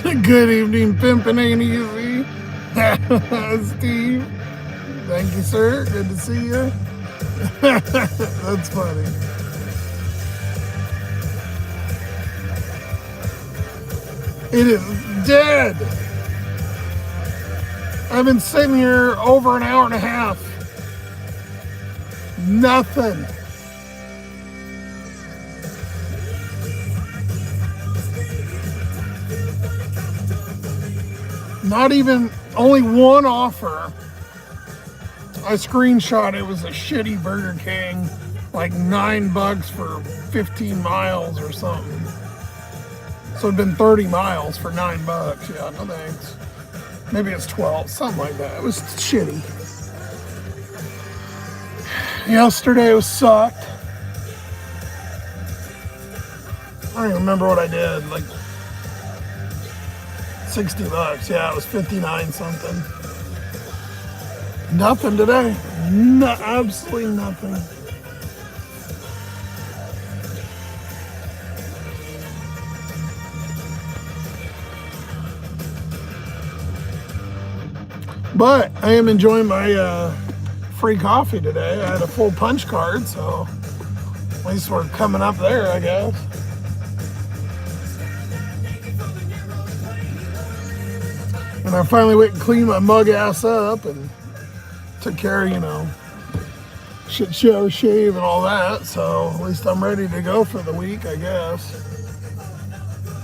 Good evening, pimpin' ain't easy. Steve, thank you, sir. Good to see you. That's funny. It is dead. I've been sitting here over an hour and a half. Nothing. Not even, only one offer. I screenshot it was a shitty Burger King, like $9 for 15 miles or something. So it'd been 30 miles for $9. Yeah, no thanks. Maybe it's 12, something like that. It was shitty. Yesterday was sucked. I don't even remember what I did. Like $60. Yeah, it was 59 something. Nothing today. No, absolutely nothing. But I am enjoying my free coffee today. I had a full punch card, so at least we're coming up there, I guess. And I finally went and cleaned my mug ass up and took care of, shit, shower, shave, and all that. So at least I'm ready to go for the week, I guess.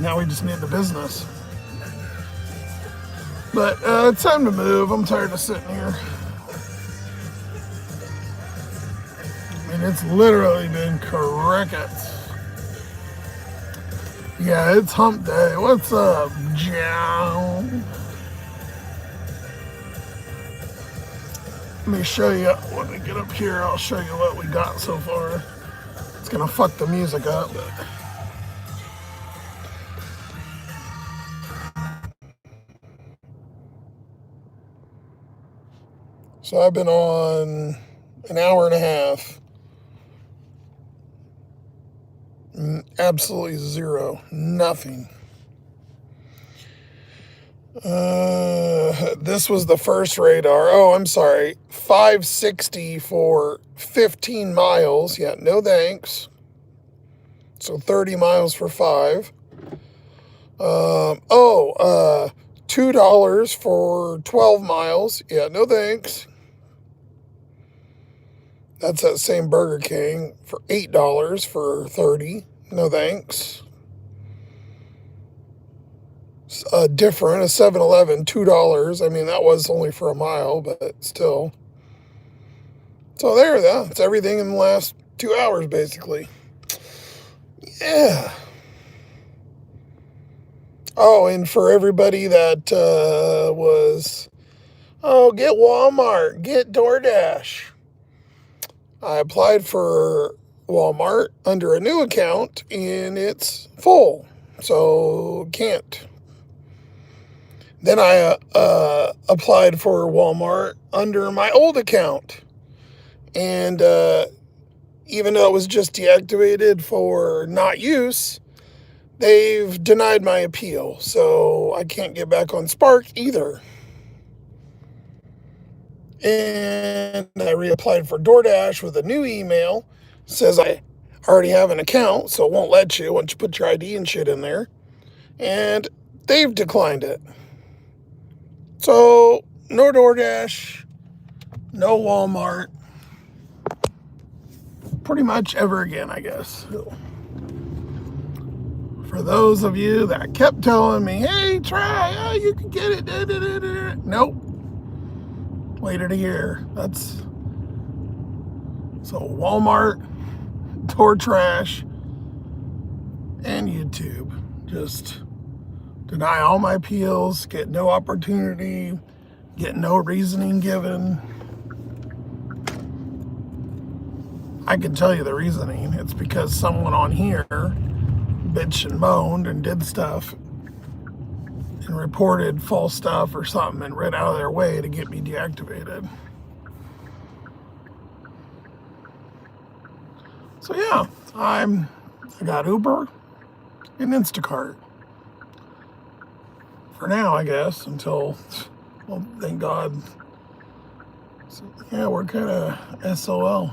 Now we just need the business. But it's time to move. I'm tired of sitting here. I mean, it's literally been crickets. Yeah, it's hump day. What's up, Joe? Let me show you. When we get up here, I'll show you what we got so far. It's gonna fuck the music up, but so I've been on an hour and a half. Absolutely zero. Nothing. This was the first radar. Oh, I'm sorry. 560 for 15 miles. Yeah, no thanks. So 30 miles for 5. $2 for 12 miles. Yeah, no thanks. That's that same Burger King for $8 for 30. No thanks. Different, a 7-Eleven, $2. I mean, that was only for a mile, but still. So there, that's everything in the last 2 hours, basically. Yeah. Oh, and for everybody that get Walmart, get DoorDash. I applied for Walmart under a new account, and it's full, so can't. Then I applied for Walmart under my old account, and even though it was just deactivated for not use, they've denied my appeal, so I can't get back on Spark either. And I reapplied for DoorDash with a new email. Says I already have an account, so it won't let you once you put your ID and shit in there. And they've declined it. So, no DoorDash, no Walmart, pretty much ever again, I guess. For those of you that kept telling me, hey, try, oh, you can get it. Da, da, da, da. Nope. Waited a year. So Walmart, DoorTrash, and YouTube. Just deny all my appeals, get no opportunity, get no reasoning given. I can tell you the reasoning. It's because someone on here bitched and moaned and did stuff and reported false stuff or something and ran out of their way to get me deactivated. So yeah, I got Uber and Instacart. For now, I guess, until, well, thank God. So, yeah, we're kind of SOL.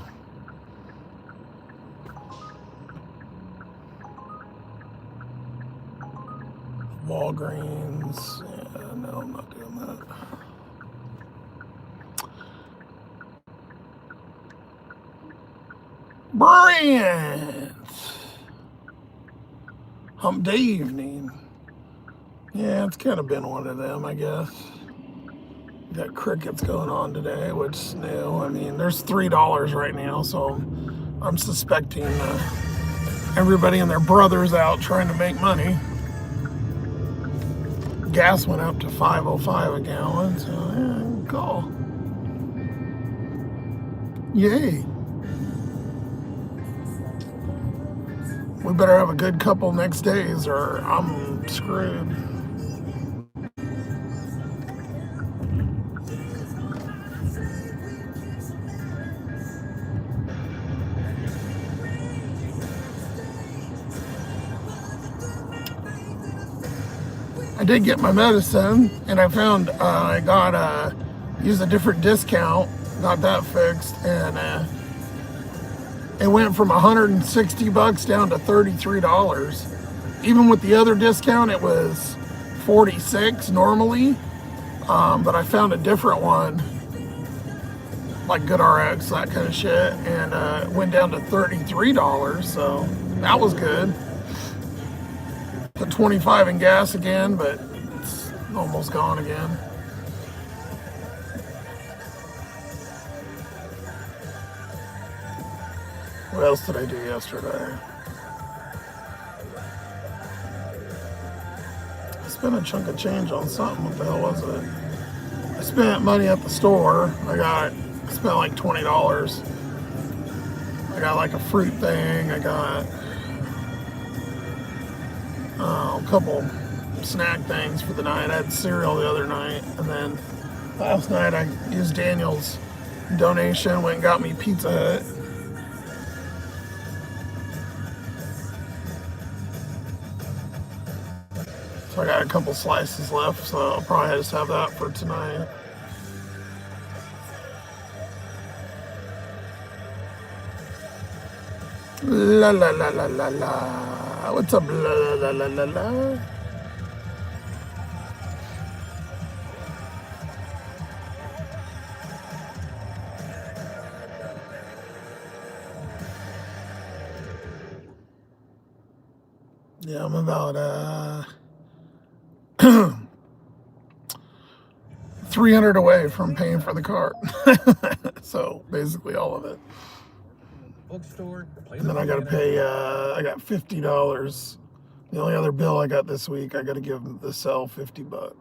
Walgreens. Yeah, no, I'm not doing that. Brant! Hump day evening. Yeah, it's kind of been one of them, I guess. Got crickets going on today, which is new. I mean, there's $3 right now, so I'm suspecting everybody and their brothers out trying to make money. Gas went up to $5.05 a gallon, so yeah, call. Yay. We better have a good couple next days or I'm screwed. I did get my medicine, and I found I got used a different discount, got that fixed, and it went from $160 down to $33. Even with the other discount, it was $46 normally, but I found a different one, like GoodRx, that kind of shit, and it went down to $33, so that was good. Put 25 in gas again, but it's almost gone again. What else did I do yesterday? I spent a chunk of change on something. What the hell was it? I spent money at the store. I spent like $20. I got like a fruit thing. I got a couple snack things for the night. I had cereal the other night, and then last night I used Daniel's donation, went and got me Pizza Hut. So I got a couple slices left, so I'll probably just have that for tonight. La la la la la la. What's up, la la la la la? Yeah, I'm about 300 away from paying for the car. So basically all of it. And then I gotta pay, I got $50. The only other bill I got this week, I gotta give the cell $50.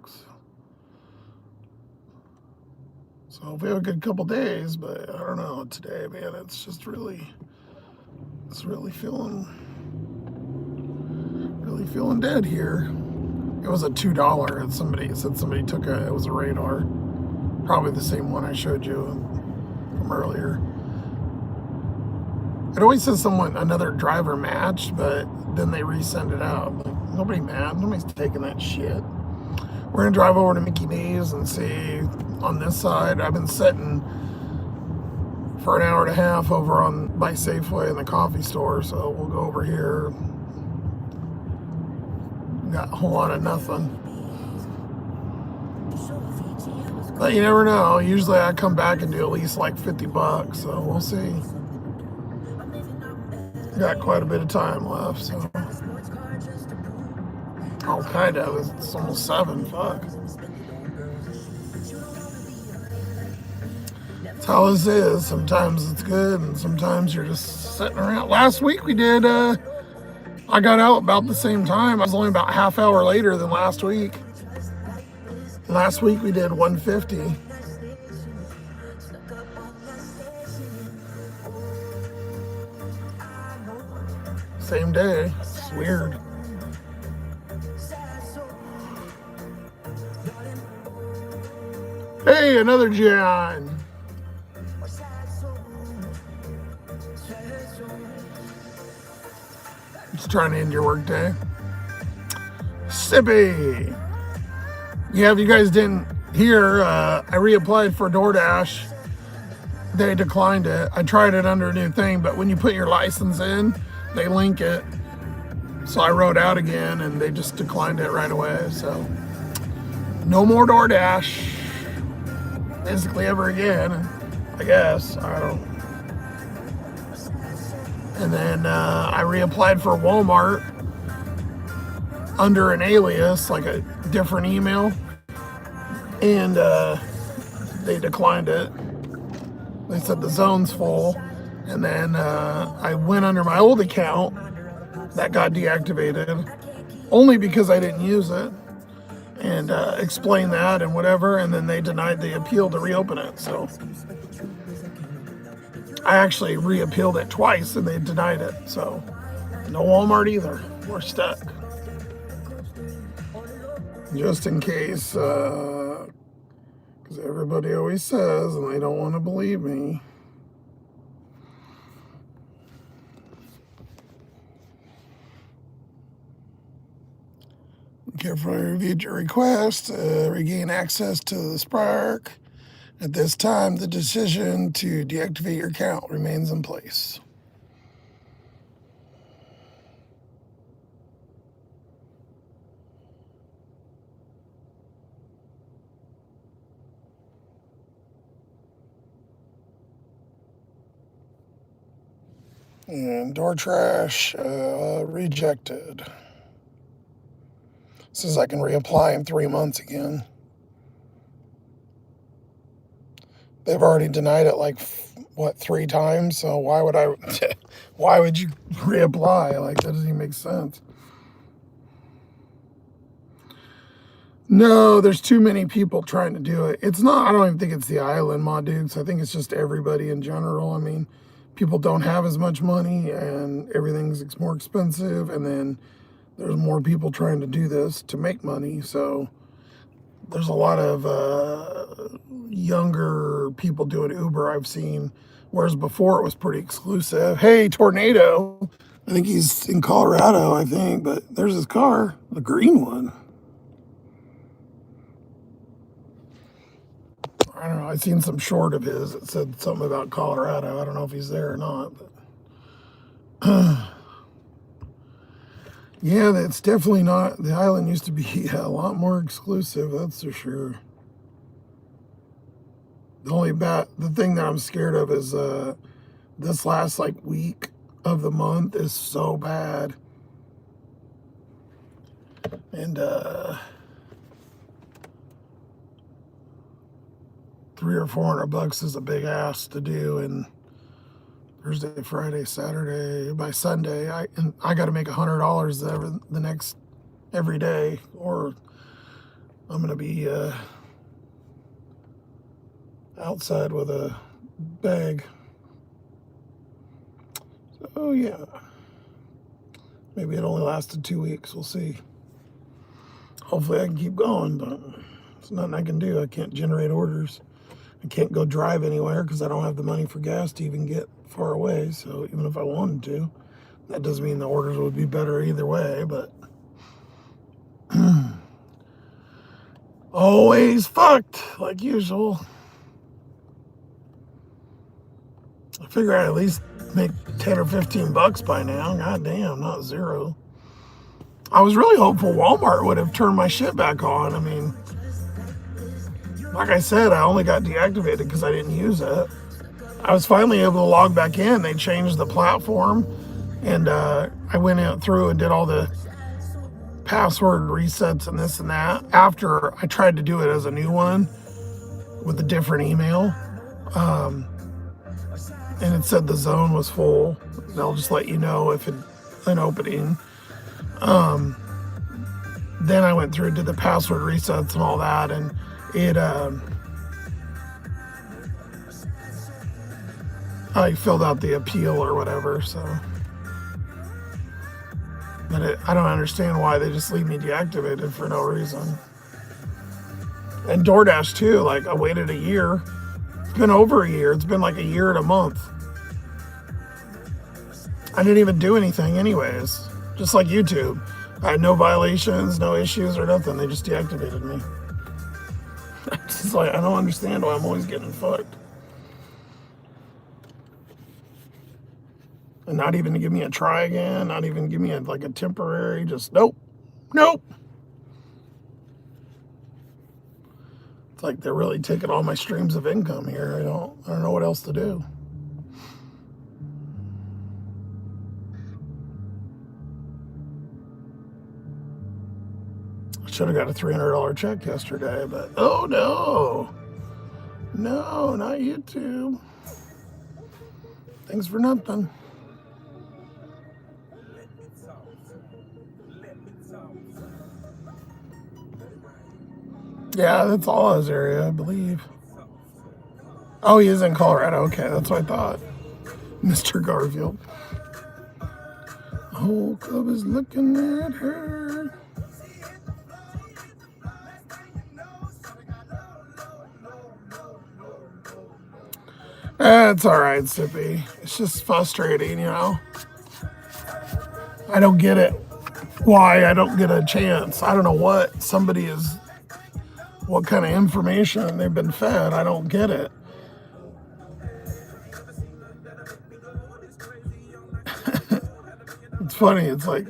So if we have a good couple days, but I don't know, today, man, it's really feeling dead here. It was a $2, and somebody took it was a radar. Probably the same one I showed you from earlier. It always says another driver matched, but then they resend it out. Like, nobody mad, nobody's taking that shit. We're gonna drive over to Mickey D's and see on this side. I've been sitting for an hour and a half over by Safeway in the coffee store, so we'll go over here. Got a whole lot of nothing. But you never know. Usually I come back and do at least like $50, so we'll see. Got quite a bit of time left, so. Oh, kind of. It's almost 7. Fuck. That's how this is. Sometimes it's good, and sometimes you're just sitting around. Last week we did, I got out about the same time. I was only about half hour later than last week. Last week we did 150. Same day. It's weird. Hey, another John. Just trying to end your work day. Sippy. Yeah, if you guys didn't hear, I reapplied for DoorDash. They declined it. I tried it under a new thing, but when you put your license in, they link it. So I wrote out again and they just declined it right away. So no more DoorDash basically ever again, I guess. I don't. And then I reapplied for Walmart under an alias, like a different email, and they declined it. They said the zone's full. And then I went under my old account that got deactivated only because I didn't use it, and explained that and whatever, and then they denied the appeal to reopen it. So I actually reappealed it twice and they denied it. So no Walmart either. We're stuck. Just in case, because everybody always says, and they don't want to believe me. Carefully reviewed your request to regain access to the Spark. At this time, the decision to deactivate your account remains in place. And door trash rejected. Says I can reapply in 3 months again. They've already denied it like, what, 3 times? So why would why would you reapply? Like, that doesn't even make sense. No, there's too many people trying to do it. It's not, I don't even think it's the island Mod Dukes. I think it's just everybody in general. I mean, people don't have as much money and everything's more expensive. And then there's more people trying to do this to make money. So there's a lot of younger people doing Uber I've seen, whereas before it was pretty exclusive. Hey, Tornado. I think he's in Colorado, I think, but there's his car, the green one. I don't know. I seen some short of his that said something about Colorado. I don't know if he's there or not, but yeah, that's definitely not. The island used to be a lot more exclusive, that's for sure. The thing that I'm scared of is this last like week of the month is so bad, and $300 or $400 is a big ask to do, and Thursday, Friday, Saturday, by Sunday, I got to make $100 every day, or I'm gonna be outside with a bag. So yeah, maybe it only lasted 2 weeks. We'll see. Hopefully I can keep going, but there's nothing I can do. I can't generate orders. I can't go drive anywhere because I don't have the money for gas to even get far away. So even if I wanted to, that doesn't mean the orders would be better either way, but always fucked like usual. I figure I'd at least make 10 or 15 bucks by now. God damn, not zero. I was really hopeful Walmart would have turned my shit back on. I mean, like I said, I only got deactivated because I didn't use it. I was finally able to log back in. They changed the platform, and I went out through and did all the password resets and this and that. After I tried to do it as a new one with a different email, and it said the zone was full. They'll just let you know if it's an opening. Then I went through and did the password resets and all that, and it I filled out the appeal or whatever. So, but I don't understand why they just leave me deactivated for no reason. And DoorDash too. Like, I waited a year. It's been over a year. It's been like a year and a month. I didn't even do anything anyways. Just like YouTube. I had no violations, no issues or nothing. They just deactivated me. It's like, I don't understand why I'm always getting fucked. And not even to give me a try again, not even give me like a temporary, just nope, nope. It's like they're really taking all my streams of income here. I don't know what else to do. I should have got a $300 check yesterday, but oh no. No, not YouTube. Thanks for nothing. Yeah, that's all his area, I believe. Oh, he is in Colorado. Okay, that's what I thought. Mr. Garfield. The whole club is looking at her. That's all right, Sippy. It's just frustrating, you know. I don't get it. Why I don't get a chance. I don't know what kind of information they've been fed. I don't get it. It's funny. It's like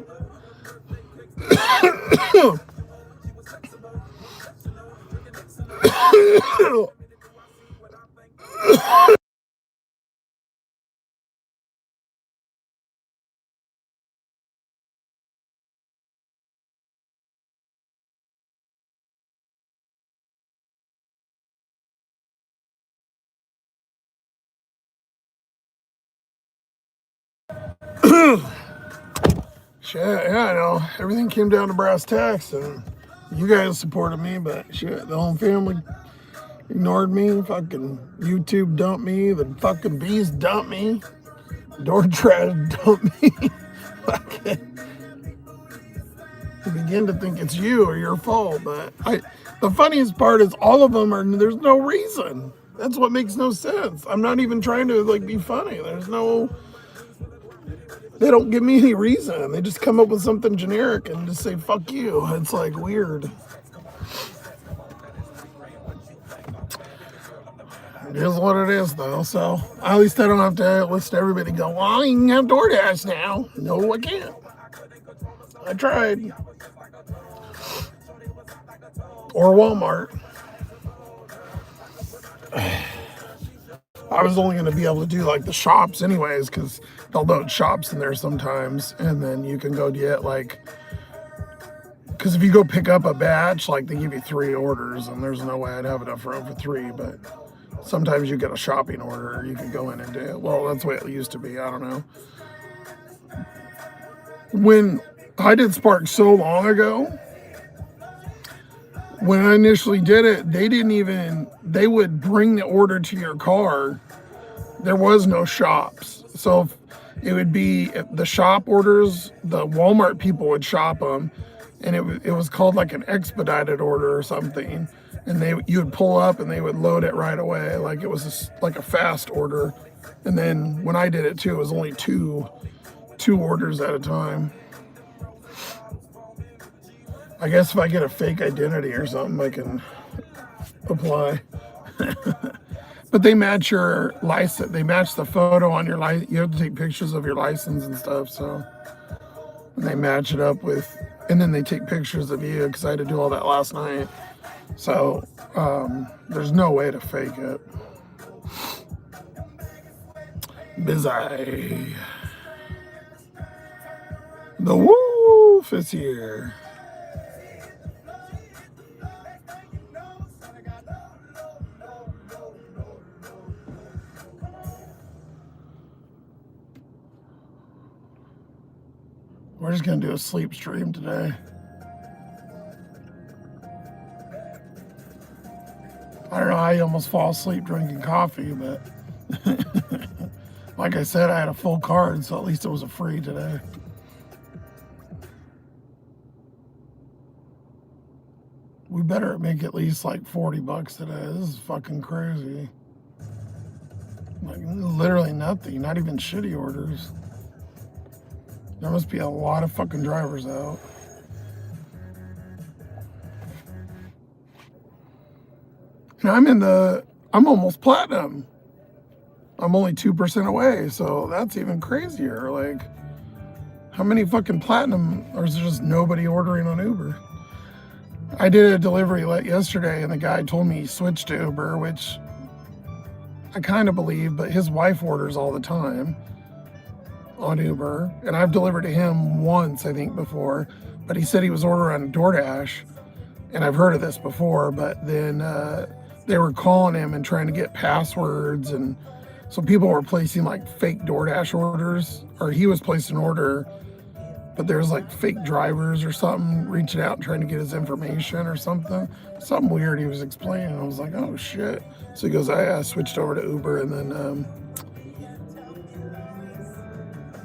shit, yeah, I know. Everything came down to brass tacks, and you guys supported me, but shit, the whole family ignored me. Fucking YouTube dumped me. The fucking bees dumped me. DoorDash dumped me. Fucking, you begin to think it's you or your fault, but the funniest part is all of them there's no reason. That's what makes no sense. I'm not even trying to like be funny. They don't give me any reason. They just come up with something generic and just say, fuck you. It's like weird. It is what it is, though. So at least I don't have to listen to everybody go, well, you can have DoorDash now. No, I can't. I tried. Or Walmart. I was only going to be able to do like the shops anyways, because they'll load shops in there sometimes. And then you can go get like, because if you go pick up a batch, like they give you 3 orders, and there's no way I'd have enough room for 3. But sometimes you get a shopping order, you can go in and do it. Well, that's the way it used to be. I don't know. When I did Spark so long ago, when I initially did it, they would bring the order to your car. There was no shops. So it would be the shop orders, the Walmart people would shop them, and it was called like an expedited order or something. And you would pull up and they would load it right away. Like it was like a fast order. And then when I did it too, it was only two orders at a time. I guess if I get a fake identity or something, I can apply. But they match your license. They match the photo on your license. You have to take pictures of your license and stuff. So and they match it up with, and then they take pictures of you because I had to do all that last night. So there's no way to fake it. Busy. The wolf is here. We're just going to do a sleep stream today. I don't know how you almost fall asleep drinking coffee, but like I said, I had a full card, so at least it was a free today. We better make at least like $40 today. This is fucking crazy. Like literally nothing, not even shitty orders. There must be a lot of fucking drivers out. And I'm almost platinum. I'm only 2% away, so that's even crazier. Like, how many fucking platinum, or is there just nobody ordering on Uber? I did a delivery yesterday, and the guy told me he switched to Uber, which I kind of believe, but his wife orders all the time on Uber, and I've delivered to him once, I think, before, but he said he was ordering on DoorDash, and I've heard of this before, but then they were calling him and trying to get passwords, and so people were placing like fake DoorDash orders, or he was placing an order, but there was like fake drivers or something reaching out and trying to get his information or something weird he was explaining. I was like, oh shit. So he goes, I switched over to Uber, and then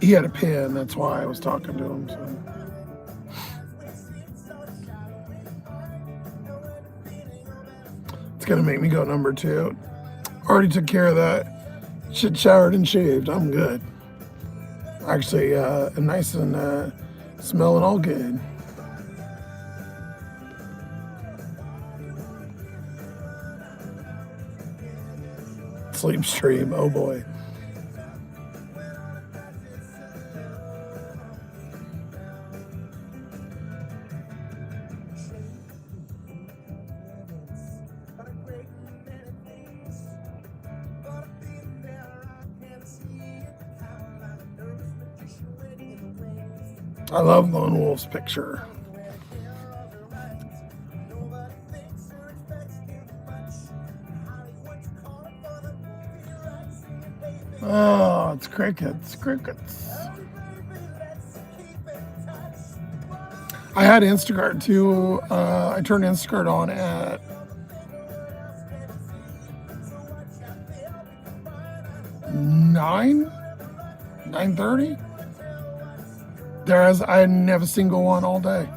he had a PIN. That's why I was talking to him. So. It's gonna make me go number 2. Already took care of that. Shit, showered and shaved. I'm good. Actually, nice and smelling all good. Sleep stream, oh boy. I love Lone Wolf's picture. Oh, it's crickets. I had Instacart too. I turned Instacart on at 9:30. I didn't have a single one all day.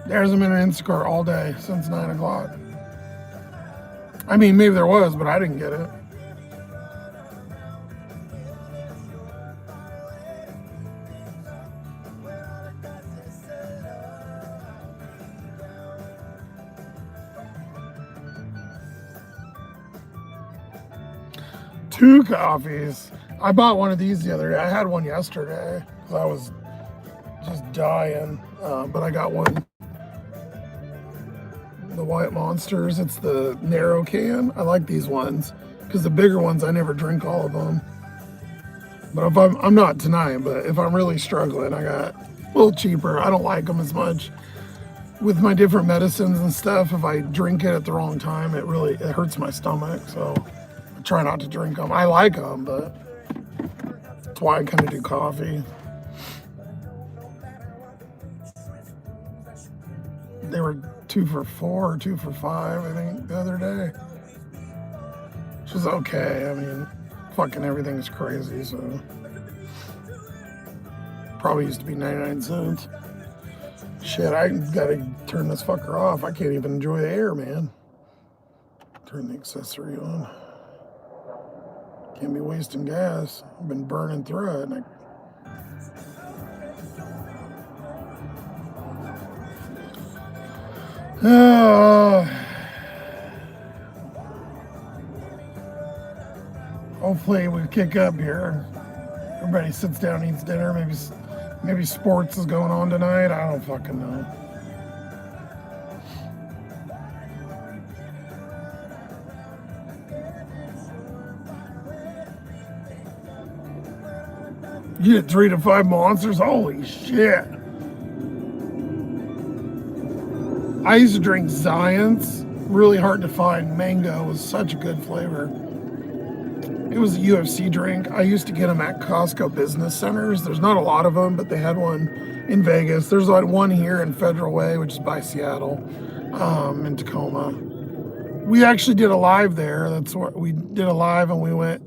There hasn't been an Instacart all day since 9 o'clock. I mean, maybe there was, but I didn't get it. Two coffees. I bought one of these the other day. I had one yesterday because I was just dying, but I got one. The White Monsters. It's the narrow can. I like these ones because the bigger ones I never drink all of them. But if I'm not tonight, but if I'm really struggling, I got a little cheaper. I don't like them as much. With my different medicines and stuff, if I drink it at the wrong time, it hurts my stomach. So I try not to drink them. I like them, but that's why I kind of do coffee. They were 2 for $4 or 2 for $5, I think, the other day. Which was okay. I mean, fucking everything's crazy, so. Probably used to be 99 cents. Shit, I gotta turn this fucker off. I can't even enjoy the air, man. Turn the accessory on. Can't be wasting gas. I've been burning through it. And hopefully we kick up here. Everybody sits down and eats dinner. Maybe sports is going on tonight. I don't fucking know. You get 3 to 5 monsters? Holy shit. I used to drink Zions. Really hard to find. Mango was such a good flavor. It was a UFC drink. I used to get them at Costco business centers. There's not a lot of them, but they had one in Vegas. There's like one here in Federal Way, which is by Seattle, in Tacoma. We actually did a live there. That's what we did, a live, and we went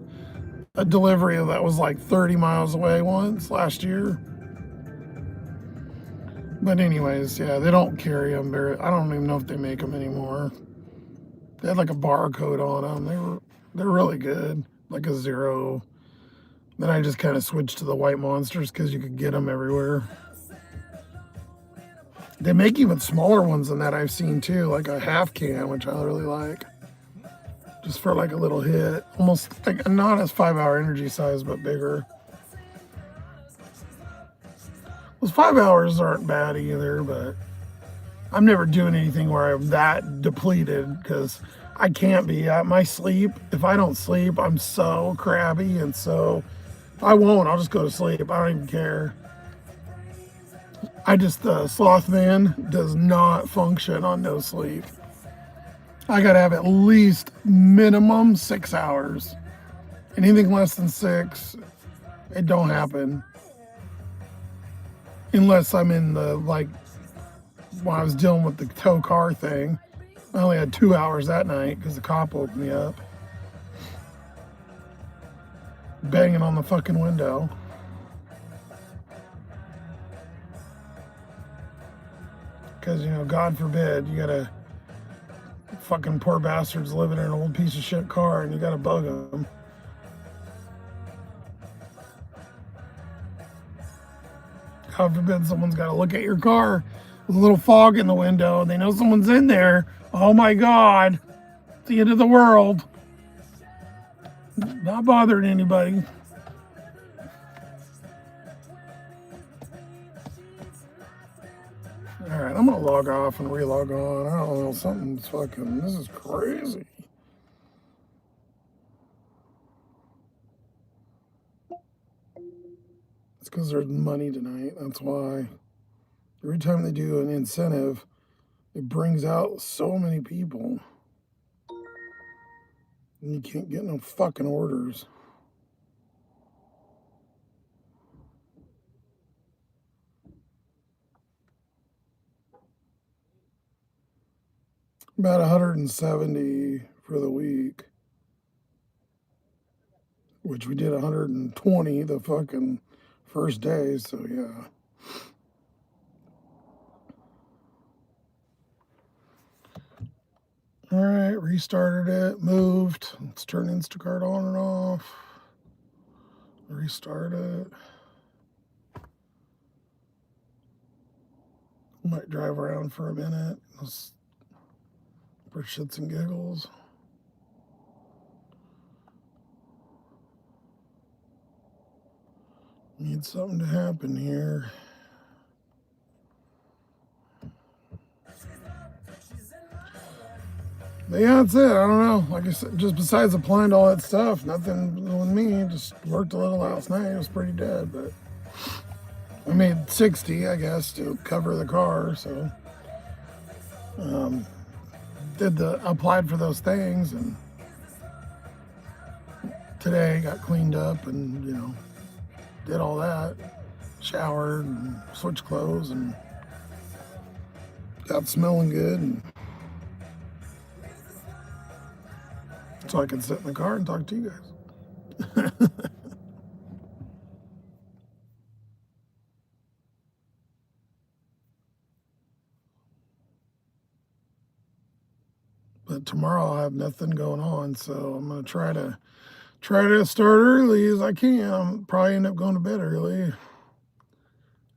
a delivery that was like 30 miles away once last year. But anyways, yeah, they don't carry them. I don't even know if they make them anymore. They had like a barcode on them. They're really good, like a 0. Then I just kind of switched to the White Monsters because you could get them everywhere. They make even smaller ones than that I've seen too, like a half can, which I really like. just for like a little hit. Almost like not as 5-hour energy size, but bigger. Those 5 hours aren't bad either, but I'm never doing anything where I'm that depleted because I can't be. My sleep, if I don't sleep, I'm so crabby, and so I won't. I'll just go to sleep. I don't even care. The Sloth-Man does not function on no sleep. I gotta have at least minimum 6 hours. Anything less than 6, it don't happen. Unless I'm in the, like, when I was dealing with the tow car thing, I only had 2 hours that night because the cop woke me up. Banging on the fucking window. Because, God forbid, you gotta, fucking poor bastards living in an old piece of shit car and you gotta bug them. God forbid someone's gotta look at your car with a little fog in the window and they know someone's in there. Oh my God, it's the end of the world. Not bothering anybody. All right, I'm gonna log off and relog on. I don't know, something's fucking, this is crazy. It's because there's money tonight, that's why. Every time they do an incentive, it brings out so many people. And you can't get no fucking orders. About 170 for the week. Which we did 120 the fucking first day, so yeah. All right, restarted it, moved. Let's turn Instacart on and off. Restart it. Might drive around for a minute. For shits and giggles. Need something to happen here. But yeah, that's it. I don't know. Like I said, just besides applying to all that stuff, nothing with me. Just worked a little last night. It was pretty dead, but I made 60, I guess, to cover the car. So applied for those things, and today got cleaned up and did all that, showered and switched clothes and got smelling good, and so I could sit in the car and talk to you guys. But tomorrow I'll have nothing going on, so I'm gonna try to start early as I can. I'm probably end up going to bed early if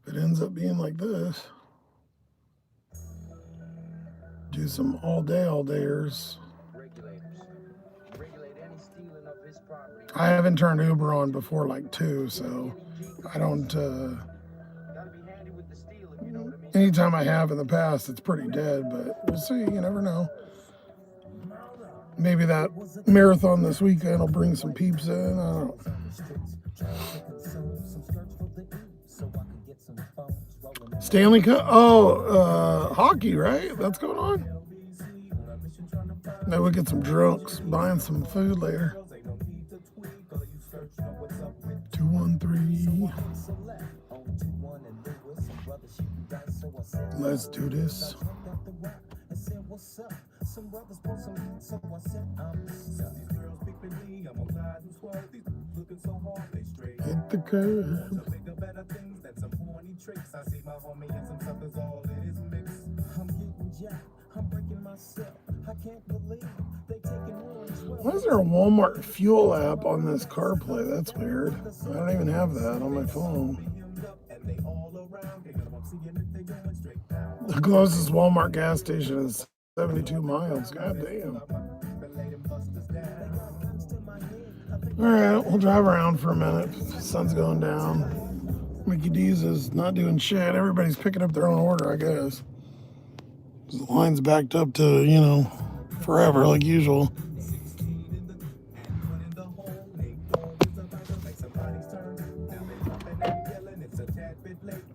it ends up being like this. Do some all-dayers. I haven't turned Uber on before like 2, so I don't. Anytime I have in the past, it's pretty dead, but we'll see. You never know. Maybe that marathon this weekend will bring some peeps in. I don't know. Stanley Cup? Oh, hockey, right? That's going on. Maybe we'll get some drunks, buying some food later. 213. Let's do this. Hit the curb. Why is there a Walmart fuel app on this CarPlay? That's weird. I don't even have that on my phone. The closest Walmart gas station is 72 miles. God damn. All right, we'll drive around for a minute. The sun's going down. Mickey D's is not doing shit. Everybody's picking up their own order, I guess. The line's backed up to, forever like usual.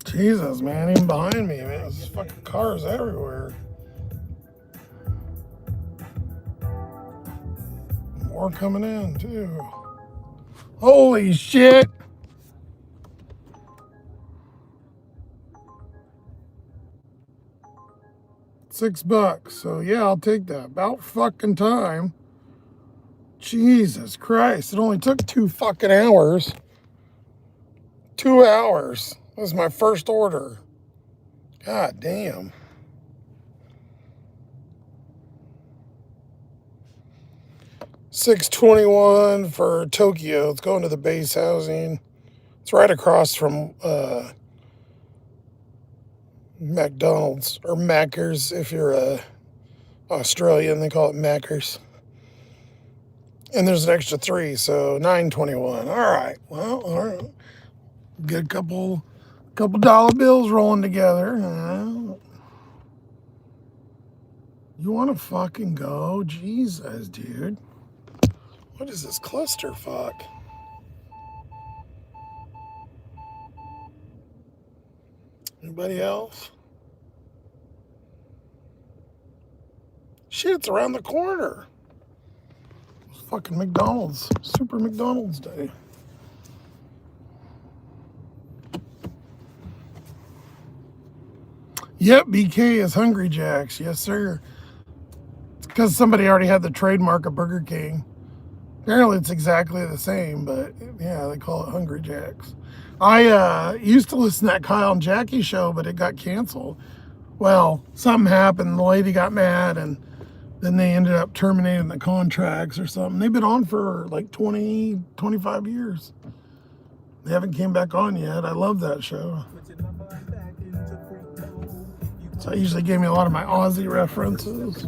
Jesus, man, even behind me, man, there's fucking cars everywhere. More coming in, too. Holy shit! $6. So, yeah, I'll take that. About fucking time. Jesus Christ, it only took 2 fucking hours. 2 hours. This is my first order. God damn. $6.21 for Tokyo. It's going to the base housing. It's right across from McDonald's, or Macca's if you're Australian. They call it Macca's. And there's an extra 3, so $9.21. All right. Well, all right. Get a couple dollar bills rolling together. You want to fucking go? Jesus, dude. What is this clusterfuck? Anybody else? Shit, it's around the corner. It's fucking McDonald's. Super McDonald's Day. Yep, BK is Hungry Jack's. Yes, sir. It's because somebody already had the trademark of Burger King. Apparently it's exactly the same, but yeah, they call it Hungry Jack's. I used to listen to that Kyle and Jackie show, but it got canceled. Well, something happened. The lady got mad, and then they ended up terminating the contracts or something. They've been on for like 20, 25 years. They haven't came back on yet. I love that show. So it usually gave me a lot of my Aussie references.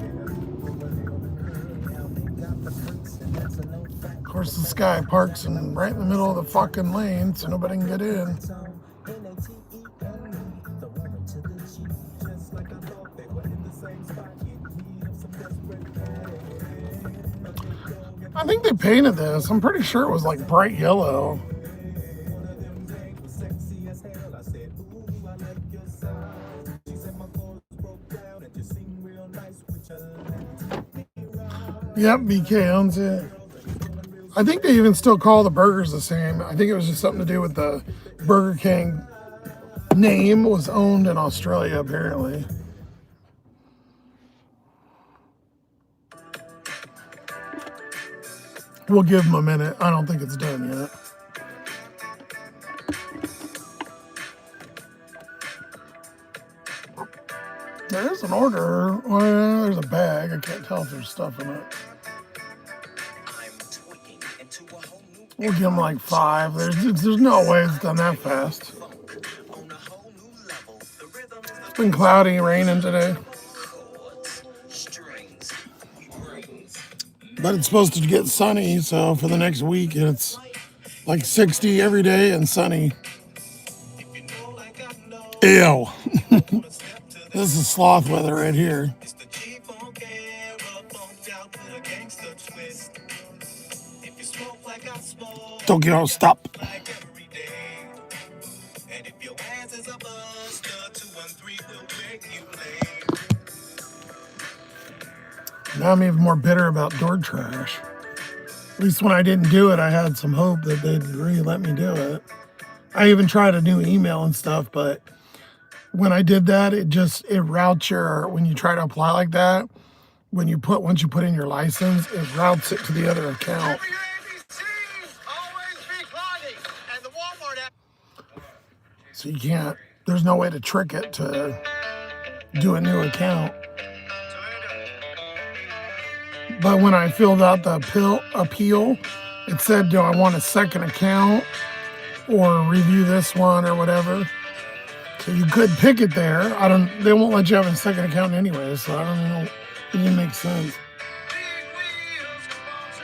Of course, this guy parks right in the middle of the fucking lane, so nobody can get in. I think they painted this. I'm pretty sure it was like bright yellow. Yep, BK owns it. I think they even still call the burgers the same. I think it was just something to do with the Burger King name was owned in Australia, apparently. We'll give them a minute. I don't think it's done yet. There's an order. Well, there's a bag. I can't tell if there's stuff in it. We'll give them like 5. There's no way it's done that fast. It's been cloudy, raining today. But it's supposed to get sunny, so for the next week it's like 60 every day and sunny. Ew. This is sloth weather right here. Tokyo, stop. Now I'm even more bitter about door trash. At least when I didn't do it, I had some hope that they'd really let me do it. I even tried a new email and stuff, but when I did that, it routes when you try to apply like that, once you put in your license, it routes it to the other account. So you can't, there's no way to trick it to do a new account. But when I filled out the appeal, it said, do I want a second account or review this one or whatever? So you could pick it there. They won't let you have a second account anyway, so I don't know. It didn't make sense.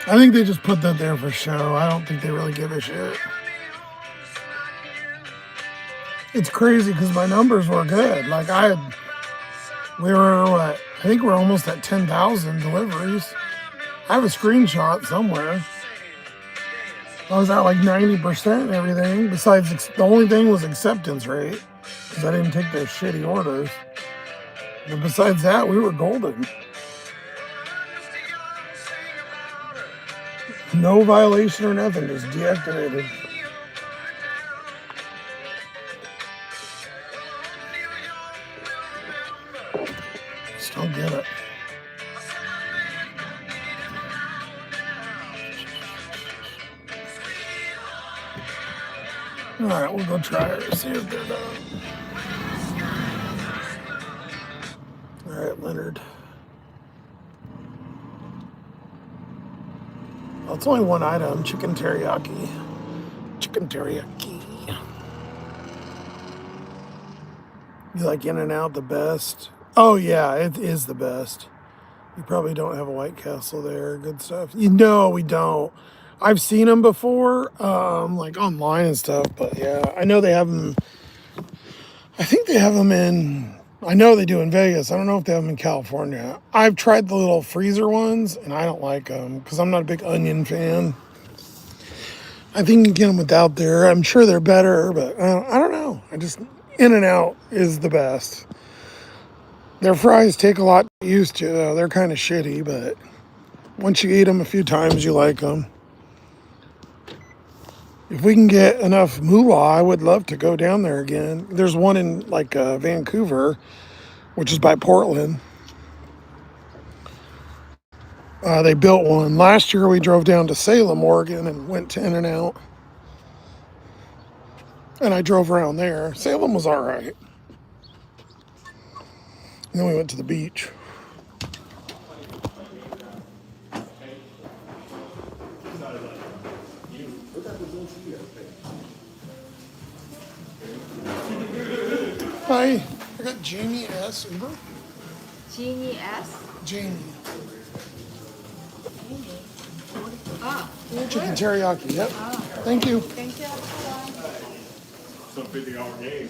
I think they just put that there for show. I don't think they really give a shit. It's crazy because my numbers were good. Like we were what? I think we're almost at 10,000 deliveries. I have a screenshot somewhere. I was at like 90% and everything. Besides, the only thing was acceptance rate because I didn't take their shitty orders. But besides that, we were golden. No violation or nothing, just deactivated. Still get it. All right, we'll go try it. See if they're done. All right, Leonard. Well, it's only one item, chicken teriyaki. Chicken teriyaki. You like In-N-Out the best? Oh yeah, it is the best. You probably don't have a White Castle there. Good stuff. You know we don't. I've seen them before, like online and stuff. But yeah, I know they have them. I think they have them in. I know they do in Vegas. I don't know if they have them in California. I've tried the little freezer ones, and I don't like them because I'm not a big onion fan. I think you can get them without there. I'm sure they're better, but I don't know. In-N-Out is the best. Their fries take a lot to get used to, though. They're kind of shitty, but once you eat them a few times, you like them. If we can get enough moolah, I would love to go down there again. There's one in like Vancouver, which is by Portland. They built one. Last year we drove down to Salem, Oregon and went to In-N-Out. And I drove around there. Salem was all right. And then we went to the beach. Hi, I got Jamie S. Uber. Jeannie S. Jamie. Ah, Chicken teriyaki, yep. Thank you. thank you. Some $50 game.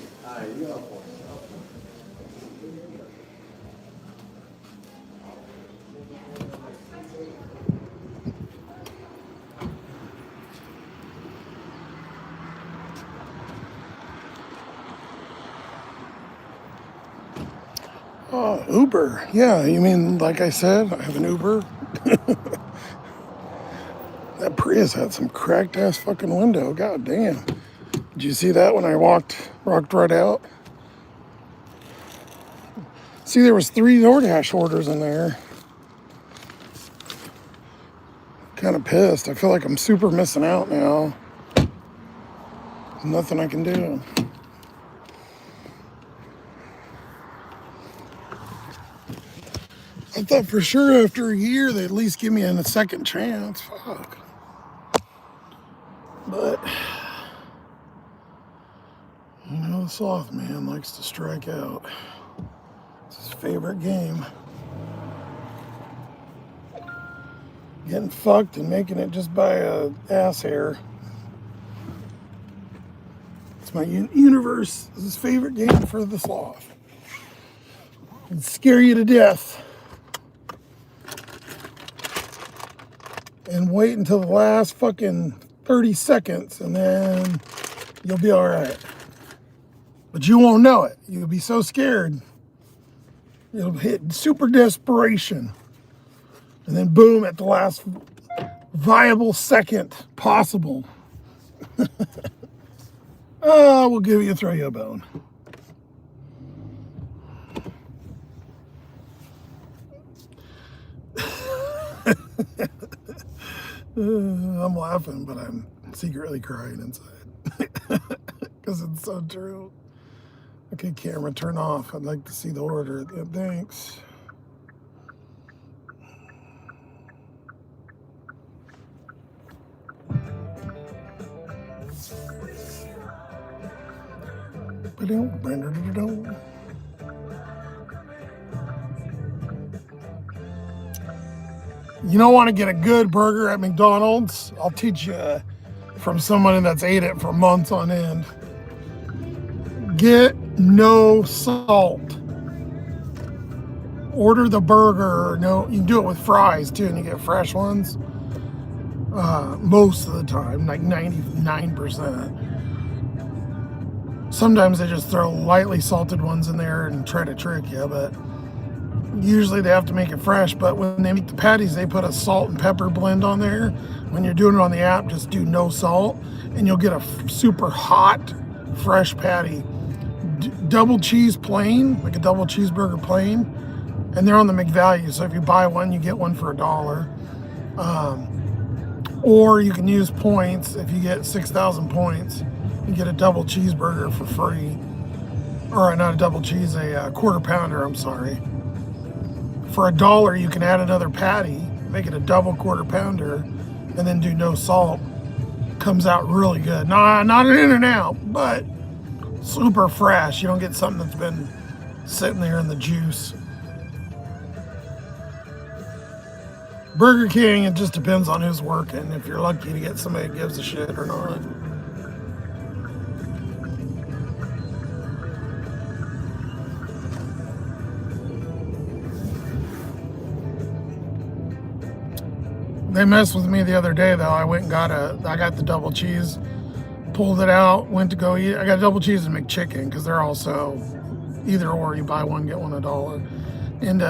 Oh, Uber. Yeah, you mean, like I said, I have an Uber. That Prius had some cracked ass fucking window. God damn. Did you see that when I walked right out? See, there was 3 DoorDash orders in there. Kind of pissed. I feel like I'm super missing out now. There's nothing I can do. I thought for sure after a year they'd at least give me a second chance. Fuck. But, you know, the Sloth-Man likes to strike out. It's his favorite game. Getting fucked and making it just by a ass hair. It's my universe. It's his favorite game for the Sloth. It'd scare you to death. And wait until the last fucking 30 seconds and then you'll be all right. But you won't know it. You'll be so scared. You'll hit super desperation. And then boom, at the last viable second possible. We'll throw you a bone. I'm laughing, but I'm secretly crying inside. Because it's so true. Okay, camera, turn off. I'd like to see the order. Yeah, thanks. You don't want to get a good burger at McDonald's. I'll teach you from somebody that's ate it for months on end. Get no salt. Order the burger. No, you can do it with fries too, and you get fresh ones. Most of the time, like 99%. Sometimes they just throw lightly salted ones in there and try to trick you, but usually they have to make it fresh. But when they make the patties, they put a salt and pepper blend on there. When you're doing it on the app, just do no salt, and you'll get a super hot, fresh patty. Double cheese plain, like a double cheeseburger plain, and they're on the McValue. So if you buy one, you get one for $1. Or you can use points. If you get 6,000 points, you get a double cheeseburger for free. Or not a double cheese, a quarter pounder, I'm sorry. For $1, you can add another patty, make it a double quarter pounder, and then do no salt. Comes out really good. Not an In-N-Out, but super fresh. You don't get something that's been sitting there in the juice. Burger King, it just depends on who's working. If you're lucky to get somebody that gives a shit or not. They messed with me the other day though. I went and I got the double cheese, pulled it out, went to go eat. I got double cheese and McChicken because they're also either or. You buy one, get one $1. And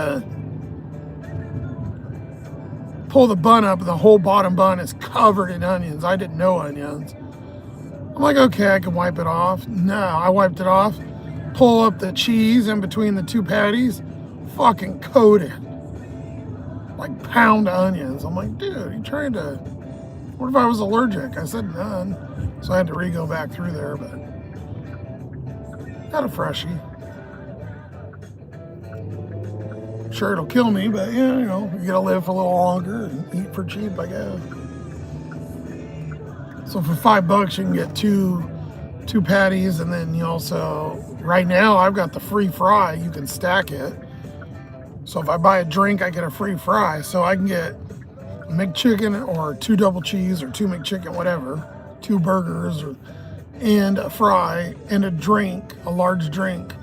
pull the bun up, and the whole bottom bun is covered in onions. I didn't know onions. I'm like, okay, I can wipe it off. No, I wiped it off. Pull up the cheese in between the two patties, fucking coated. Like pound onions. I'm like, dude, you trying to, what if I was allergic? I said none. So I had to go back through there, but got a freshie. Sure, it'll kill me, but yeah, you know, you gotta live for a little longer and eat for cheap, I guess. So for $5, you can get two patties, and then you also, right now, I've got the free fry. You can stack it. So if I buy a drink, I get a free fry. So I can get a McChicken or 2 double cheese or 2 McChicken, whatever, 2 burgers, and a fry and a drink, a large drink.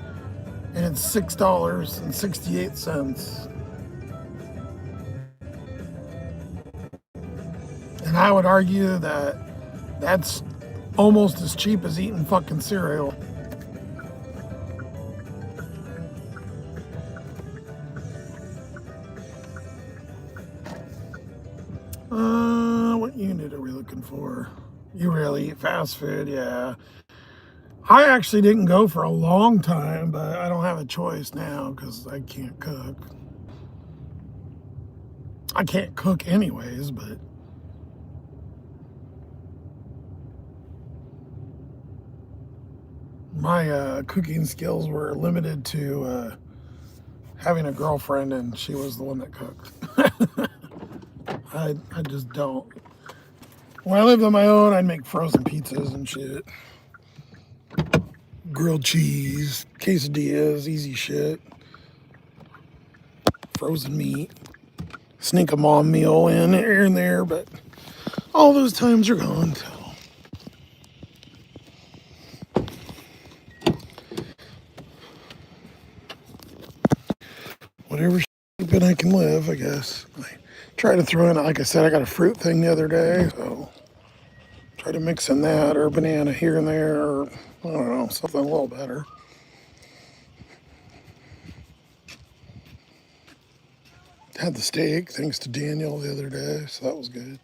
And it's $6.68. And I would argue that that's almost as cheap as eating fucking cereal. What unit are we looking for? You really eat fast food? Yeah. I actually didn't go for a long time, but I don't have a choice now because I can't cook. I can't cook anyways, but my cooking skills were limited to having a girlfriend, and she was the one that cooked. I just don't. When I lived on my own, I'd make frozen pizzas and shit. Grilled cheese, quesadillas, easy shit. Frozen meat. Sneak a mom meal in here and there, but all those times are gone. So. Whatever sleeping I can live, I guess. I try to throw in, like I said, I got a fruit thing the other day, so try to mix in that, or a banana here and there, or I don't know, something a little better. Had the steak, thanks to Daniel the other day, so that was good.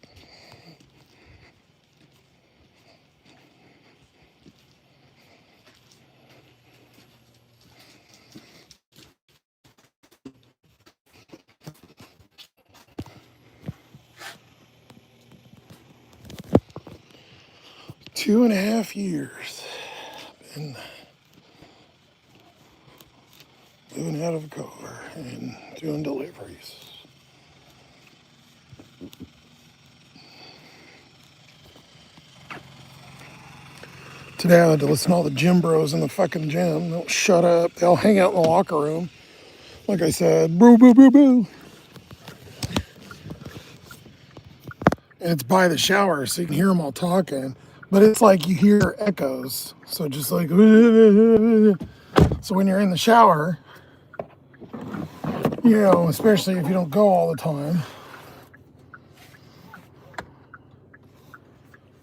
Two and a half years. Been living out of a car and doing deliveries. Today I had to listen to all the gym bros in the fucking gym. They'll shut up. They'll hang out in the locker room. Like I said, boo, boo, boo, boo. and it's by the shower, so you can hear them all talking. But it's like you hear echoes. So just like, so when you're in the shower, you know, especially if you don't go all the time,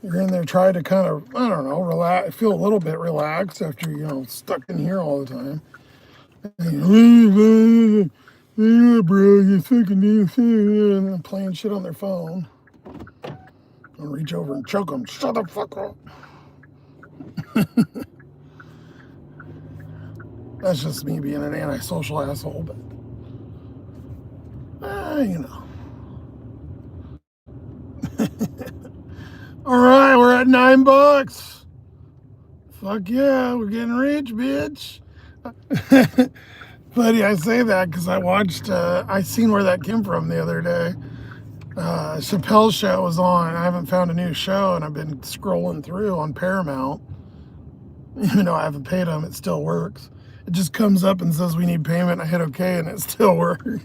you're in there trying to kind of, I don't know, relax, feel a little bit relaxed after, you know, stuck in here all the time. And, yeah, bro, you fucking and playing shit on their phone. I'll reach over and choke them. Shut the fuck up. That's just me being an antisocial asshole, but you know. All right, we're at $9. Fuck yeah, we're getting rich, bitch. Funny I say that because I watched, I seen where that came from the other day. Chappelle's show was on. I haven't found a new show, and I've been scrolling through on Paramount. Even though I haven't paid them, it still works. It just comes up and says we need payment. I hit OK, and it still works.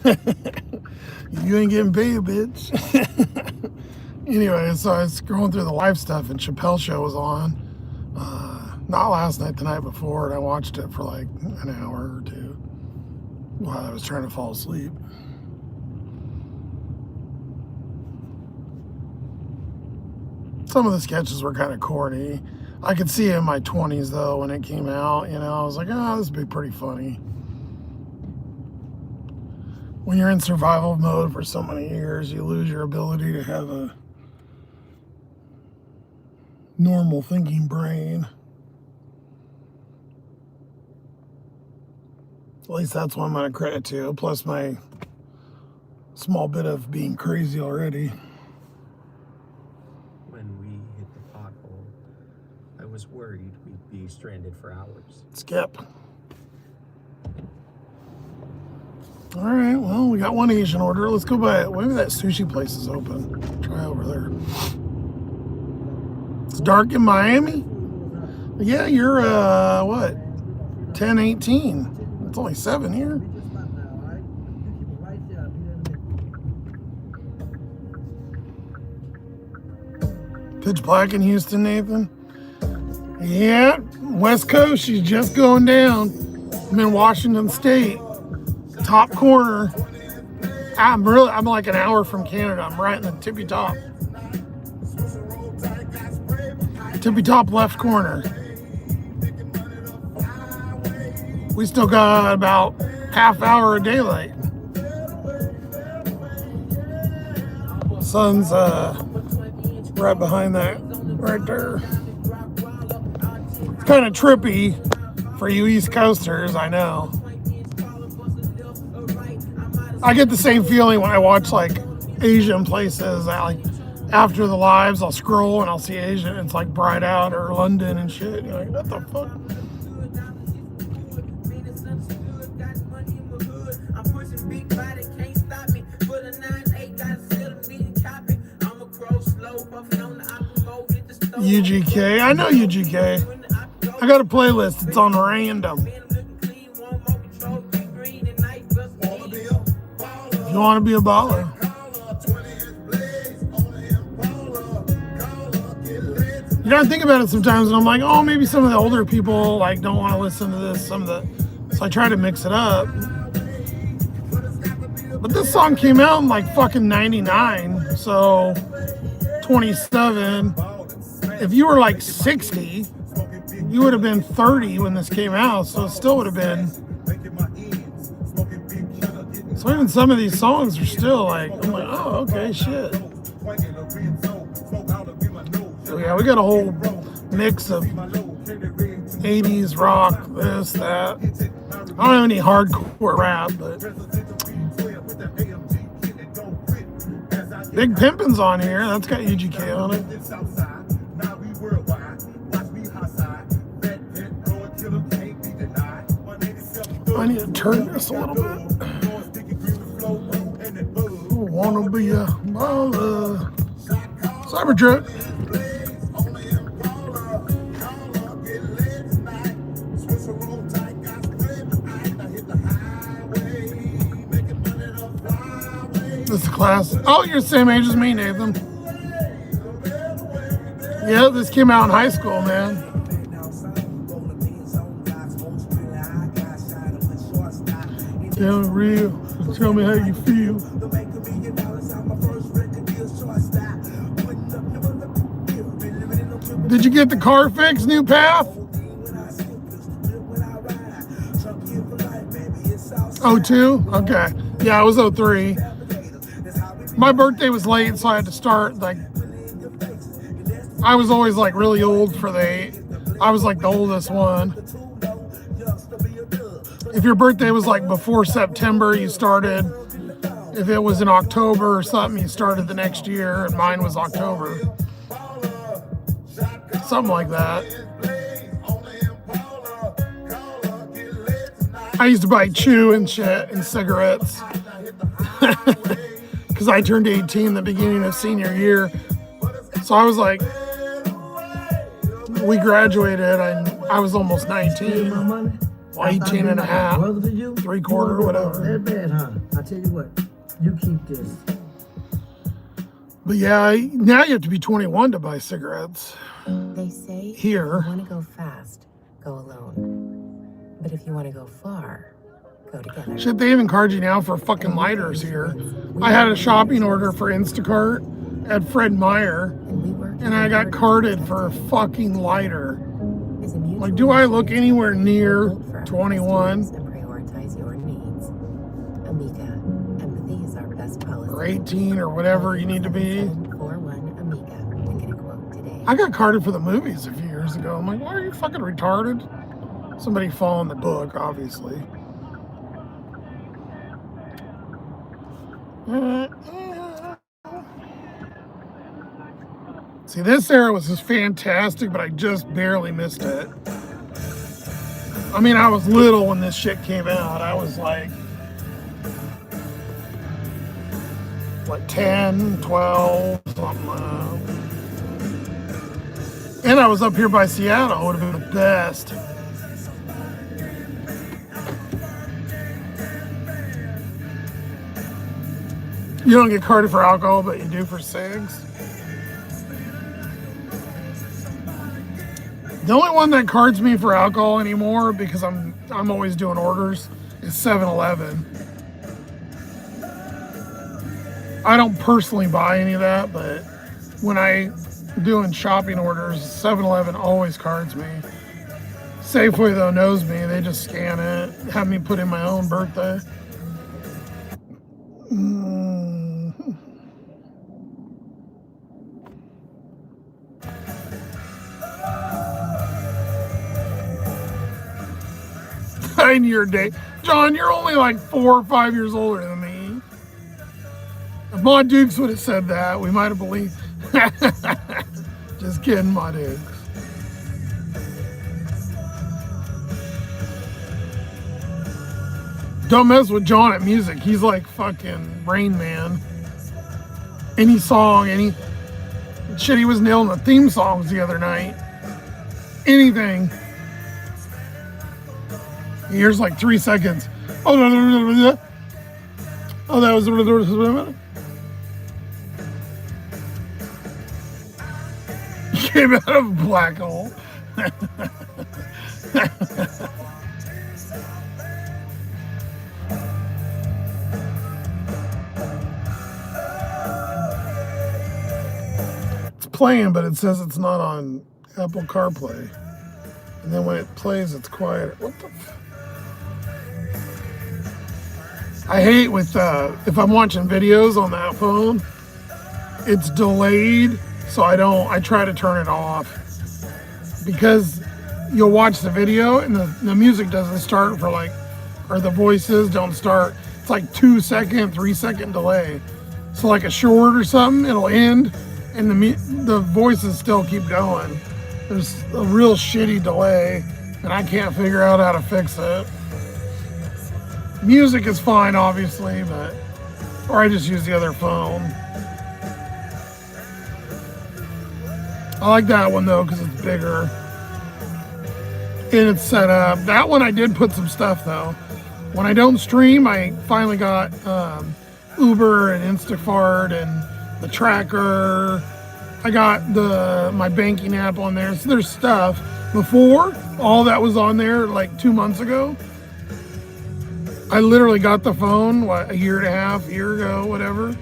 You ain't getting paid, bitch. Anyway, so I was scrolling through the live stuff, and Chappelle's show was on. Not last night, the night before, and I watched it for like an hour or two while I was trying to fall asleep. Some of the sketches were kind of corny. I could see it in my 20s, though, when it came out. You know, I was like, oh, this would be pretty funny. When you're in survival mode for so many years, you lose your ability to have a normal thinking brain. At least that's what I'm going to credit to, plus my small bit of being crazy already. When we hit the pothole, I was worried we'd be stranded for hours. Skip. All right, well, we got one Asian order. Let's go by it. Maybe that sushi place is open. Try over there. It's dark in Miami? Yeah, you're, what? 10:18. It's only 7 here. Pitch black in Houston, Nathan? Yeah, West Coast, she's just going down. I'm in Washington State, top corner. I'm like an hour from Canada. I'm right in the tippy top. Tippy top left corner. We still got about half hour of daylight. Sun's right behind that, right there. It's kind of trippy for you East Coasters, I know. I get the same feeling when I watch like Asian places. After the lives, I'll scroll and I'll see Asian. It's like Bright Out or London and shit. You're like, what the fuck? UGK. I know UGK. I got a playlist. It's on random. If you want to be a baller. You know, I think about it sometimes, and I'm like, oh, maybe some of the older people like don't want to listen to this. So I try to mix it up. But this song came out in like fucking 99, so 27. If you were like 60, you would have been 30 when this came out, so it still would have been. So even some of these songs are still like, I'm like, oh, okay, shit. So yeah, we got a whole mix of 80s rock, this, that. I don't have any hardcore rap, but Big Pimpin's on here. That's got UGK on it. I need to turn this a little bit. Wanna be a baller. Cybertruck. This is a class. Oh, you're the same age as me, Nathan. Yeah, this came out in high school, man. Tell me real. Tell me how you feel. Did you get the car fixed, New Path? Oh, 02? Okay. Yeah, it was 03. My birthday was late, so I had to start, like, I was always, like, really old for I was, like, the oldest one. If your birthday was, like, before September, you started. If it was in October or something, you started the next year, and mine was October. Something like that. I used to buy chew and shit and cigarettes because I turned 18 the beginning of senior year. So I was like, we graduated and I was almost 19, 18 and a half, 3/4, whatever. That bad, huh? I tell you what, you keep this. But yeah, now you have to be 21 to buy cigarettes. They say Here. if you want to go fast, go alone. But if you want to go far, go together. Shit, they even card you now for fucking lighters here. I had a shopping order for Instacart at Fred Meyer, and I got carded for a fucking lighter. Like, do I look anywhere near 21? And prioritize your needs. Amiga, empathy is our best policy. Or 18 or whatever you need to be. 741 Amiga and get a quote today. I got carded for the movies a few years ago. I'm like, why are you fucking retarded? Somebody following the book, obviously. See, this era was just fantastic, but I just barely missed it. I mean, I was little when this shit came out. I was like 10, 12, something like that. And I was up here by Seattle. It would have been the best. You don't get carded for alcohol, but you do for cigs. The only one that cards me for alcohol anymore, because I'm always doing orders, is 7-Eleven. I don't personally buy any of that, but when I'm doing shopping orders, 7-Eleven always cards me. Safeway, though, knows me. They just scan it, have me put in my own birthday. Your day. John, you're only like 4 or 5 years older than me. If Ma Dukes would have said that, we might have believed. Just kidding, Ma Dukes. Don't mess with John at music. He's like fucking Rain Man. Any song, he was nailing the theme songs the other night. Anything. Here's like 3 seconds. Oh, that was came out of a black hole. It's playing, but it says it's not on Apple CarPlay. And then when it plays, it's quieter. What the f? I hate with, if I'm watching videos on that phone, it's delayed, so I try to turn it off. Because you'll watch the video and the music doesn't start for or the voices don't start. It's like 2 second, 3 second delay. So like a short or something, it'll end and the voices still keep going. There's a real shitty delay and I can't figure out how to fix it. Music is fine, obviously, or I just use the other phone. I like that one though, because it's bigger. And it's set up. That one I did put some stuff though. When I don't stream, I finally got Uber and Instacart and the tracker, I got my banking app on there. So there's stuff. Before, all that was on there like 2 months ago. I literally got the phone, a year and a half, year ago, whatever.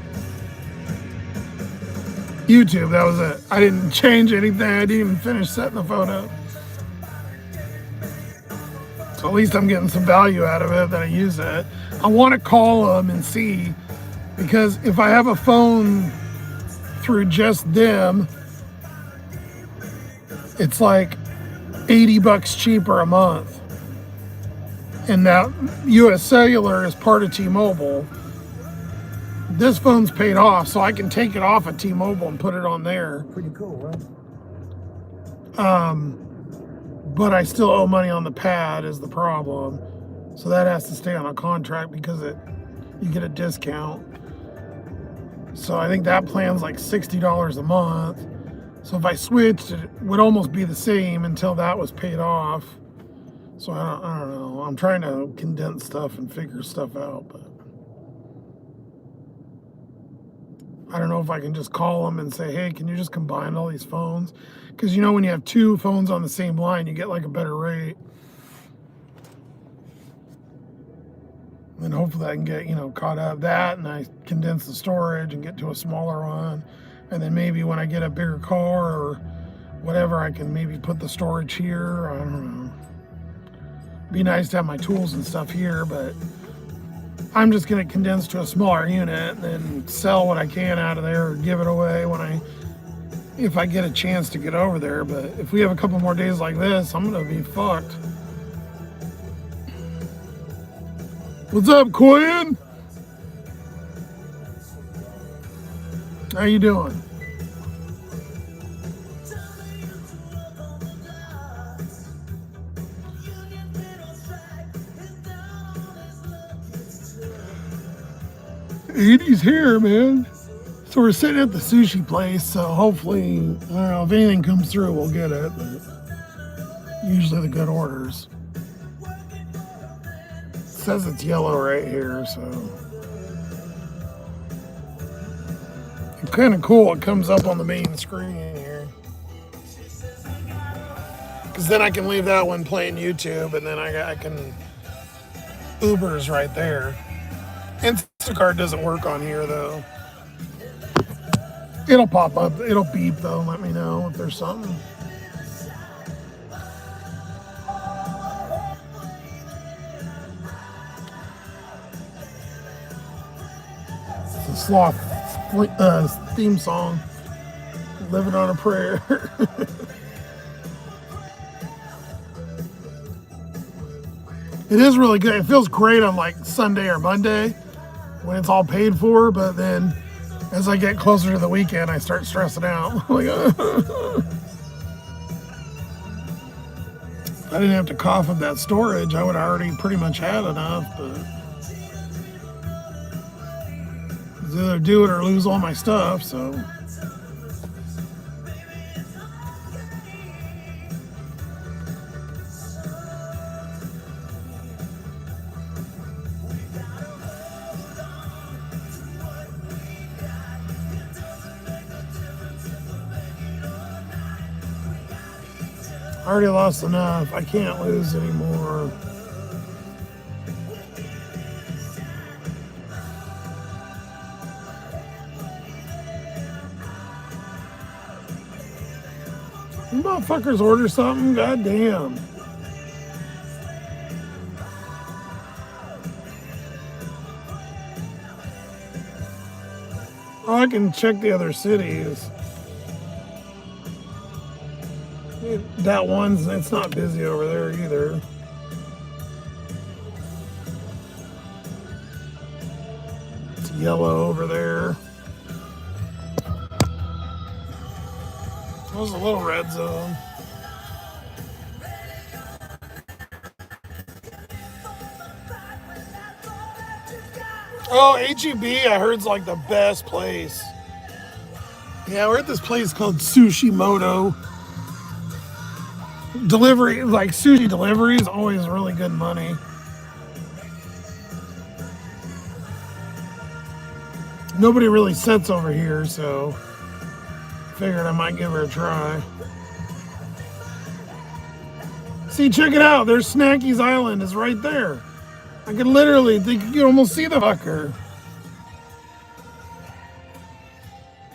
YouTube, that was it. I didn't change anything. I didn't even finish setting the phone up. So at least I'm getting some value out of it that I use it. I want to call them and see, because if I have a phone through just them, it's like $80 cheaper a month. And now US Cellular is part of T-Mobile. This phone's paid off, so I can take it off of T-Mobile and put it on there. Pretty cool, right? But I still owe money on the pad is the problem. So that has to stay on a contract because you get a discount. So I think that plan's like $60 a month. So if I switched, it would almost be the same until that was paid off. So I don't know. I'm trying to condense stuff and figure stuff out, but I don't know if I can just call them and say, hey, can you just combine all these phones? Because you know, when you have two phones on the same line, you get like a better rate. And hopefully I can get, caught up that, and I condense the storage and get to a smaller one. And then maybe when I get a bigger car or whatever, I can maybe put the storage here. I don't know. Be nice to have my tools and stuff here, but I'm just going to condense to a smaller unit and then sell what I can out of there or give it away if I get a chance to get over there. But if we have a couple more days like this, I'm going to be fucked. What's up, Quinn? How you doing? Edie's here, man. So we're sitting at the sushi place, so hopefully, I don't know, if anything comes through, we'll get it. But usually the good orders. It says it's yellow right here, so. It's kind of cool. It comes up on the main screen here. Because then I can leave that one playing YouTube, and then I can Uber's right there. Instacart doesn't work on here though. It'll pop up, it'll beep though, and let me know if there's something. It's a Sloth theme song, Living on a Prayer. It is really good. It feels great on like Sunday or Monday when it's all paid for, but then as I get closer to the weekend, I start stressing out. Like, if I didn't have to cough up that storage, I would have already pretty much had enough, but it's either do it or lose all my stuff, so. I already lost enough. I can't lose anymore. You motherfuckers order something? God damn. Oh, I can check the other cities. That one's, it's not busy over there either. It's yellow over there. There's a little red zone. Oh, HEB, I heard's like the best place. Yeah, we're at this place called Sushi Moto. Delivery, like sushi delivery is always really good money. Nobody really sits over here, so Figured I might give her a try. See, check it out. There's Snacky's Island is right there. I could literally, you can almost see the fucker.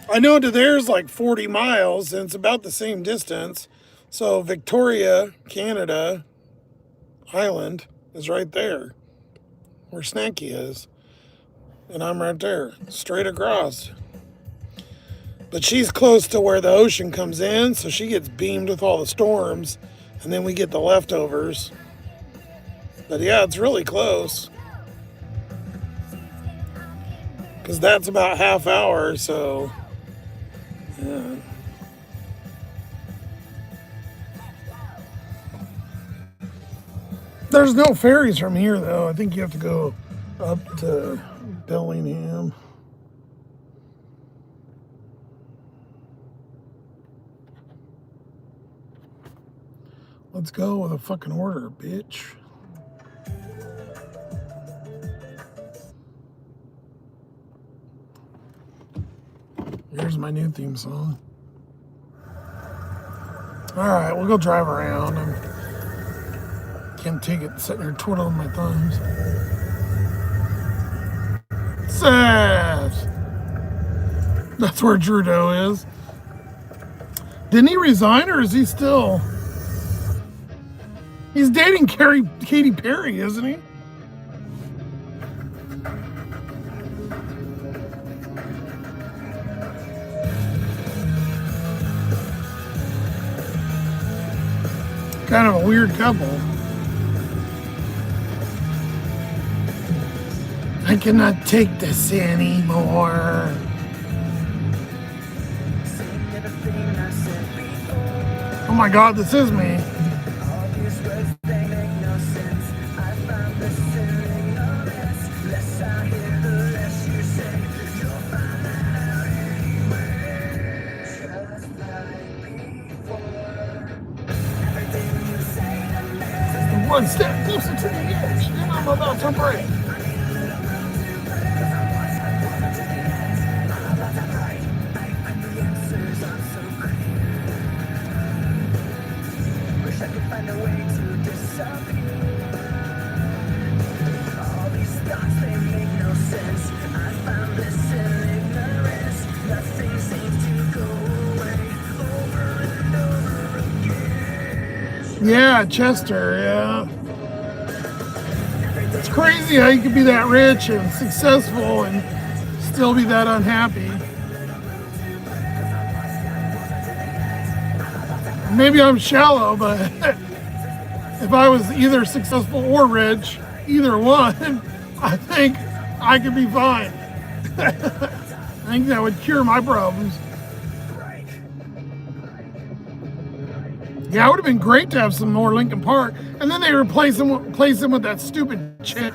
I know to there's like 40 miles and it's about the same distance. So Victoria, Canada, Island is right there where Snacky is. And I'm right there, straight across. But she's close to where the ocean comes in, so she gets beamed with all the storms, and then we get the leftovers. But yeah, it's really close. Because that's about half hour, so yeah. There's no ferries from here, though. I think you have to go up to Bellingham. Let's go with a fucking order, bitch. Here's my new theme song. Alright, we'll go drive around. I can't take it sitting here twiddling my thumbs. Sad. That's where Trudeau is. Didn't he resign or is he still? He's dating Katy Perry, isn't he? Kind of a weird couple. I cannot take this anymore. Oh my God, this is me. One step closer to the edge, and I'm about to break. Yeah, Chester, yeah. It's crazy how you could be that rich and successful and still be that unhappy. Maybe I'm shallow, but if I was either successful or rich, either one, I think I could be fine. I think that would cure my problems. Yeah, it would have been great to have some more Linkin Park. And then they replace him with that stupid chick.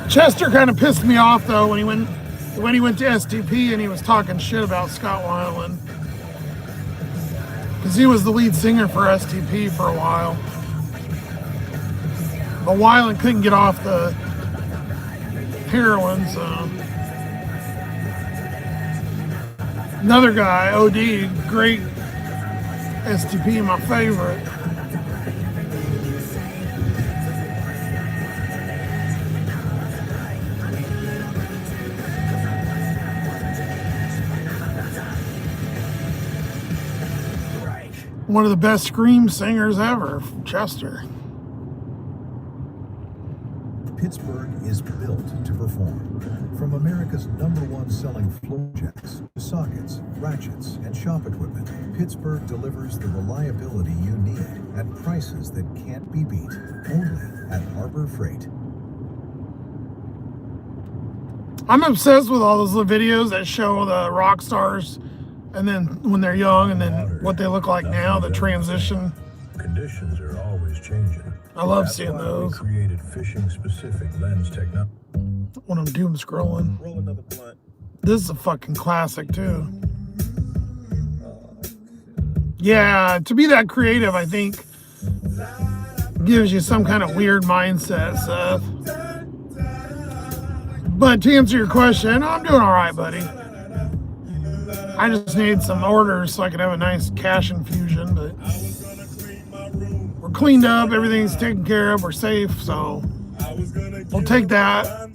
Chester kind of pissed me off though when he went to STP and he was talking shit about Scott Weiland. Because he was the lead singer for STP for a while. But Weiland couldn't get off the heroin, so. Another guy, OD, great STP, my favorite. One of the best scream singers ever, Chester. Pittsburgh is built to perform. From America's #1 selling floor jacks, sockets, ratchets, and shop equipment, Pittsburgh delivers the reliability you need at prices that can't be beat. Only at Harbor Freight. I'm obsessed with all those little videos that show the rock stars and then when they're young and then what they look like now, the transition. Conditions are always changing. I love seeing those. We created fishing-specific lens technology. When I'm doom scrolling. Roll another blunt. This is a fucking classic too. Yeah, to be that creative, I think, gives you some kind of weird mindset, Seth. But to answer your question, I'm doing all right, buddy. I just need some orders so I can have a nice cash infusion, but we're cleaned up, everything's taken care of, we're safe, so we'll take that.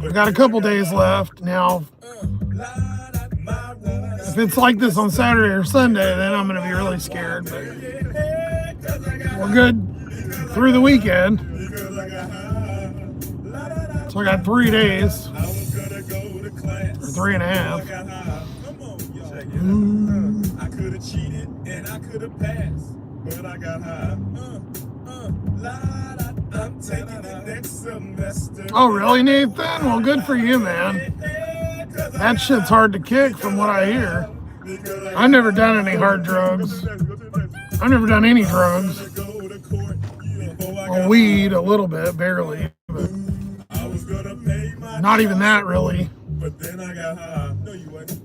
We got a couple days left. Now, if it's like this on Saturday or Sunday, then I'm going to be really scared, but we're good through the weekend. So I got 3 days, or 3.5. I could have cheated and I could have passed, but I got high. I'm taking it next semester. Oh, really, Nathan? Well, good for you, man. That shit's hard to kick from what I hear. I've never done any hard drugs. I've never done any drugs. Well, weed, a little bit, barely. But not even that, really. But then I got high. No, you wasn't.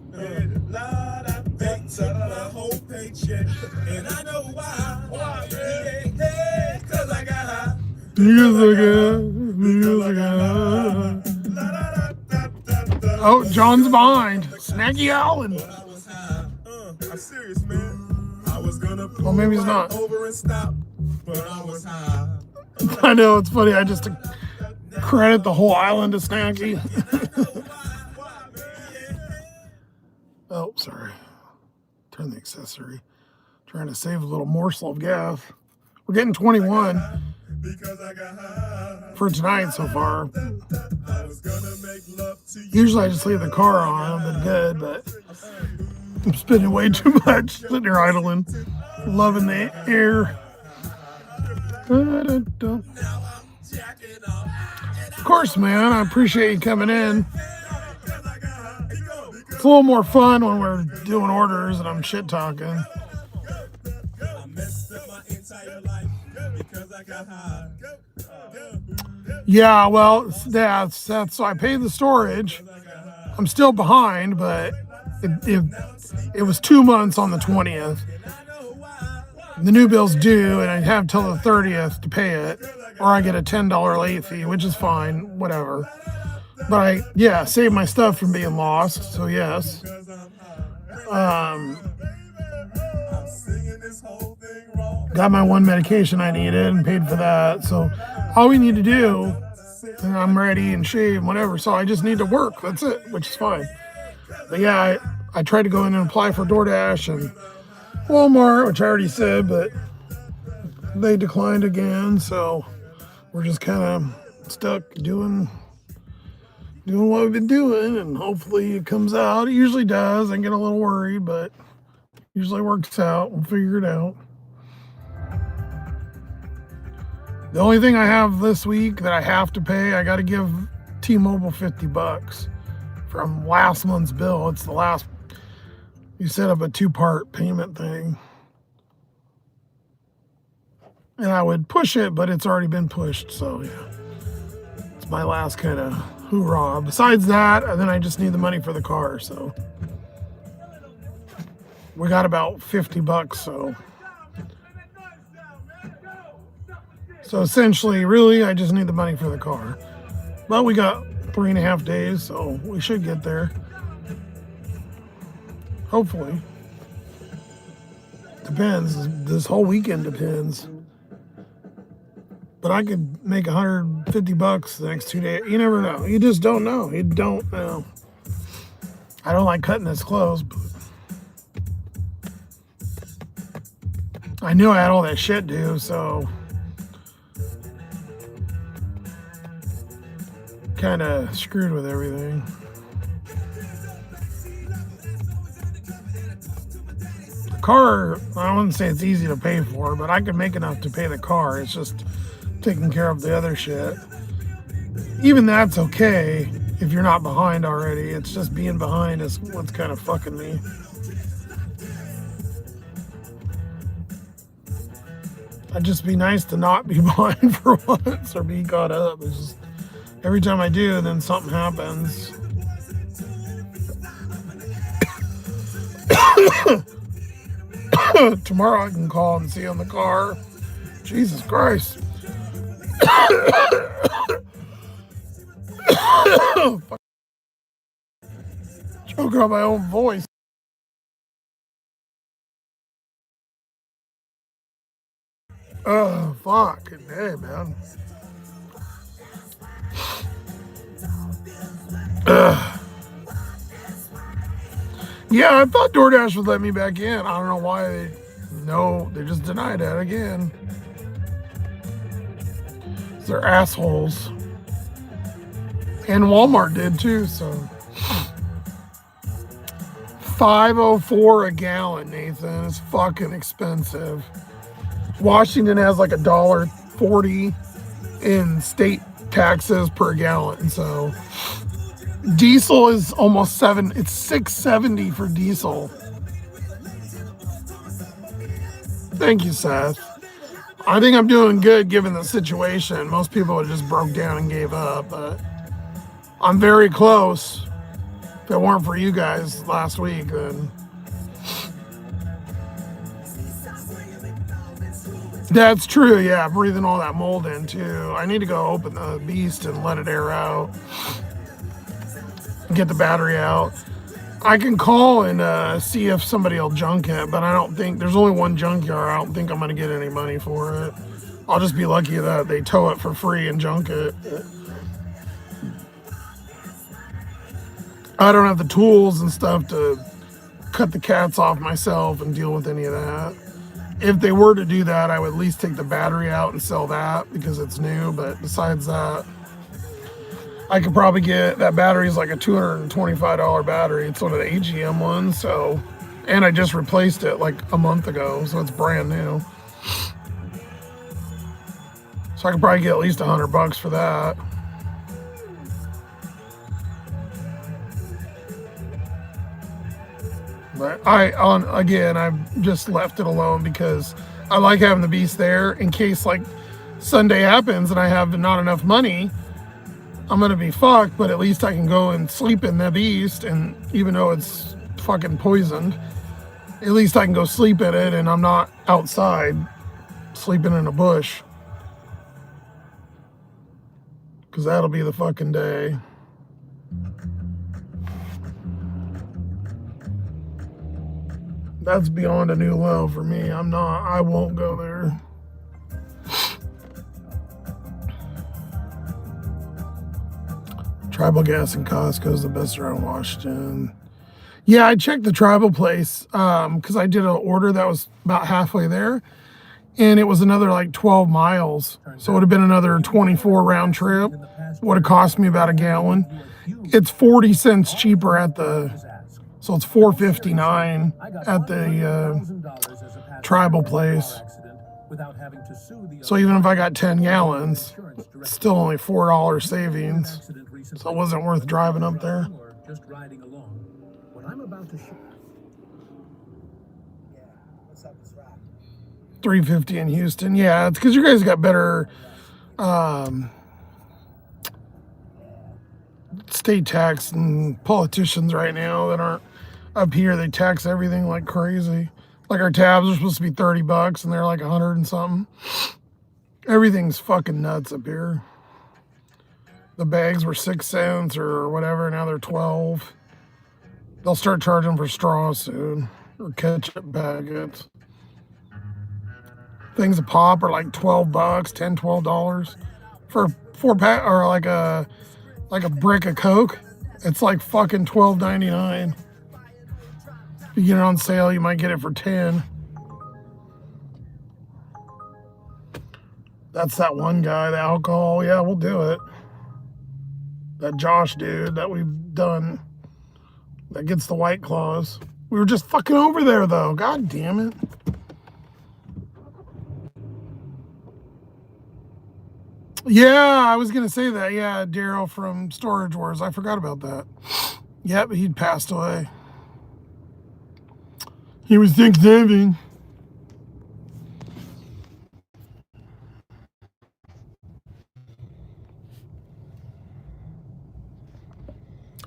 Back to my whole paycheck. And I know why. Cause I got high. Oh, John's behind. Snacky Allen. I'm serious, man. I was gonna pull Well, maybe he's not. over and stop, but I was high. I know, it's funny. I just credit the whole island to Snacky. Oh, sorry. Turn the accessory. Trying to save a little morsel of gas. We're getting 21 for tonight so far. Usually I just leave the car on. I've been good, but I'm spending way too much sitting here idling, loving the air. Of course, man, I appreciate you coming in. It's a little more fun when we're doing orders and I'm shit talking. Yeah, well, that's so I paid the storage. I'm still behind, but it was 2 months on the 20th. The new bill's due, and I have till the 30th to pay it, or I get a $10 late fee, which is fine, whatever. But I saved my stuff from being lost, so yes. Got my one medication I needed and paid for that. So all we need to do, and I'm ready and shaved, whatever. So I just need to work. That's it, which is fine. But yeah, I tried to go in and apply for DoorDash and Walmart, which I already said, but they declined again. So we're just kind of stuck doing what we've been doing, and hopefully it comes out. It usually does. I get a little worried, but usually works out. We'll figure it out. The only thing I have this week that I have to pay, I got to give T-Mobile $50 from last month's bill. It's the last. You set up a 2-part payment thing, and I would push it, but it's already been pushed. So yeah, it's my last kind of hoorah. Besides that, and then I just need the money for the car. So we got about $50. So essentially, really, I just need the money for the car. But we got 3.5 days, so we should get there. Hopefully. Depends. This whole weekend depends. But I could make $150 the next 2 days. You never know. You just don't know. You don't know. I don't like cutting this close, but I knew I had all that shit due, so kind of screwed with everything. The car, I wouldn't say it's easy to pay for, but I could make enough to pay the car. It's just taking care of the other shit. Even that's okay if you're not behind already. It's just being behind is what's kind of fucking me. I'd just be nice to not be behind for once or be caught up. It's just every time I do, then something happens. Tomorrow I can call and see on the car. Jesus Christ. Choking on my own voice. Oh, fucking hey, man. Yeah, I thought DoorDash would let me back in. I don't know why. They just denied it again. They're assholes. And Walmart did too, so. $5.04 a gallon, Nathan. It's fucking expensive. Washington has like $1.40 in state taxes per gallon, so diesel is almost it's $6.70 for diesel. Thank you, Seth. I think I'm doing good given the situation. Most people would just broke down and gave up, but I'm very close. If it weren't for you guys last week, then that's true. Yeah, breathing all that mold in too. I need to go open the beast and let it air out. Get the battery out. I can call and see if somebody will junk it, but I don't think there's only one junkyard. I don't think I'm gonna get any money for it. I'll just be lucky that they tow it for free and junk it. I don't have the tools and stuff to cut the cats off myself and deal with any of that. If they were to do that, I would at least take the battery out and sell that because it's new. But besides that, I could probably get that battery is like a $225 battery. It's one of the AGM ones. So, and I just replaced it like a month ago, so it's brand new. So I could probably get at least $100 for that. But I've just left it alone because I like having the beast there in case like Sunday happens and I have not enough money. I'm gonna be fucked, but at least I can go and sleep in the beast, and even though it's fucking poisoned, at least I can go sleep in it and I'm not outside sleeping in a bush. Cause that'll be the fucking day. That's beyond a new low for me. I won't go there. Tribal gas in Costco is the best around Washington. Yeah, I checked the tribal place because I did an order that was about halfway there, and it was another like 12 miles. So it would have been another 24 round trip. Would have cost me about a gallon. It's 40 cents cheaper so it's $4.59 at the tribal place. So even if I got 10 gallons, it's still only $4 savings. So it wasn't worth driving up there. $3.50 in Houston. Yeah, it's because you guys got better state tax and politicians right now that aren't up here. They tax everything like crazy. Like our tabs are supposed to be $30 and they're like 100 and something. Everything's fucking nuts up here. The bags were 6 cents or whatever, now they're 12. They'll start charging for straws soon, or ketchup packets. Things of pop are like $12, $10, $12 for 4-pack, or like a brick of Coke. It's like fucking $12.99. If you get it on sale, you might get it for 10. That's that one guy, the alcohol. Yeah, we'll do it. That Josh dude that we've done that gets the White Claws. We were just fucking over there though. God damn it. Yeah, I was gonna say that. Yeah, Daryl from Storage Wars. I forgot about that. Yep, he'd passed away. He was Thanksgiving.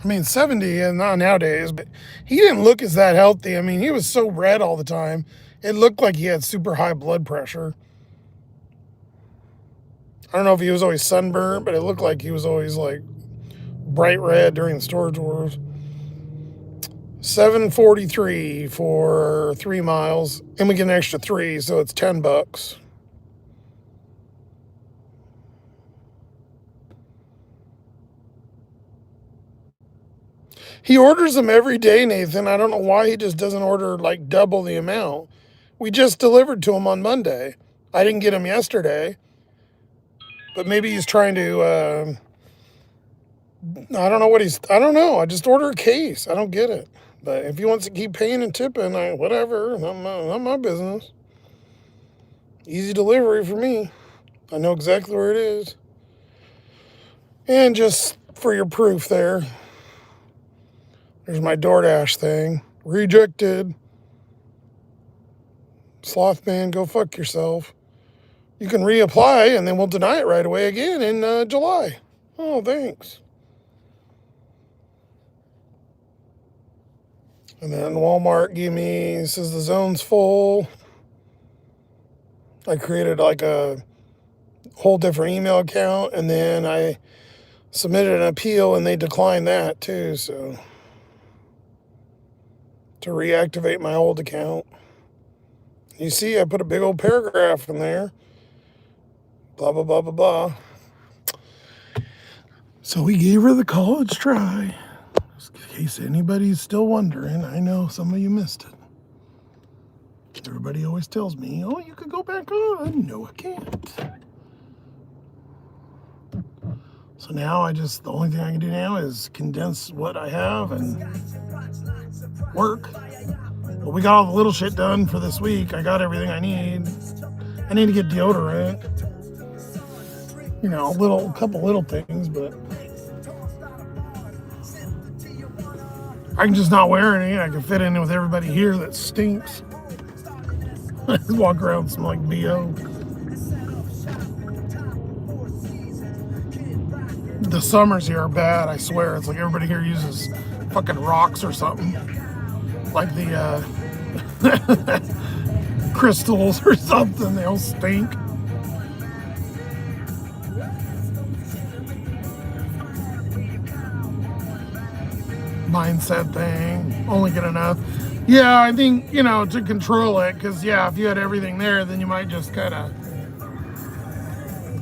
I mean, 70 and not nowadays, but he didn't look as that healthy. I mean, he was so red all the time. It looked like he had super high blood pressure. I don't know if he was always sunburned, but it looked like he was always like bright red during the storage wars. $7.43 for 3 miles, and we get an extra 3, so it's $10. He orders them every day, Nathan. I don't know why he just doesn't order like double the amount. We just delivered to him on Monday. I didn't get him yesterday, but maybe he's trying to. I don't know what he's. I don't know. I just order a case. I don't get it. But if he wants to keep paying and tipping, whatever. Not my business. Easy delivery for me. I know exactly where it is. And just for your proof there, there's my DoorDash thing. Rejected. Sloth-Man, go fuck yourself. You can reapply and then we'll deny it right away again in July. Oh, thanks. And then Walmart gave me, says the zone's full. I created like a whole different email account, and then I submitted an appeal and they declined that too, so to reactivate my old account. You see, I put a big old paragraph in there. Blah, blah, blah, blah, blah. So we gave her the college try. Just in case anybody's still wondering, I know some of you missed it. Everybody always tells me, oh, you could go back on. No, I can't. So now the only thing I can do now is condense what I have and work. But we got all the little shit done for this week. I got everything I need. I need to get deodorant. You know, a couple little things, but I can just not wear any. I can fit in with everybody here that stinks. I just walk around smell like BO. The summers here are bad, I swear. It's like everybody here uses fucking rocks or something. Like the crystals or something. They all stink. Mindset thing. Only get enough. Yeah, I think, to control it, because, if you had everything there, then you might just kind of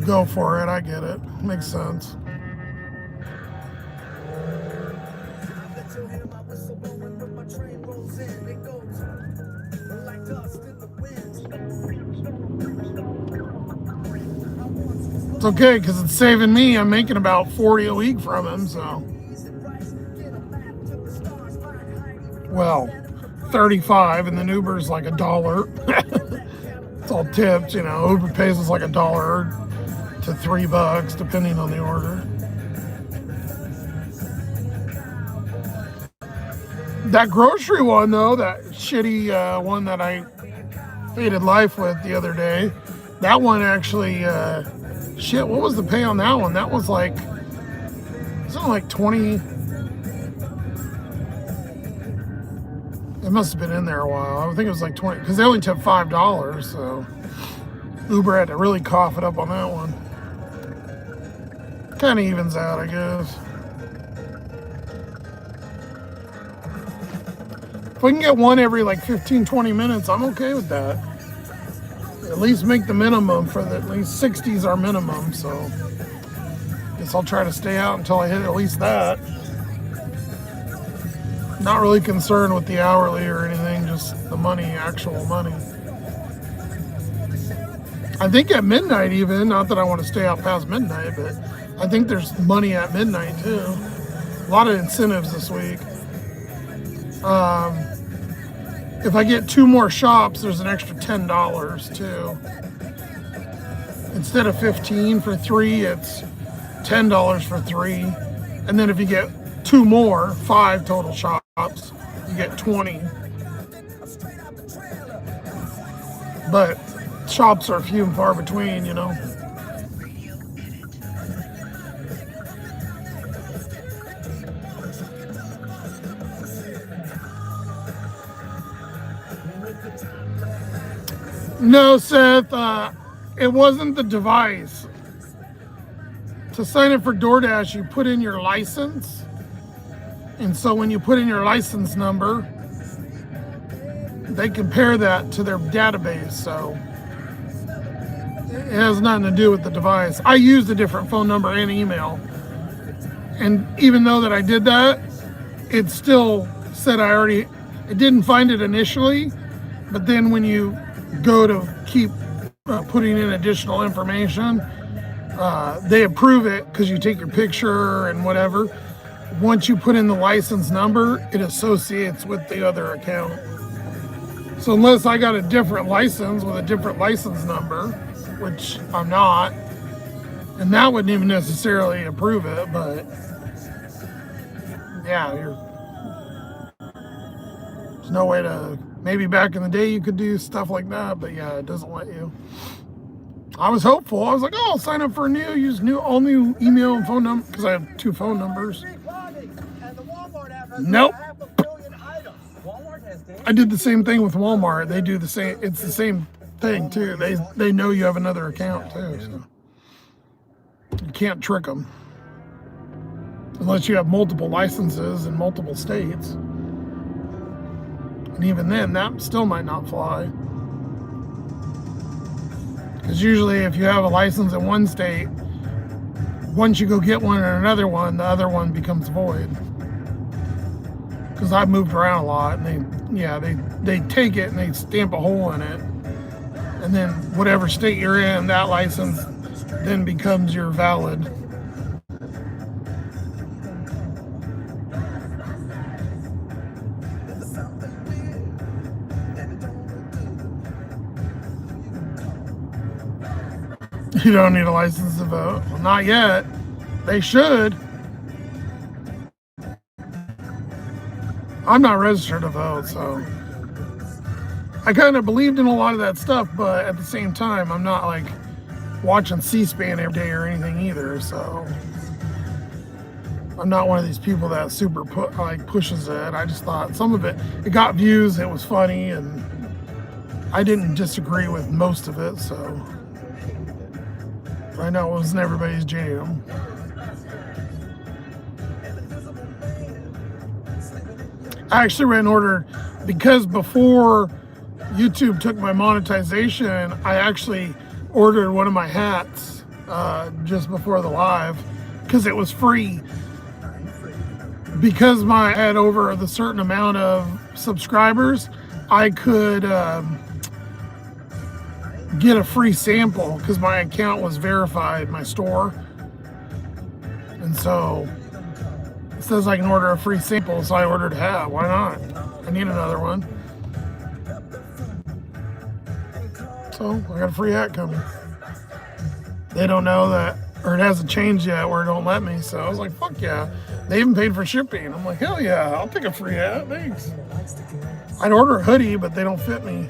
go for it. I get it. Makes sense. It's okay, because it's saving me. I'm making about 40 a week from him, so. Well, 35, and then Uber's like $1. It's all tipped, Uber pays us like $1 to $3, depending on the order. That grocery one, though, that shitty one that I faded life with the other day, that one actually, shit, what was the pay on that one? That was like, something like 20. It must have been in there a while. I think it was like 20, because they only took $5, so Uber had to really cough it up on that one. Kind of evens out, I guess. If we can get one every like 15, 20 minutes, I'm okay with that. At least make the minimum at least 60 is our minimum, so guess I'll try to stay out until I hit at least that. Not really concerned with the hourly or anything, just the money, actual money. I think at midnight even, not that I want to stay out past midnight, but I think there's money at midnight too. A lot of incentives this week. If I get 2 more shops, there's an extra $10 too. Instead of $15 for 3, it's $10 for 3. And then if you get 2 more, 5 total shops, you get 20. But shops are few and far between, No, Seth, it wasn't the device. to sign up for DoorDash, you put in your license. And so when you put in your license number, they compare that to their database. So it has nothing to do with the device. I used a different phone number and email. And even though that I did that, it still said it didn't find it initially. But then when you go to keep putting in additional information, they approve it because you take your picture and whatever. Once you put in the license number, it associates with the other account. So unless I got a different license with a different license number, which I'm not, and that wouldn't even necessarily approve it, but yeah, there's no way to, maybe back in the day you could do stuff like that, but yeah, it doesn't let you. I was hopeful. I was like, oh, I'll sign up for all new email and phone number, because I have 2 phone numbers. Nope. I did the same thing with Walmart. They do the same. It's the same thing too. They know you have another account too, so you can't trick them unless you have multiple licenses in multiple states. And even then, that still might not fly. Because usually if you have a license in one state, once you go get one in another one, the other one becomes void. Because I've moved around a lot, and they take it and they stamp a hole in it. And then whatever state you're in, that license then becomes your valid. You don't need a license to vote. Well, not yet. They should. I'm not registered to vote, so I kind of believed in a lot of that stuff, but at the same time, I'm not like watching C-SPAN every day or anything either, so I'm not one of these people that super pushes it. I just thought some of it got views, it was funny, and I didn't disagree with most of it, so I know it wasn't everybody's jam. I actually ran order because before YouTube took my monetization, I actually ordered one of my hats just before the live because it was free. Because I had over the certain amount of subscribers, I could get a free sample because my account was verified, my store. And so it says I can order a free sample, so I ordered a hat. Why not? I need another one. So I got a free hat coming. They don't know that, or it hasn't changed yet where it don't let me. So I was like, fuck yeah. They even paid for shipping. I'm like, hell yeah, I'll take a free hat. Thanks. I'd order a hoodie, but they don't fit me.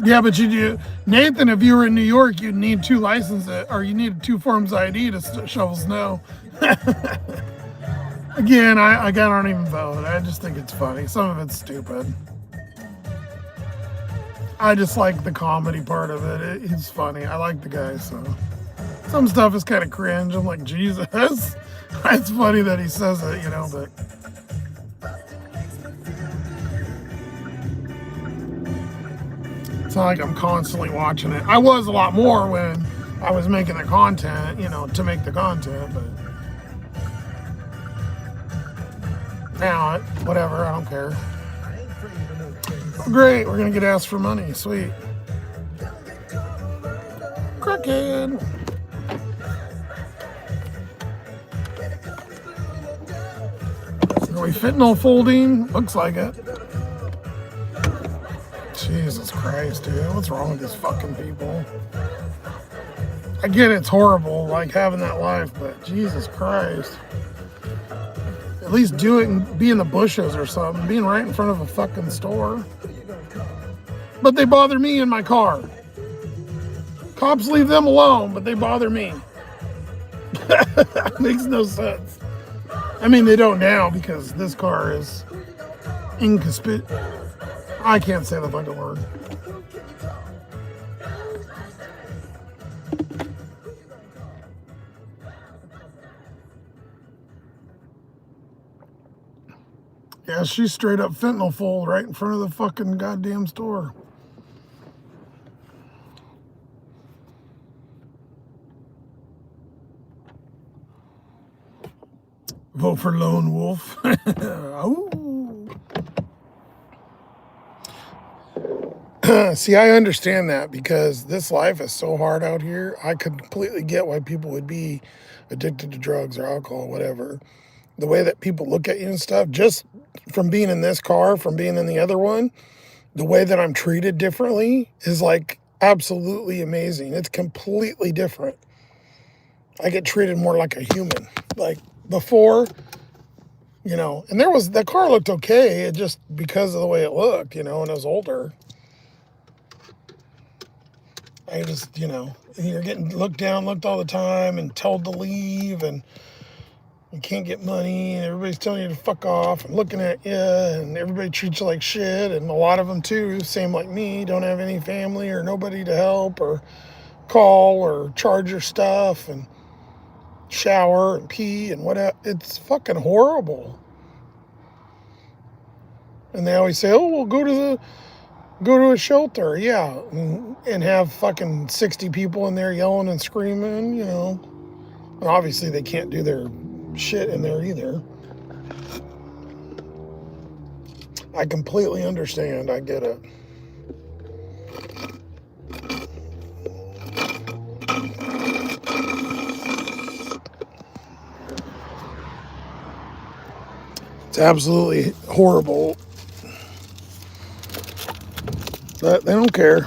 Yeah, but you do, Nathan, if you were in New York, you'd need 2 licenses, or you need 2 forms of ID to shovel snow. Again, I don't even vote. I just think it's funny. Some of it's stupid. I just like the comedy part of it. It's funny. I like the guy, so. Some stuff is kind of cringe. I'm like, Jesus. It's funny that he says it, but. It's not like I'm constantly watching it. I was a lot more when I was making the content, to make the content, but now, whatever, I don't care. Oh, great, we're gonna get asked for money, sweet. Crooked. Are we fentanyl folding? Looks like it. Jesus Christ, dude. What's wrong with these fucking people? I get it's horrible, like having that life, but Jesus Christ. At least do it and be in the bushes or something. Being right in front of a fucking store. But they bother me in my car. Cops leave them alone, but they bother me. Makes no sense. I mean, they don't now because this car is inconspicuous. I can't say the fucking word. Yeah, she's straight up fentanyl full right in front of the fucking goddamn store. Vote for Lone Wolf. See, I understand that because this life is so hard out here. I could completely get why people would be addicted to drugs or alcohol, whatever. The way that people look at you and stuff, just from being in this car, from being in the other one, the way that I'm treated differently is like absolutely amazing. It's completely different. I get treated more like a human. Like before, you know, and the car looked okay, it just because of the way it looked, you know, and it was older. I just, you know, you're getting looked all the time and told to leave and you can't get money and everybody's telling you to fuck off and looking at you and everybody treats you like shit. And a lot of them too, same like me, don't have any family or nobody to help or call or charge your stuff and shower and pee and whatever. It's fucking horrible. And they always say, oh, well, go to a shelter, yeah, and have fucking 60 people in there yelling and screaming, you know. And obviously they can't do their shit in there either. I completely understand. I get it. It's absolutely horrible. But they don't care.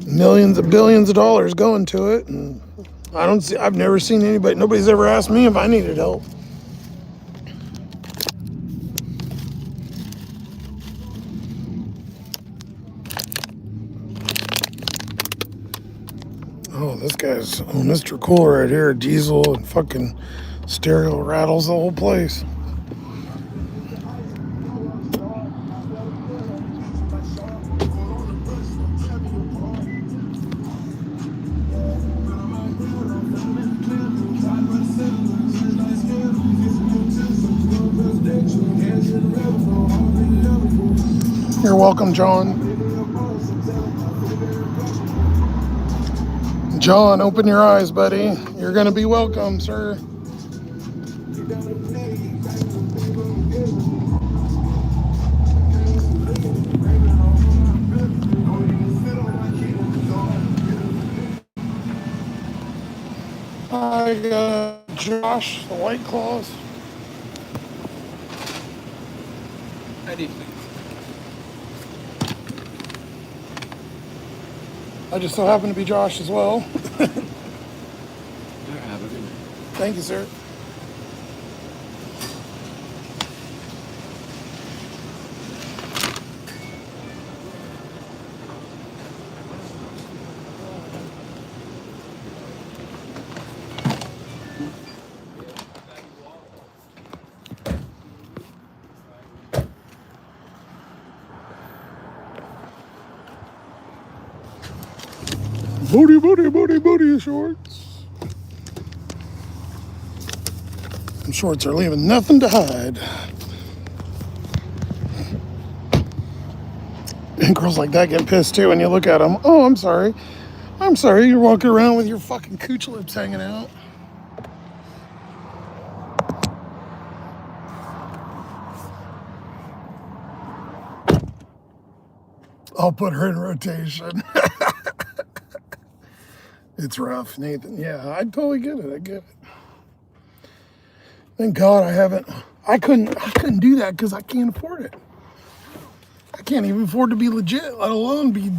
Millions of billions of dollars going to it, and I've never seen nobody's ever asked me if I needed help. Oh, this guy's Mr. Cool right here, diesel and fucking stereo rattles the whole place. You're welcome, John. John, open your eyes, buddy. You're going to be welcome, sir. I got Josh, the White Claws. I just so happen to be Josh as well. Thank you, sir. Booty shorts. Them shorts are leaving nothing to hide. And girls like that get pissed too when you look at them. Oh, I'm sorry. I'm sorry you're walking around with your fucking cooch lips hanging out. I'll put her in rotation. It's rough, Nathan. Yeah, I totally get it. I get it. Thank God I couldn't do that because I can't afford it. I can't even afford to be legit, let alone be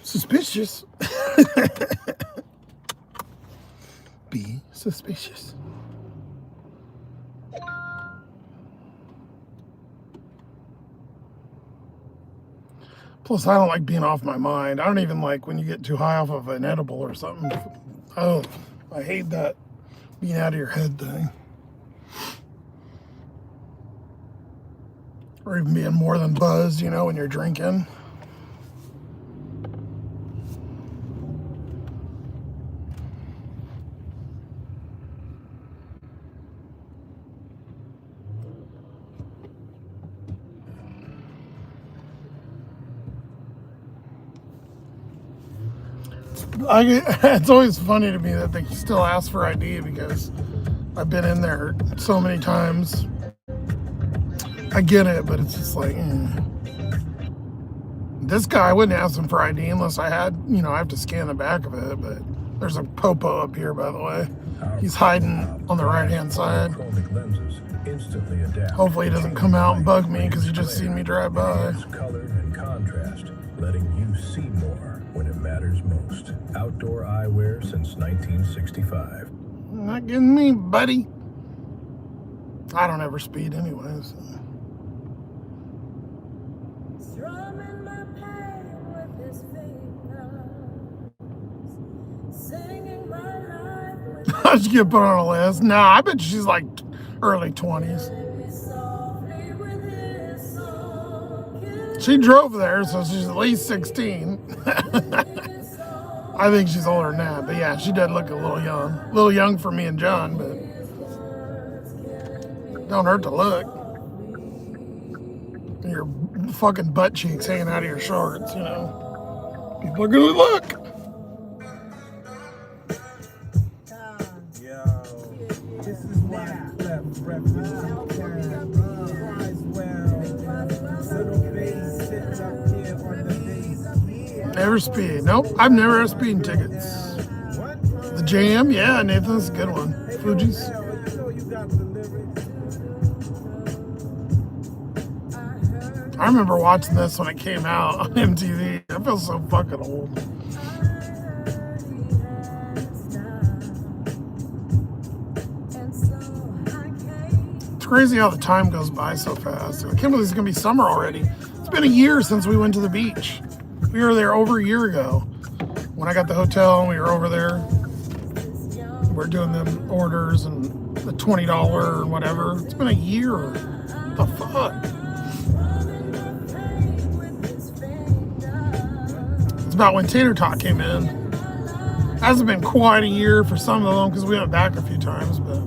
suspicious. Be suspicious. Plus, I don't like being off my mind. I don't even like when you get too high off of an edible or something. Oh, I hate that being out of your head thing. Or even being more than buzzed, you know, when you're drinking. It's always funny to me that they still ask for ID because I've been in there so many times. I get it, but it's just like, This guy, I wouldn't ask him for ID unless I had, you know, I have to scan the back of it, but there's a popo up here, by the way. He's hiding on the right-hand side. Hopefully he doesn't come out and bug me because he just seen me drive by. Color and contrast, letting you see more when it matters most. Outdoor eyewear since 1965. Not getting me, buddy. I don't ever speed anyways. Strumming my pain with his fingers, singing my life with How'd you get put on a list? Nah, I bet she's like early 20s. softly with his song. She drove there, so she's at least 16. I think she's older than that, but yeah, she does look a little young. A little young for me and John, but don't hurt to look. Your fucking butt cheeks hanging out of your shorts, you know. People are gonna look. Yo, this is why left represent little face sits up here on the base. Never speed. Nope, I've never had speeding tickets. The Jam, yeah, Nathan's a good one. Fuji's. You know you got the lyrics. I remember watching this when it came out on MTV. I feel so fucking old. It's crazy how the time goes by so fast. I can't believe it's gonna be summer already. It's been a year since we went to the beach. We were there over a year ago. When I got the hotel and we were over there, we're doing them orders and the $20 and whatever. It's been a year. What the fuck? It's about when Tater Tot came in. Hasn't been quite a year for some of them because we went back a few times, but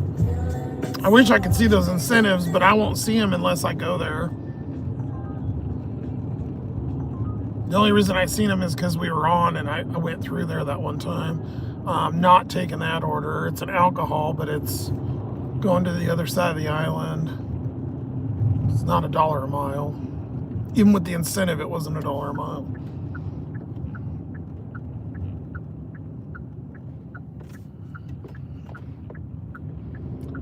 I wish I could see those incentives, but I won't see them unless I go there. The only reason I seen them is because we were on and I went through there that one time. Not taking that order. It's an alcohol, but it's going to the other side of the island. It's not $1 a mile. Even with the incentive, it wasn't $1 a mile.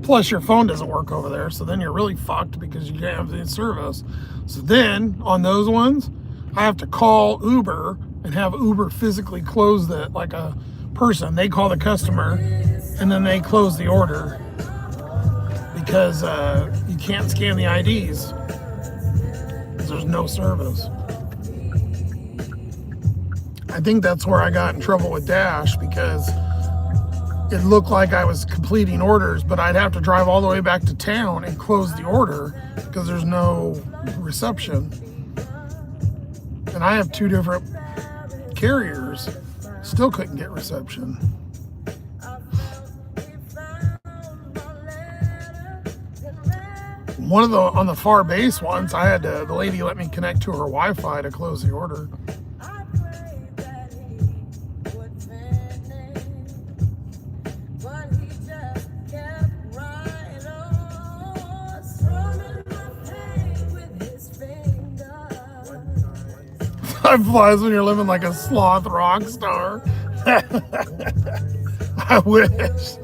Plus, your phone doesn't work over there, so then you're really fucked because you can't have any service. So then, on those ones, I have to call Uber and have Uber physically close it like a person. They call the customer and then they close the order because you can't scan the IDs because there's no service. I think that's where I got in trouble with Dash because it looked like I was completing orders, but I'd have to drive all the way back to town and close the order because there's no reception. And I have 2 different carriers, still couldn't get reception. One of the, on the far base ones, I had to, the lady let me connect to her Wi-Fi to close the order. Time flies when you're living like a sloth rock star. I wish.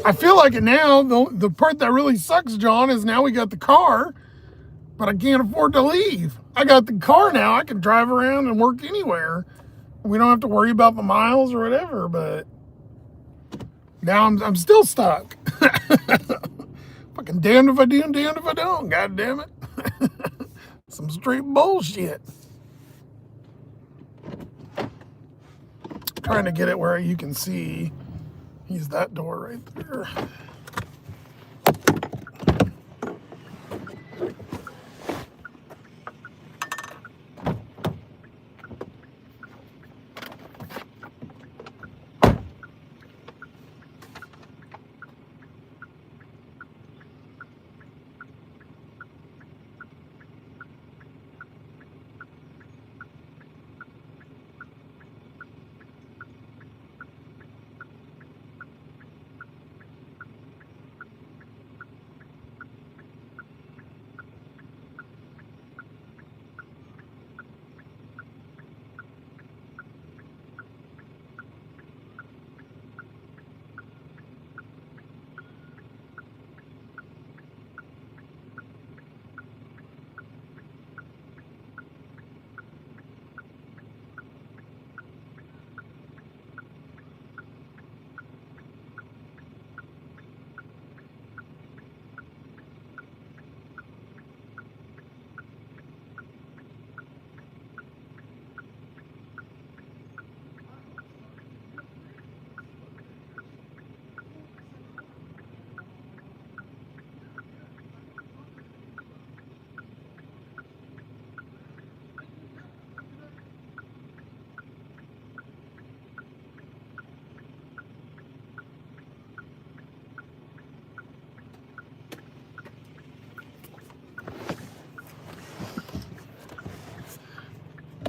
I feel like it now. The part that really sucks, John, is now we got the car, but I can't afford to leave. I got the car now. I can drive around and work anywhere. We don't have to worry about the miles or whatever, but now I'm still stuck. Fucking damned if I do and damned if I don't. God damn it. Some straight bullshit. Trying to get it where you can see. Use that door right there.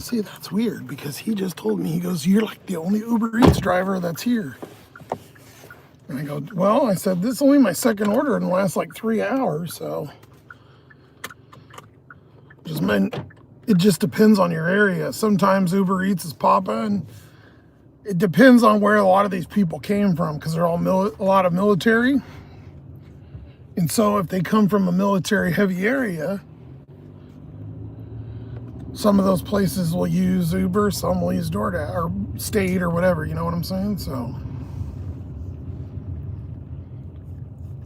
See, that's weird because he just told me, he goes, you're like the only Uber Eats driver that's here. And I go, well, I said, this is only my second order in the last like 3 hours, so. It just depends on your area. Sometimes Uber Eats is popping. It depends on where a lot of these people came from because they're all a lot of military. And so if they come from a military heavy area, some of those places will use Uber, some will use DoorDash or State or whatever, you know what I'm saying? So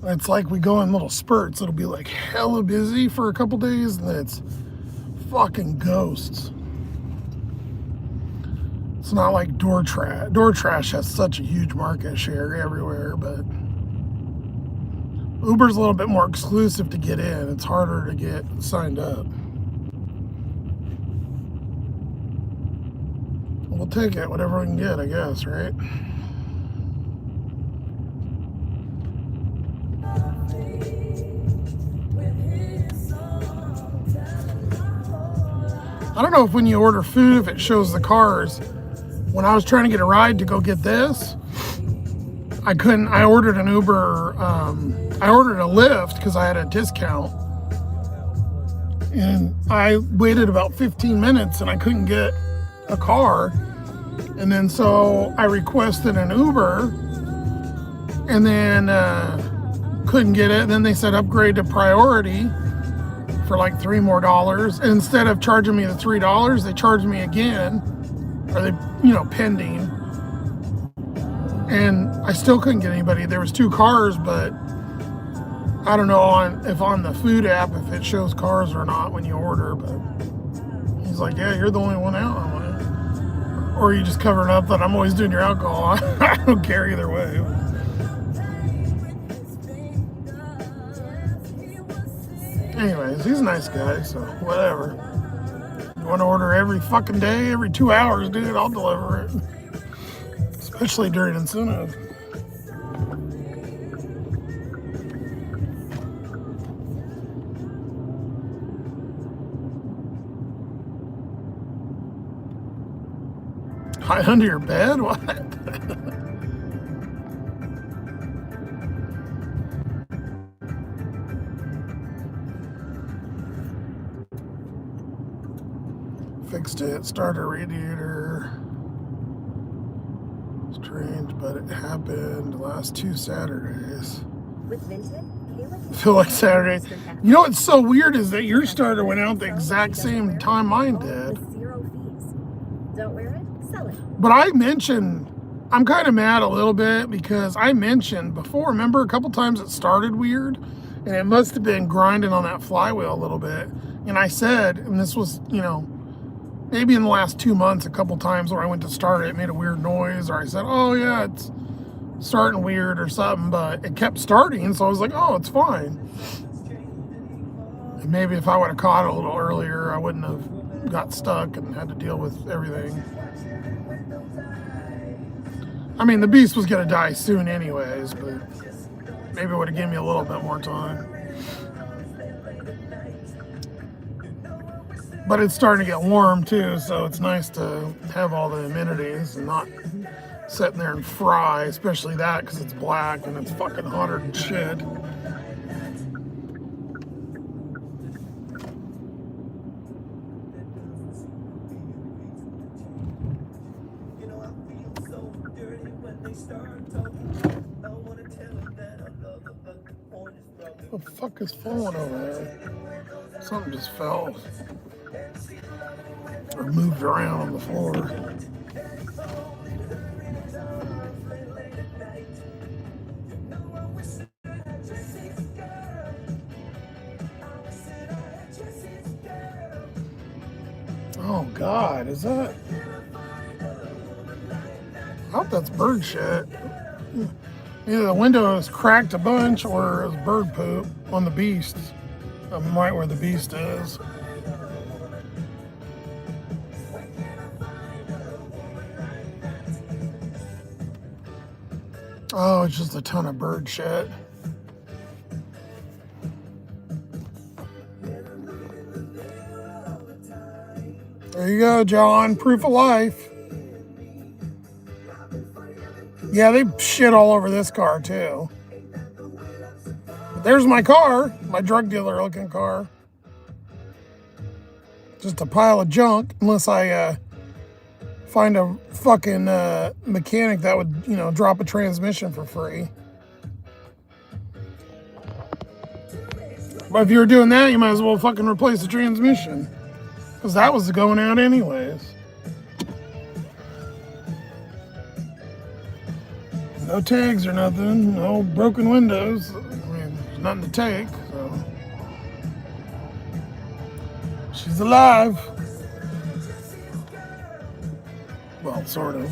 it's like we go in little spurts. It'll be like hella busy for a couple days and then it's fucking ghosts. It's not like DoorTrash. DoorTrash has such a huge market share everywhere, but Uber's a little bit more exclusive to get in. It's harder to get signed up. We'll take it, whatever we can get, I guess, right? I don't know if when you order food, if it shows the cars. When I was trying to get a ride to go get this, I couldn't. I ordered an Uber. I ordered a Lyft because I had a discount. And I waited about 15 minutes and I couldn't get a car. And then so I requested an Uber and then couldn't get it. And then they said upgrade to priority for like $3 more. And instead of charging me the $3, they charged me again. Or they, pending. And I still couldn't get anybody. There was 2 cars, but I don't know if on the food app if it shows cars or not when you order. But he's like, yeah, you're the only one out. I'm like, or you just covering up that I'm always doing your alcohol. I don't care either way. Anyways, he's a nice guy, so whatever. You want to order every fucking day, every 2 hours, dude, I'll deliver it. Especially during incentive. Hide under your bed? What? Fixed it, starter radiator. Strange, but it happened the last 2 Saturdays. I feel like Saturday. You know what's so weird is that your starter went out the exact same time mine did. Don't wear it, sell it. But I mentioned, I'm kind of mad a little bit because I mentioned before, remember a couple times it started weird and it must have been grinding on that flywheel a little bit. And I said, and this was, maybe in the last 2 months, a couple times where I went to start it, it made a weird noise, or I said, oh yeah, it's starting weird or something, but it kept starting, so I was like, oh, it's fine. And maybe if I would have caught it a little earlier, I wouldn't have got stuck and had to deal with everything. I mean, the beast was going to die soon anyways, but maybe it would have given me a little bit more time. But it's starting to get warm too, so it's nice to have all the amenities and not sitting there and fry, especially that because it's black and it's fucking hotter than shit. What the fuck is falling over there? Something just fell. Or moved around on the floor. Oh God, is that? I hope that's bird shit. Either the window is cracked a bunch or it's bird poop on the beast. I'm right where the beast is. Oh, it's just a ton of bird shit. There you go, John. Proof of life. Yeah, they shit all over this car, too. But there's my car, my drug dealer looking car. Just a pile of junk, unless I find a fucking mechanic that would, you know, drop a transmission for free. But if you were doing that, you might as well fucking replace the transmission. Because that was going out anyways. No tags or nothing, no broken windows. I mean, there's nothing to take, so. She's alive. Well, sort of.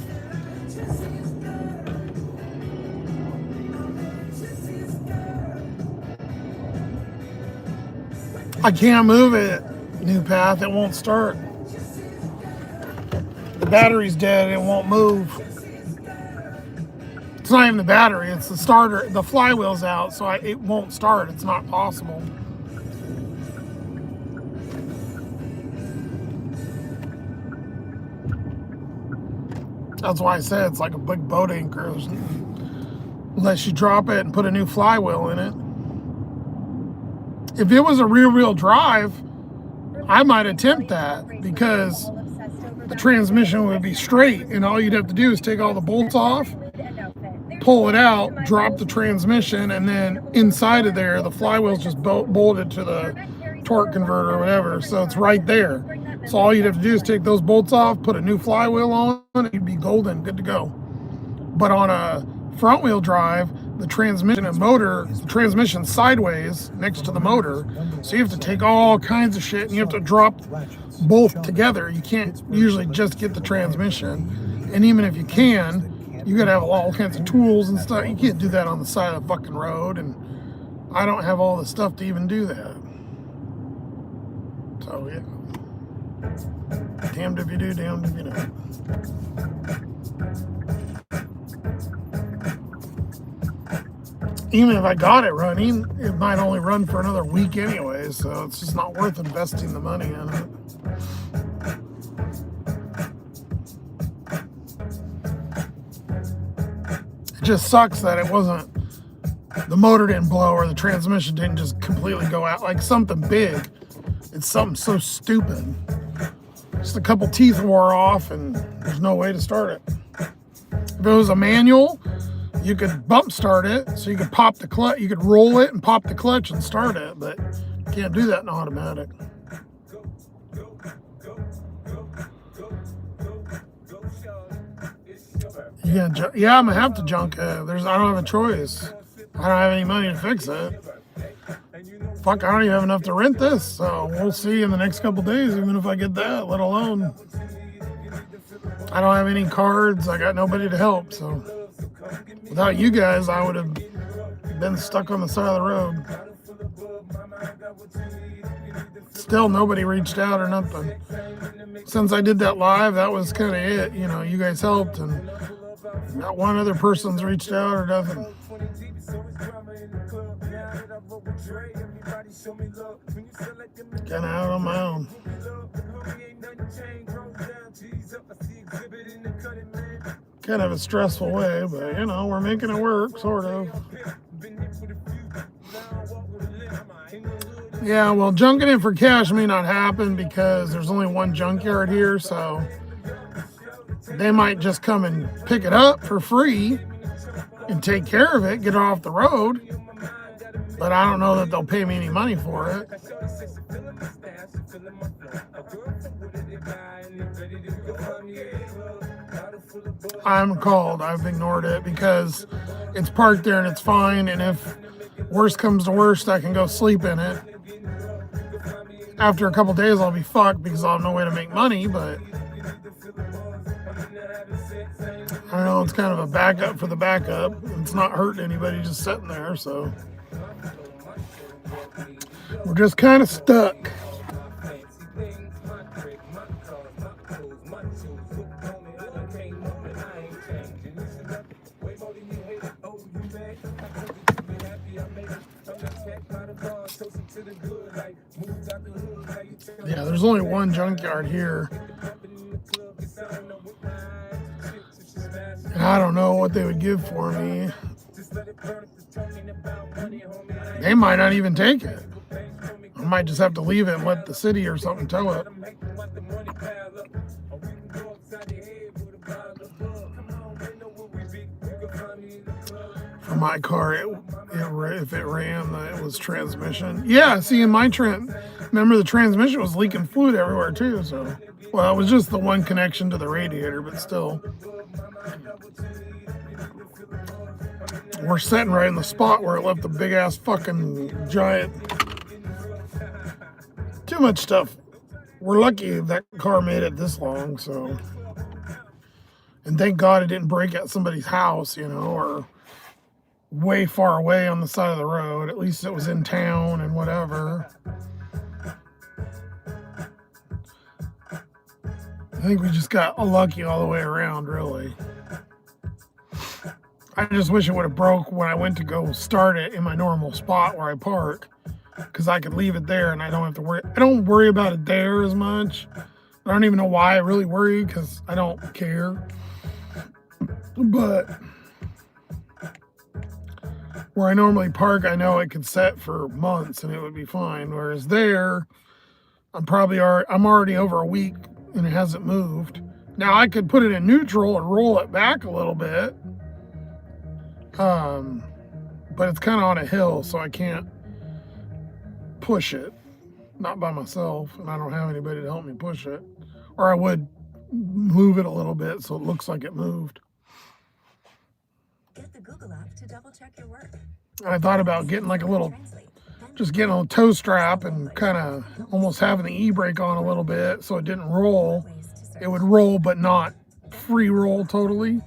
I can't move it. New path, it won't start. The battery's dead, it won't move. It's not even the battery, it's the starter. The flywheel's out, so it won't start. It's not possible. That's why I said it's like a big boat anchor. Unless you drop it and put a new flywheel in it. If it was a rear-wheel drive, I might attempt that because the transmission would be straight and all you'd have to do is take all the bolts off, pull it out, drop the transmission, and then inside of there, the flywheel's just bolted to the torque converter or whatever, so it's right there. So all you'd have to do is take those bolts off, put a new flywheel on, and you'd be golden, good to go. But on a front-wheel drive, the transmission and motor, the transmission sideways next to the motor, so you have to take all kinds of shit and you have to drop both together. You can't usually just get the transmission, and even if you can, you gotta have all kinds of tools and stuff. You can't do that on the side of the fucking road, and I don't have all the stuff to even do that. So yeah, damned if you do, damned if you don't. Even if I got it running, it might only run for another week anyway, so it's just not worth investing the money in it. It just sucks that it wasn't, the motor didn't blow or the transmission didn't just completely go out like something big. It's something so stupid. Just a couple teeth wore off and there's no way to start it. If it was a manual, you could bump start it, so you could pop the clutch, you could roll it and pop the clutch and start it, but you can't do that in automatic. Yeah, I'm gonna have to junk it. I don't have a choice. I don't have any money to fix it. Fuck, I don't even have enough to rent this, so we'll see in the next couple days, even if I get that, let alone. I don't have any cards, I got nobody to help, so. Without you guys, I would have been stuck on the side of the road. Still, nobody reached out or nothing. Since I did that live, that was kind of it. You know, you guys helped, and not one other person's reached out or nothing. Kind of out on my own. Kind of a stressful way, but you know, we're making it work, sort of. Yeah, well, junking it for cash may not happen because there's only one junkyard here, so they might just come and pick it up for free and take care of it, get it off the road. But I don't know that they'll pay me any money for it. I haven't called. I've ignored it because it's parked there and it's fine. And if worst comes to worst, I can go sleep in it. After a couple days, I'll be fucked because I'll have no way to make money. But I don't know. It's kind of a backup for the backup. It's not hurting anybody just sitting there. So we're just kind of stuck. Yeah, there's only one junkyard here. I don't know what they would give for me. They might not even take it. I might just have to leave it and let the city or something tow it. For my car, if it ran, it was transmission. Yeah, see, in my remember the transmission was leaking fluid everywhere too. So, well, it was just the one connection to the radiator, but still. We're sitting right in the spot where it left the big ass fucking giant. Too much stuff. We're lucky that car made it this long, so. And thank God it didn't break at somebody's house, or way far away on the side of the road. At least it was in town and whatever. I think we just got lucky all the way around, really. I just wish it would have broke when I went to go start it in my normal spot where I park, because I could leave it there and I don't have to worry. I don't worry about it there as much. I don't even know why I really worry, because I don't care. But where I normally park, I know it could set for months and it would be fine. Whereas there, I'm already over a week and it hasn't moved. Now I could put it in neutral and roll it back a little bit. But it's kind of on a hill, so I can't push it. Not by myself, and I don't have anybody to help me push it. Or I would move it a little bit so it looks like it moved. Get the Google app to double check your work. I thought about getting like getting a toe strap and kind of almost having the e-brake on a little bit so it didn't roll. It would roll, but not free roll totally.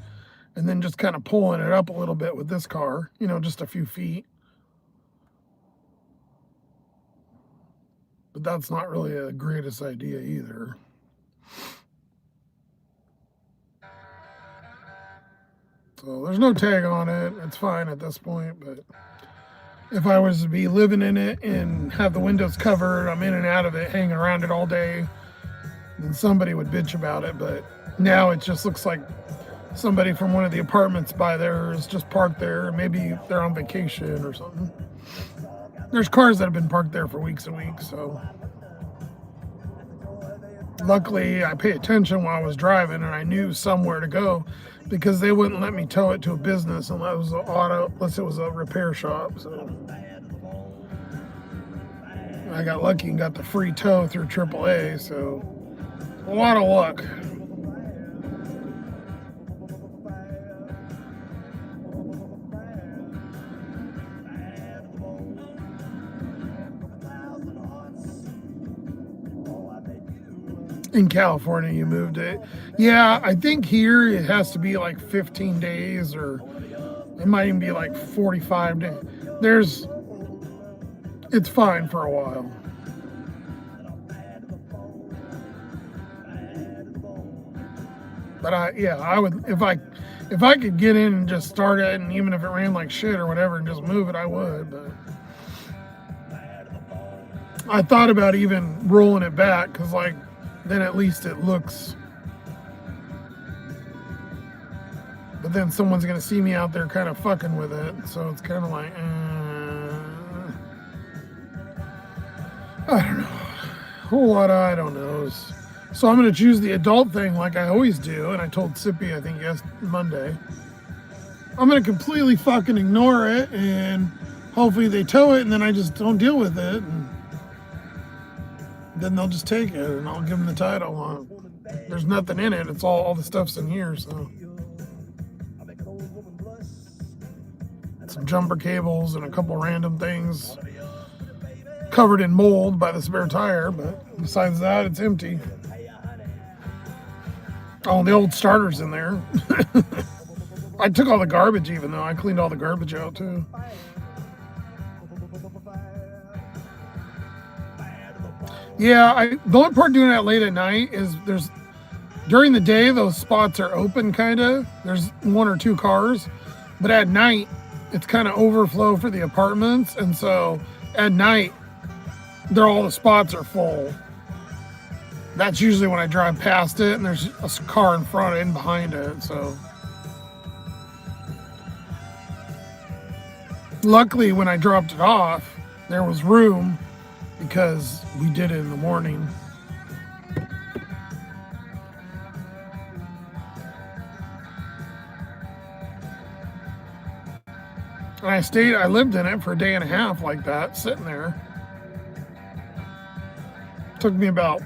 And then just kind of pulling it up a little bit with this car, just a few feet. But that's not really the greatest idea either. So there's no tag on it. It's fine at this point, but if I was to be living in it and have the windows covered, I'm in and out of it, hanging around it all day, then somebody would bitch about it. But now it just looks like somebody from one of the apartments by there is just parked there. Maybe they're on vacation or something. There's cars that have been parked there for weeks and weeks, so. Luckily, I pay attention while I was driving and I knew somewhere to go, because they wouldn't let me tow it to a business unless it was a repair shop. So I got lucky and got the free tow through AAA, so a lot of luck. In California, you moved it. Yeah, I think here it has to be like 15 days, or it might even be like 45 days. It's fine for a while. But I would, if I could get in and just start it, and even if it ran like shit or whatever and just move it, I would. But I thought about even rolling it back, because then at least it looks. But then someone's going to see me out there kind of fucking with it. So it's kind of like, I don't know. A whole lot of I don't knows. So I'm going to choose the adult thing like I always do. And I told Sippy, I think Monday. I'm going to completely fucking ignore it. And hopefully they tow it and then I just don't deal with it. And then they'll just take it and I'll give them the title. There's nothing in it. It's all the stuff's in here, so. Some jumper cables and a couple random things covered in mold by the spare tire, but besides that, it's empty. Oh, the old starter's in there. I took all the garbage even though. I cleaned all the garbage out too. Yeah, the only part doing that late at night is during the day, those spots are open kind of. There's one or two cars, but at night, it's kind of overflow for the apartments. And so at night, all the spots are full. That's usually when I drive past it and there's a car in front and behind it. So Luckily, when I dropped it off, there was room because we did it in the morning. And I lived in it for a day and a half like that, sitting there. Took me about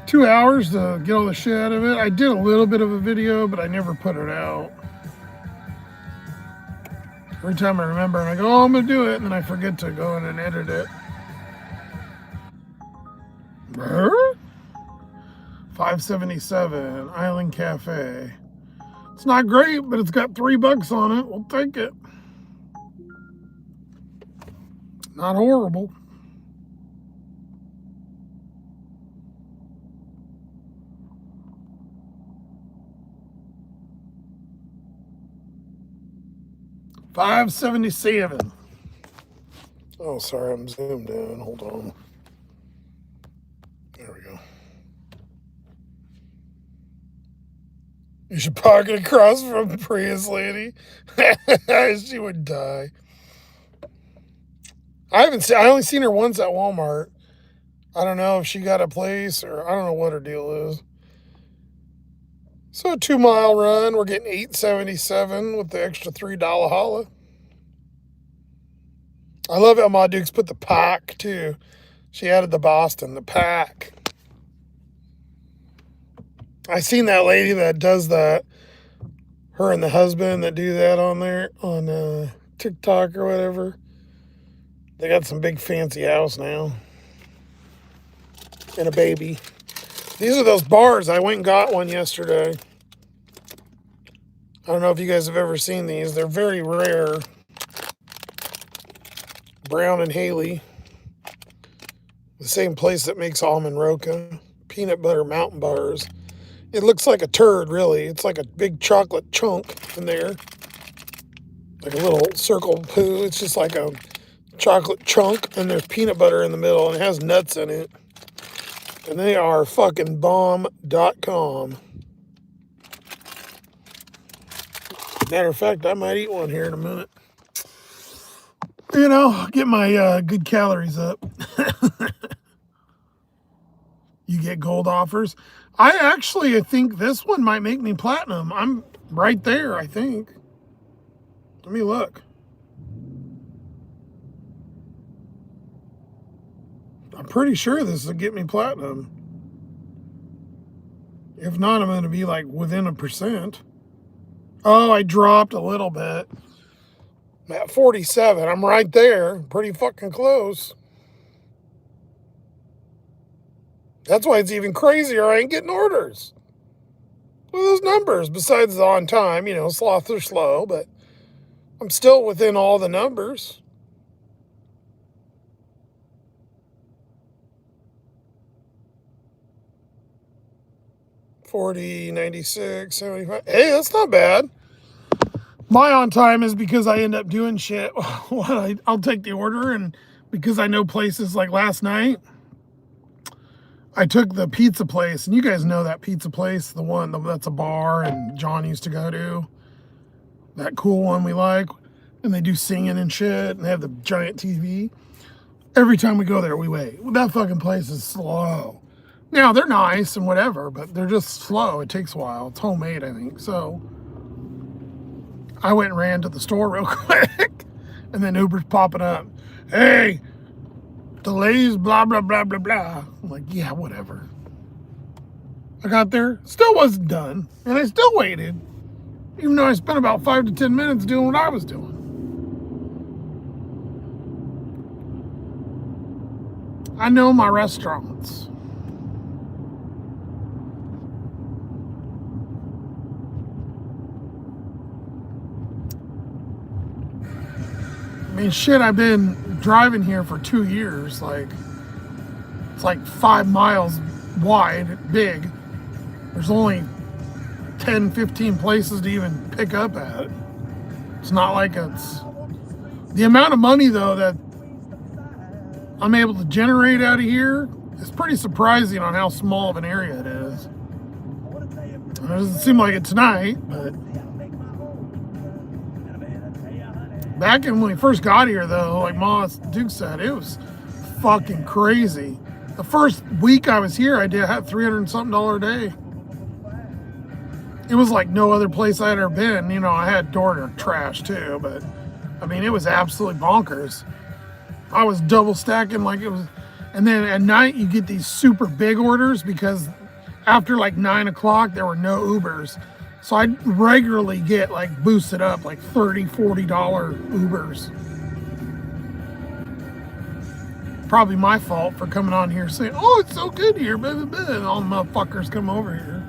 2 hours to get all the shit out of it. I did a little bit of a video, but I never put it out. Every time I remember, I go, oh, I'm gonna do it, and then I forget to go in and edit it. 577 Island Cafe. It's not great, but it's got $3 on it. We'll take it. Not horrible. $5.77. Oh, sorry, I'm zoomed in. Hold on. There we go. You should park it across from Prius lady. She would die. I only seen her once at Walmart. I don't know if she got a place or I don't know what her deal is. So a 2-mile run, we're getting $8.77 with the extra $3 holla. I love how Ma Dukes put the pack too. She added the Boston, the pack. I seen that lady that does that. Her and the husband that do that on there on TikTok or whatever. They got some big fancy house now. And a baby. These are those bars. I went and got one yesterday. I don't know if you guys have ever seen these. They're very rare. Brown and Haley. The same place that makes Almond Roca. Peanut butter mountain bars. It looks like a turd, really. It's like a big chocolate chunk in there. Like a little circle poo. It's just like a chocolate chunk, and there's peanut butter in the middle, and it has nuts in it. And they are fucking bomb.com. Matter of fact, I might eat one here in a minute. You know, get my good calories up. You get gold offers. I think this one might make me platinum. I'm right there, I think. Let me look. I'm pretty sure this will get me platinum. If not, I'm going to be like within 1%. Oh, I dropped a little bit. I'm at 47. I'm right there. Pretty fucking close. That's why it's even crazier. I ain't getting orders. Look at those numbers. Besides the on time, you know, sloths are slow, but I'm still within all the numbers. $40, $96, $75. Hey, that's not bad. My on time is because I end up doing shit. I'll take the order, and because I know places like last night, I took the pizza place, and you guys know that pizza place, the one that's a bar and John used to go to. That cool one we like. And they do singing and shit, and they have the giant TV. Every time we go there, we wait. That fucking place is slow. Now, they're nice and whatever, but they're just slow. It takes a while. It's homemade, I think. So I went and ran to the store real quick, and then Uber's popping up. Hey, delays, blah, blah, blah, blah, blah. I'm like, yeah, whatever. I got there, still wasn't done, and I still waited, even though I spent about 5 to 10 minutes doing what I was doing. I know my restaurants. I mean, shit, I've been driving here for 2 years. Like, it's like 5 miles wide, big. There's only 10, 15 places to even pick up at. It's not like it's... The amount of money, though, that I'm able to generate out of here is pretty surprising on how small of an area it is. It doesn't seem like it tonight, but Back in when we first got here, though, like Ma Duke said, it was fucking crazy. The first week I was here, I had $300 and something a day. It was like no other place I'd ever been. You know, I had door trash too, but I mean, it was absolutely bonkers. I was double stacking like it was. And then at night, you get these super big orders because after like 9 o'clock, there were no Ubers. So I'd regularly get like boosted up like $30, $40 Ubers. Probably my fault for coming on here saying, oh, it's so good here, blah, blah, blah. And all the motherfuckers come over here.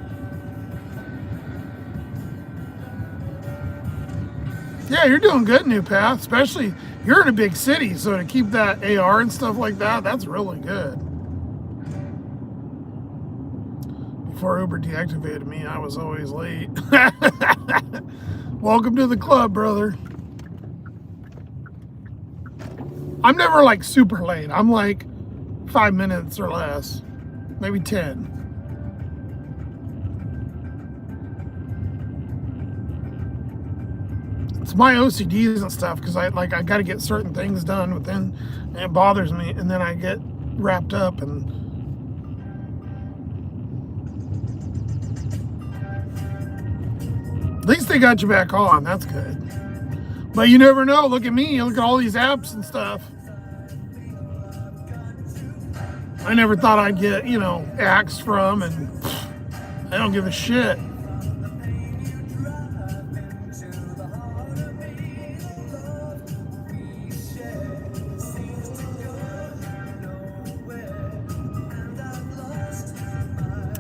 Yeah, you're doing good, New Path. Especially, you're in a big city, so to keep that AR and stuff like that, that's really good. Before Uber deactivated me, I was always late. Welcome to the club, brother. I'm never like super late. I'm like 5 minutes or less, maybe 10. It's my OCDs and stuff because I got to get certain things done within, and it bothers me, and then I get wrapped up and at least they got you back on. That's good. But you never know. Look at me. Look at all these apps and stuff. I never thought I'd get, you know, axed from, and I don't give a shit.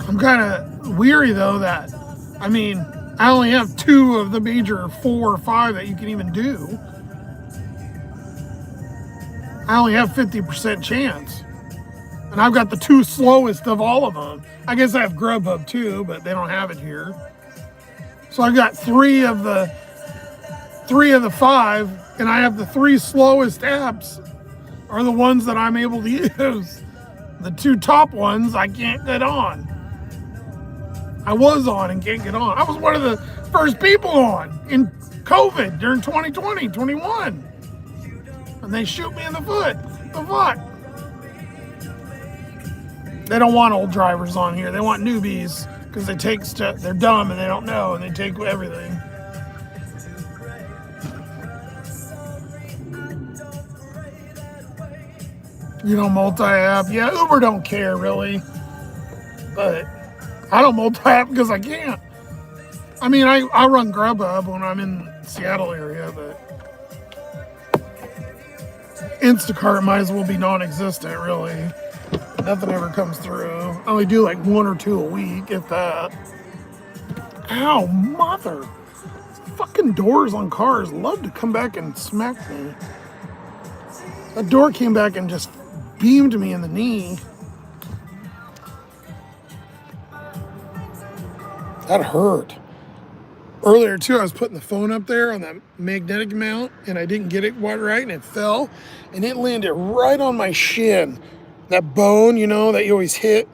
I'm kind of weary though that, I mean, I only have 2 of the major 4 or 5 that you can even do. I only have 50% chance. And I've got the 2 slowest of all of them. I guess I have Grubhub too, but they don't have it here. So I've got 3 of the 5, and I have the 3 slowest apps are the ones that I'm able to use. The 2 top ones I can't get on. I was on and can't get on. I was one of the first people on in COVID during 2020, 21. And they shoot me in the foot. The fuck? They don't want old drivers on here. They want newbies because they take stuff. They're dumb and they don't know and they take everything. You know, multi-app. Yeah, Uber don't care really. But I don't multi-app because I can't. I mean, I run Grubhub when I'm in the Seattle area, but Instacart might as well be non-existent, really. Nothing ever comes through. I only do like 1 or 2 a week, if that. Ow, mother. Fucking doors on cars love to come back and smack me. That door came back and just beamed me in the knee. That hurt. Earlier too, I was putting the phone up there on that magnetic mount and I didn't get it right and it fell and it landed right on my shin. That bone, you know, that you always hit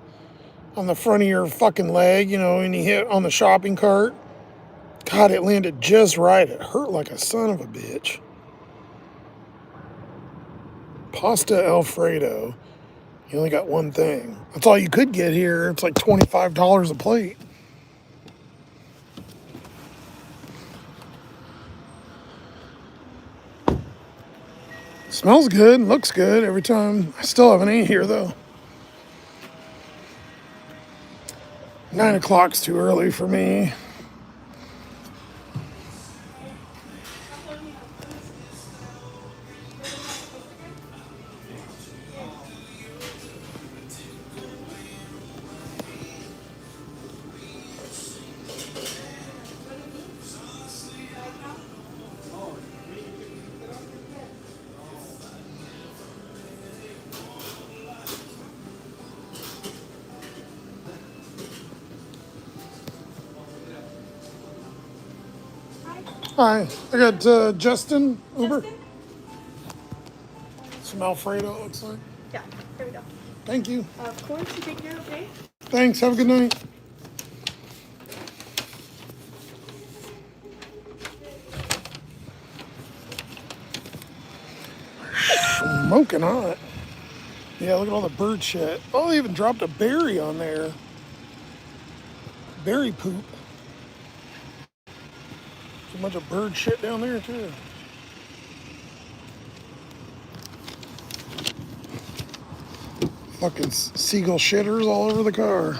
on the front of your fucking leg, you know, and you hit on the shopping cart. God, it landed just right. It hurt like a son of a bitch. Pasta Alfredo. You only got one thing. That's all you could get here. It's like $25 a plate. Smells good, looks good every time. I still haven't ate here though. 9 o'clock's too early for me. Hi, I got Justin, Uber. Some Alfredo, it looks like. Yeah, here we go. Thank you. Of course, you take care, okay? Thanks, have a good night. smoking hot. Yeah, look at all the bird shit. Oh, they even dropped a berry on there. Berry poop. There's a bunch of bird shit down there too. Fucking seagull shitters all over the car.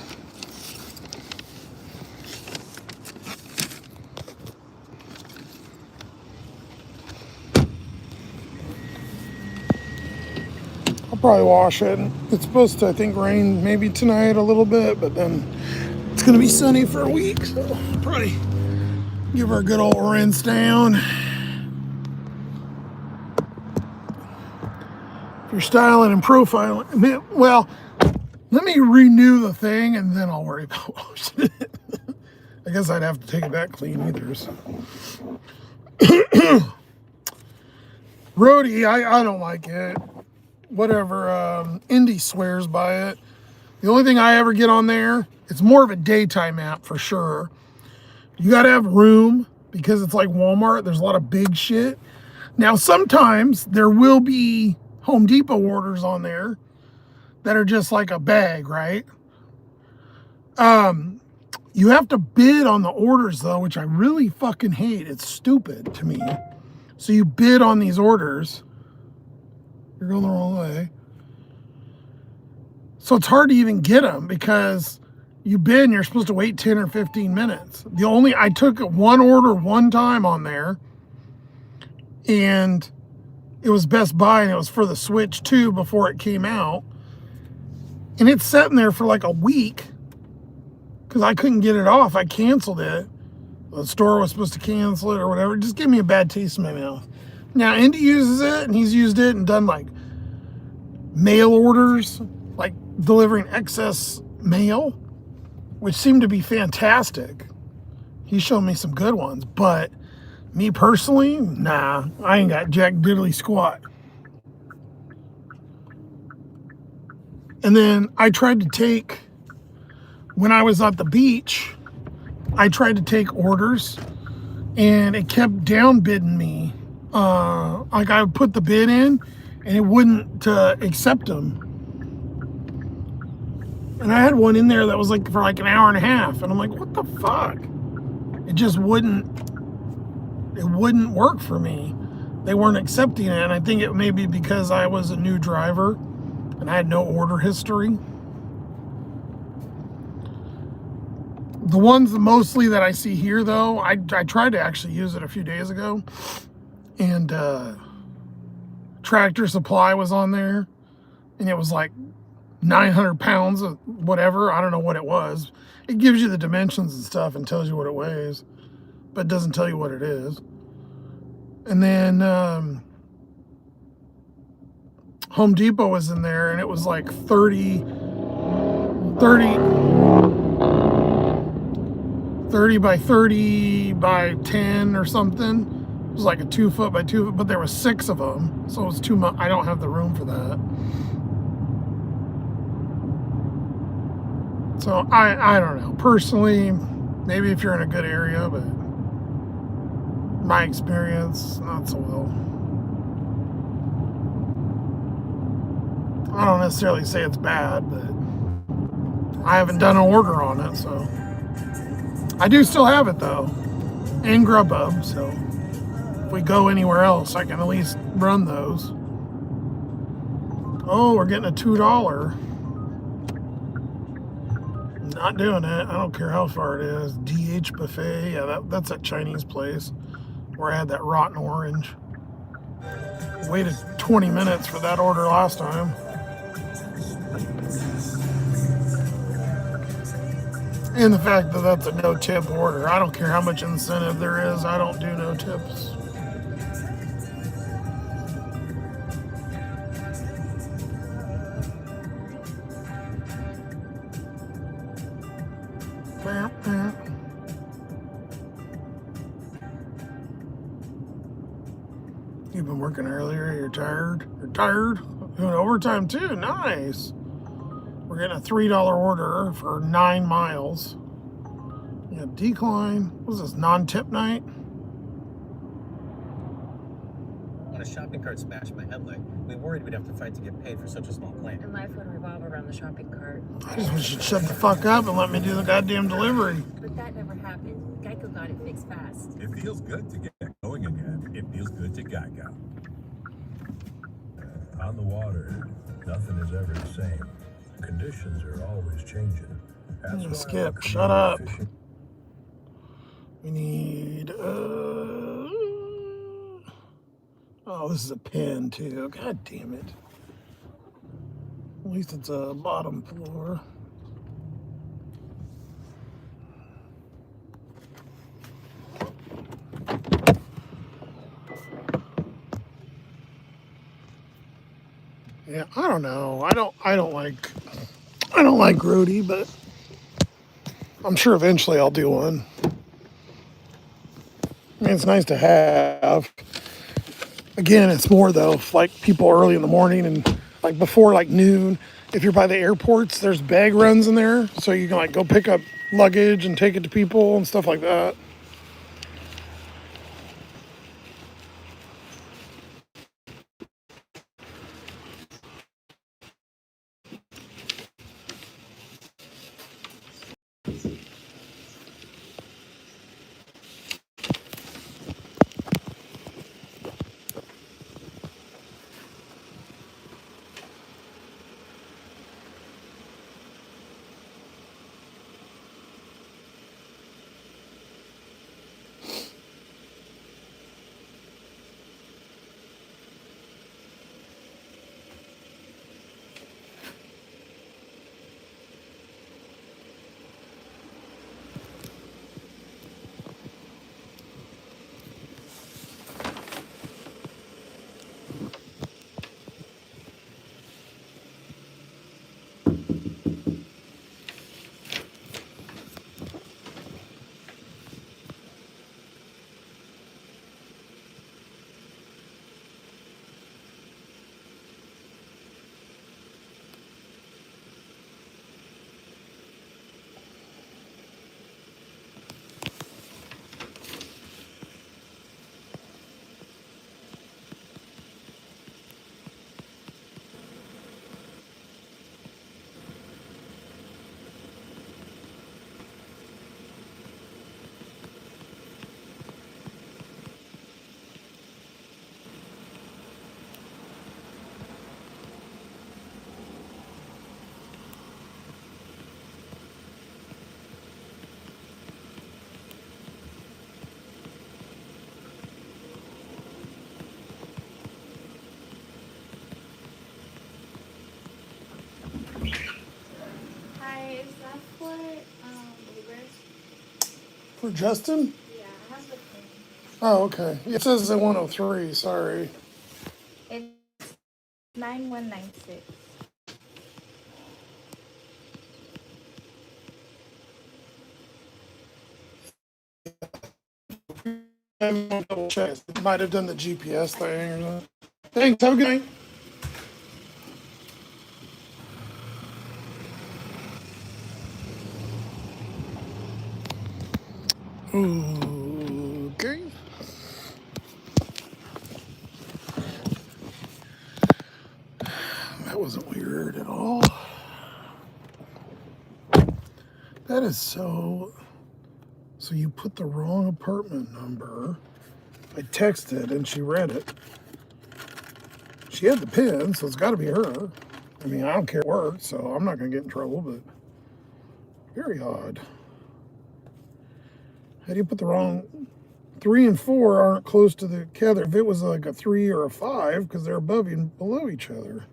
I'll probably wash it. It's supposed to, I think, rain maybe tonight a little bit, but then it's gonna be sunny for a week, so I'll probably give her a good old rinse down. If you're styling and profiling, well, let me renew the thing and then I'll worry about washing it. I guess I'd have to take it back clean either. So. Roadie, I don't like it. Whatever, Indy swears by it. The only thing I ever get on there, it's more of a daytime app for sure. You gotta have room because it's like Walmart. There's a lot of big shit. Now, sometimes there will be Home Depot orders on there that are just like a bag, right? You have to bid on the orders though, which I really fucking hate. It's stupid to me. So you bid on these orders. You're going the wrong way. So it's hard to even get them because you bid and you're supposed to wait 10 or 15 minutes. I took one order one time on there and it was Best Buy and it was for the Switch 2 before it came out. And it's sitting there for like a week because I couldn't get it off. I canceled it. The store was supposed to cancel it or whatever. It just gave me a bad taste in my mouth. Now, Indy uses it, and he's used it and done like mail orders, like delivering excess mail, which seemed to be fantastic. He showed me some good ones, but me personally, nah, I ain't got jack diddly squat. And then I tried to take, when I was at the beach, I tried to take orders and it kept down bidding me. Like I would put the bid in and it wouldn't accept them. And I had one in there that was like for like an hour and a half. And I'm like, what the fuck? It just wouldn't work for me. They weren't accepting it. And I think it may be because I was a new driver and I had no order history. The ones mostly that I see here though, I tried to actually use it a few days ago. And Tractor Supply was on there. And it was like 900 pounds of whatever. I don't know what it was. It gives you the dimensions and stuff and tells you what it weighs. But it doesn't tell you what it is. And then Home Depot was in there and it was like 30 by 30 by 10 or something. It was like a 2 foot by 2 foot, but there was 6 of them. So it was too much. I don't have the room for that. So I don't know. Personally, maybe if you're in a good area, but my experience, not so well. I don't necessarily say it's bad, but I haven't done an order on it, so. I do still have it though, and Grubhub, so if we go anywhere else, I can at least run those. Oh, we're getting a $2. Not doing it. I don't care how far it is. DH Buffet, yeah, that's that Chinese place where I had that rotten orange. Waited 20 minutes for that order last time. And the fact that that's a no-tip order. I don't care how much incentive there is. I don't do no tips. You've been working earlier. You're tired. You're tired. Doing overtime too. Nice. We're getting a $3 order for 9 miles. Yeah, decline. What is this, non-tip night? When a shopping cart smashed my headlight, we worried we'd have to fight to get paid for such a small claim. And life would revolve around the shopping cart. I just wish you'd shut the fuck up and let me do the goddamn delivery. But that never happened. Geico got it fixed fast. It feels good to get going again. It feels good to Geico. On the water, nothing is ever the same. Conditions are always changing. That's why Skip, our shut up. community fishing- We need, oh, this is a pin too. God damn it. At least it's a bottom floor. Yeah, I don't know. I don't like Grody, but I'm sure eventually I'll do one. I mean, it's nice to have. Again, it's more though, if, like people early in the morning and like before like noon, if you're by the airports, there's bag runs in there. So you can like go pick up luggage and take it to people and stuff like that. Hi, is that for Bluebird? For Justin? Yeah, I have the pin. Oh, okay. It says at 103, sorry. It's 9196. Double check. It might have done the GPS thing or something. Thanks, have a good night. Okay. That wasn't weird at all. That is so... So you put the wrong apartment number. I texted and she read it. She had the pin, so it's got to be her. I mean, I don't care if it worked, so I'm not going to get in trouble, but very odd. How do you put the wrong... 3 and 4 aren't close to together. If it was like a 3 or a 5, because they're above and below each other.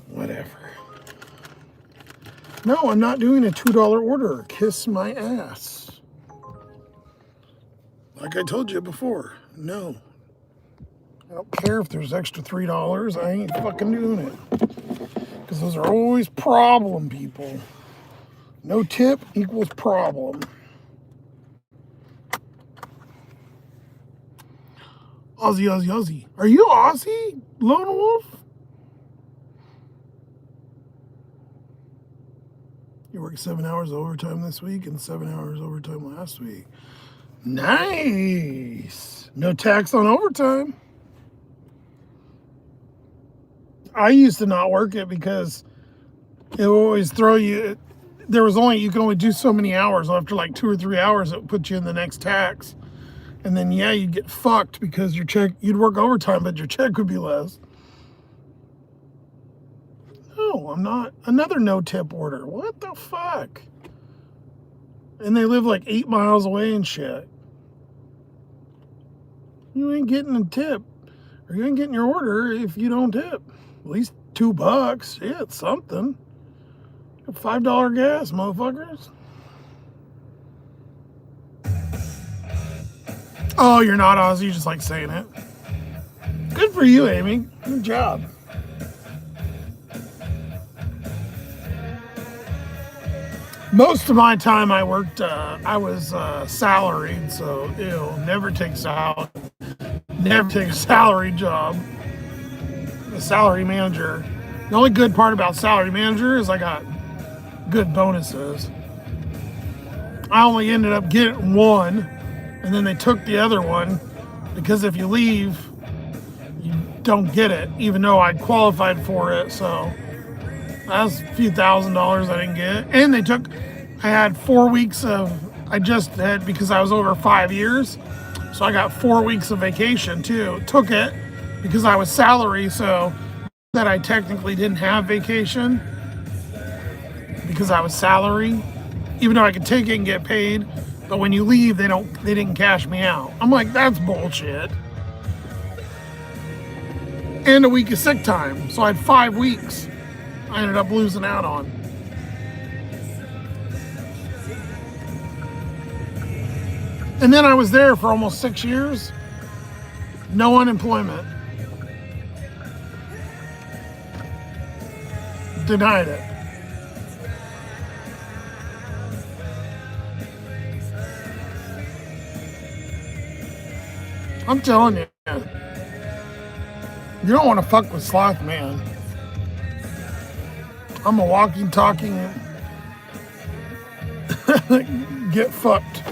Whatever. No, I'm not doing a $2 order. Kiss my ass. Like I told you before, no. I don't care if there's extra $3. I ain't fucking doing it. Because those are always problem people. No tip equals problem. Aussie, Aussie, Aussie. Are you Aussie, Lone Wolf? You worked 7 hours overtime this week and 7 hours overtime last week. Nice. No tax on overtime. I used to not work it because it would always throw you. You can only do so many hours. After like 2 or 3 hours, it would put you in the next tax. And then, yeah, you'd get fucked because you'd work overtime, but your check would be less. No, I'm not. Another no tip order. What the fuck? And they live like 8 miles away and shit. You ain't getting a tip. Or you ain't getting your order if you don't tip. At least $2. Yeah, it's something. $5 gas, motherfuckers. Oh, you're not Aussie, you just like saying it. Good for you, Amy. Good job. Most of my time I worked, I was salaried, so never take salary. Never take a salary job. A salary manager. The only good part about salary manager is I got good bonuses. I only ended up getting one, and then they took the other one because if you leave, you don't get it, even though I qualified for it. So that's a few $1,000s I didn't get. And I had 4 weeks because I was over 5 years. So I got 4 weeks of vacation too. Took it because I was salary, so that I technically didn't have vacation because I was salary, even though I could take it and get paid. But when you leave, they didn't cash me out. I'm like, that's bullshit. And a week of sick time. So I had 5 weeks I ended up losing out on. And then I was there for almost 6 years. No unemployment. Denied it. I'm telling you. You don't want to fuck with Sloth-Man. I'm a walking, talking, get fucked.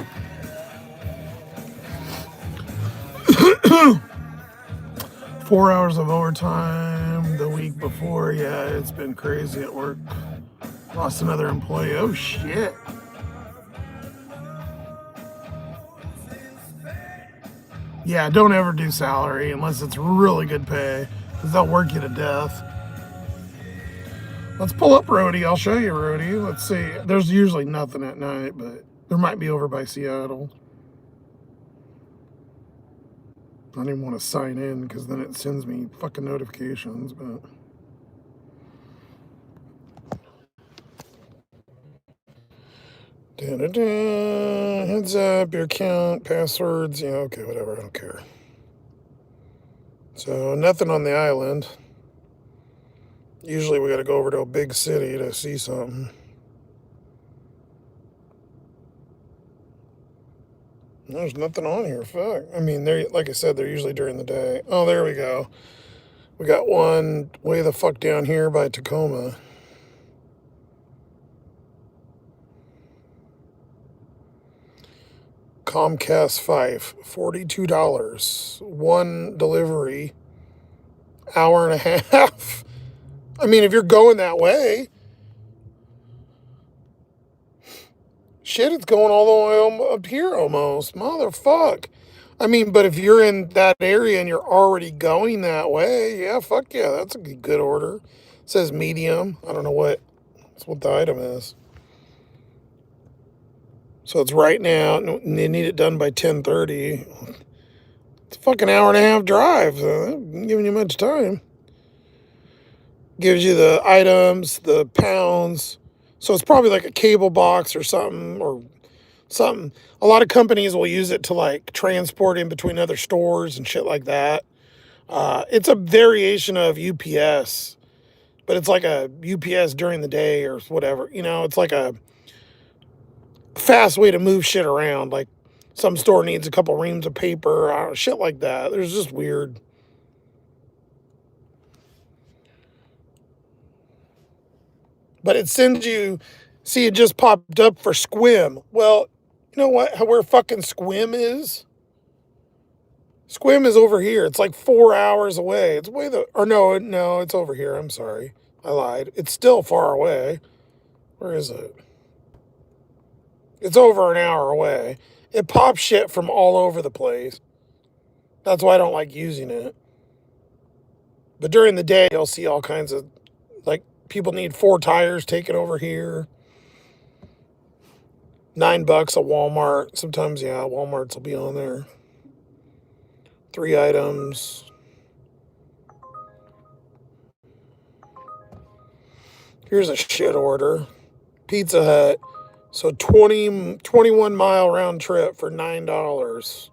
Four hours of overtime the week before. Yeah, it's been crazy at work. Lost another employee. Oh, shit. Yeah, don't ever do salary unless it's really good pay, because they'll work you to death. Let's pull up Rhodey. I'll show you Rhodey. Let's see. There's usually nothing at night, but there might be over by Seattle. I don't even want to sign in because then it sends me fucking notifications, but... Da-da-da. Heads up, your account, passwords. Yeah, okay, whatever. I don't care. So, nothing on the island. Usually we got to go over to a big city to see something. There's nothing on here. Fuck. I mean, like I said, they're usually during the day. Oh, there we go. We got one way the fuck down here by Tacoma. Comcast 5, $42. One delivery, hour and a half. I mean, if you're going that way, shit, it's going all the way up here almost. Motherfuck. I mean, but if you're in that area and you're already going that way, yeah, fuck yeah, that's a good order. It says medium. I don't know that's what the item is. So it's right now, and they need it done by 10:30. It's a fucking hour and a half drive, so that ain't giving you much time. Gives you the items, the pounds. So it's probably like a cable box or something, A lot of companies will use it to like transport in between other stores and shit like that. It's a variation of UPS, but it's like a UPS during the day or whatever. It's like a fast way to move shit around. Like some store needs a couple reams of paper, shit like that. There's just weird. But it sends you, see, it just popped up for Squim. Well, you know what? Where fucking Squim is? Squim is over here. It's like 4 hours away. It's way no, it's over here. I'm sorry. I lied. It's still far away. Where is it? It's over an hour away. It pops shit from all over the place. That's why I don't like using it. But during the day, you'll see all kinds of, like, people need 4 tires taken over here. $9 at Walmart. Sometimes, yeah, Walmart's will be on there. 3 items. Here's a shit order. Pizza Hut. So 21 mile round trip for $9.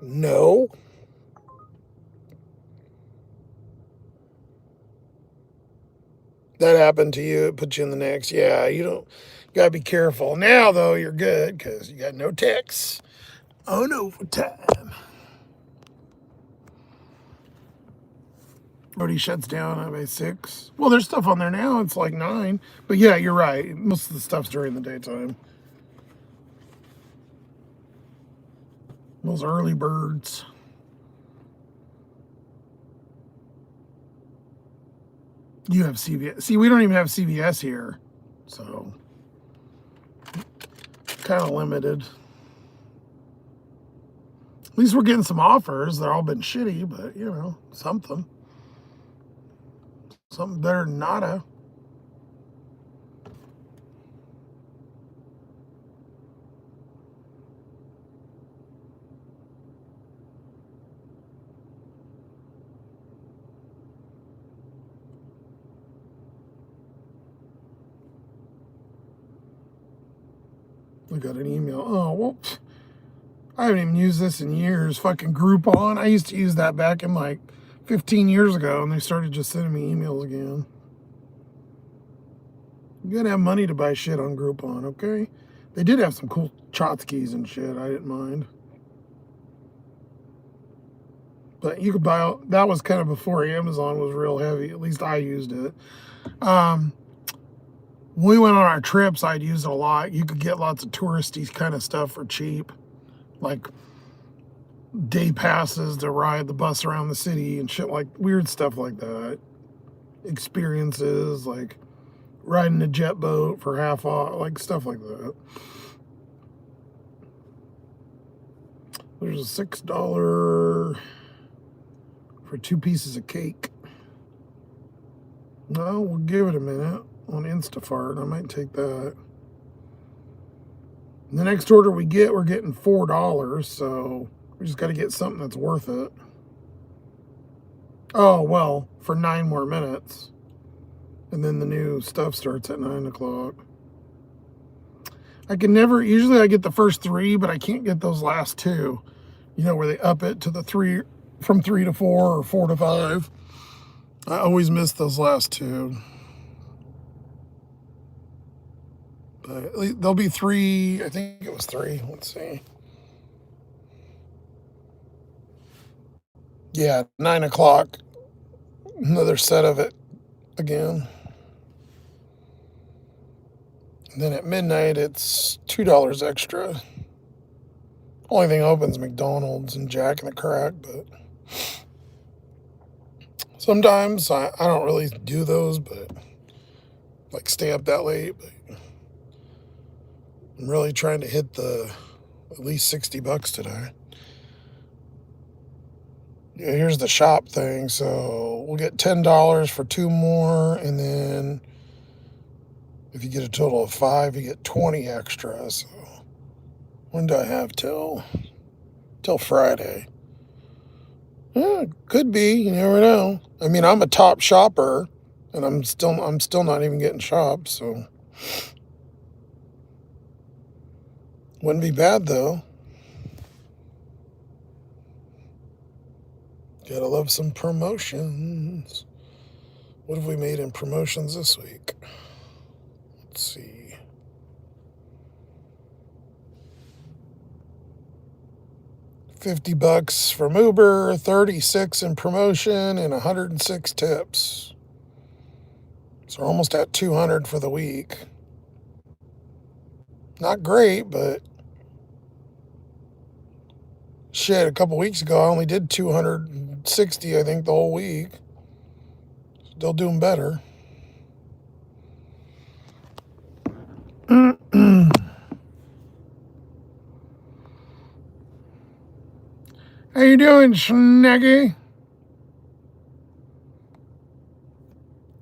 No. That happened to you. It put you in the next. Yeah, you gotta be careful. Now though, you're good because you got no texts on overtime. Already shuts down by 6. Well, there's stuff on there now. It's like 9. But yeah, you're right. Most of the stuff's during the daytime. Those early birds. You have CVS. See, we don't even have CVS here. So, kind of limited. At least we're getting some offers. They're all been shitty, but, you know, something. Something better than nada. I got an email. Oh, well, I haven't even used this in years. Fucking Groupon. I used to use that back in like 15 years ago, and they started just sending me emails again. You gotta have money to buy shit on Groupon, okay? They did have some cool tchotchkes and shit. I didn't mind. But you could buy, that was kind of before Amazon was real heavy. At least I used it. When we went on our trips, I'd use it a lot. You could get lots of touristy kind of stuff for cheap. Like day passes to ride the bus around the city and shit, like weird stuff like that. Experiences like riding a jet boat for half off, like stuff like that. There's a $6 for 2 pieces of cake. No, we'll give it a minute on Instafart. I might take that. The next order we get, we're getting $4, so we just got to get something that's worth it. Oh, well, for 9 more minutes. And then the new stuff starts at 9 o'clock. I can never, usually I get the first 3, but I can't get those last 2. You know, where they up it to the 3, from 3 to 4 or 4 to 5. I always miss those last 2. But there'll be 3, I think it was 3. Let's see. Yeah, 9 o'clock. Another set of it again. And then at midnight, it's $2 extra. Only thing opens McDonald's and Jack in the Crack, but sometimes I don't really do those, but like stay up that late. But I'm really trying to hit at least $60 today. Yeah, here's the shop thing. So we'll get $10 for 2 more, and then if you get a total of 5, you get 20 extra. So when do I have till Friday? Could be. You never know. I mean, I'm a top shopper, and I'm still not even getting shopped. So wouldn't be bad though. Gotta love some promotions. What have we made in promotions this week? Let's see. $50 from Uber, 36 in promotion, and 106 tips. So we're almost at 200 for the week. Not great, but Shit, a couple weeks ago, I only did 260, I think, the whole week. Still doing better. How you doing, Snaggy?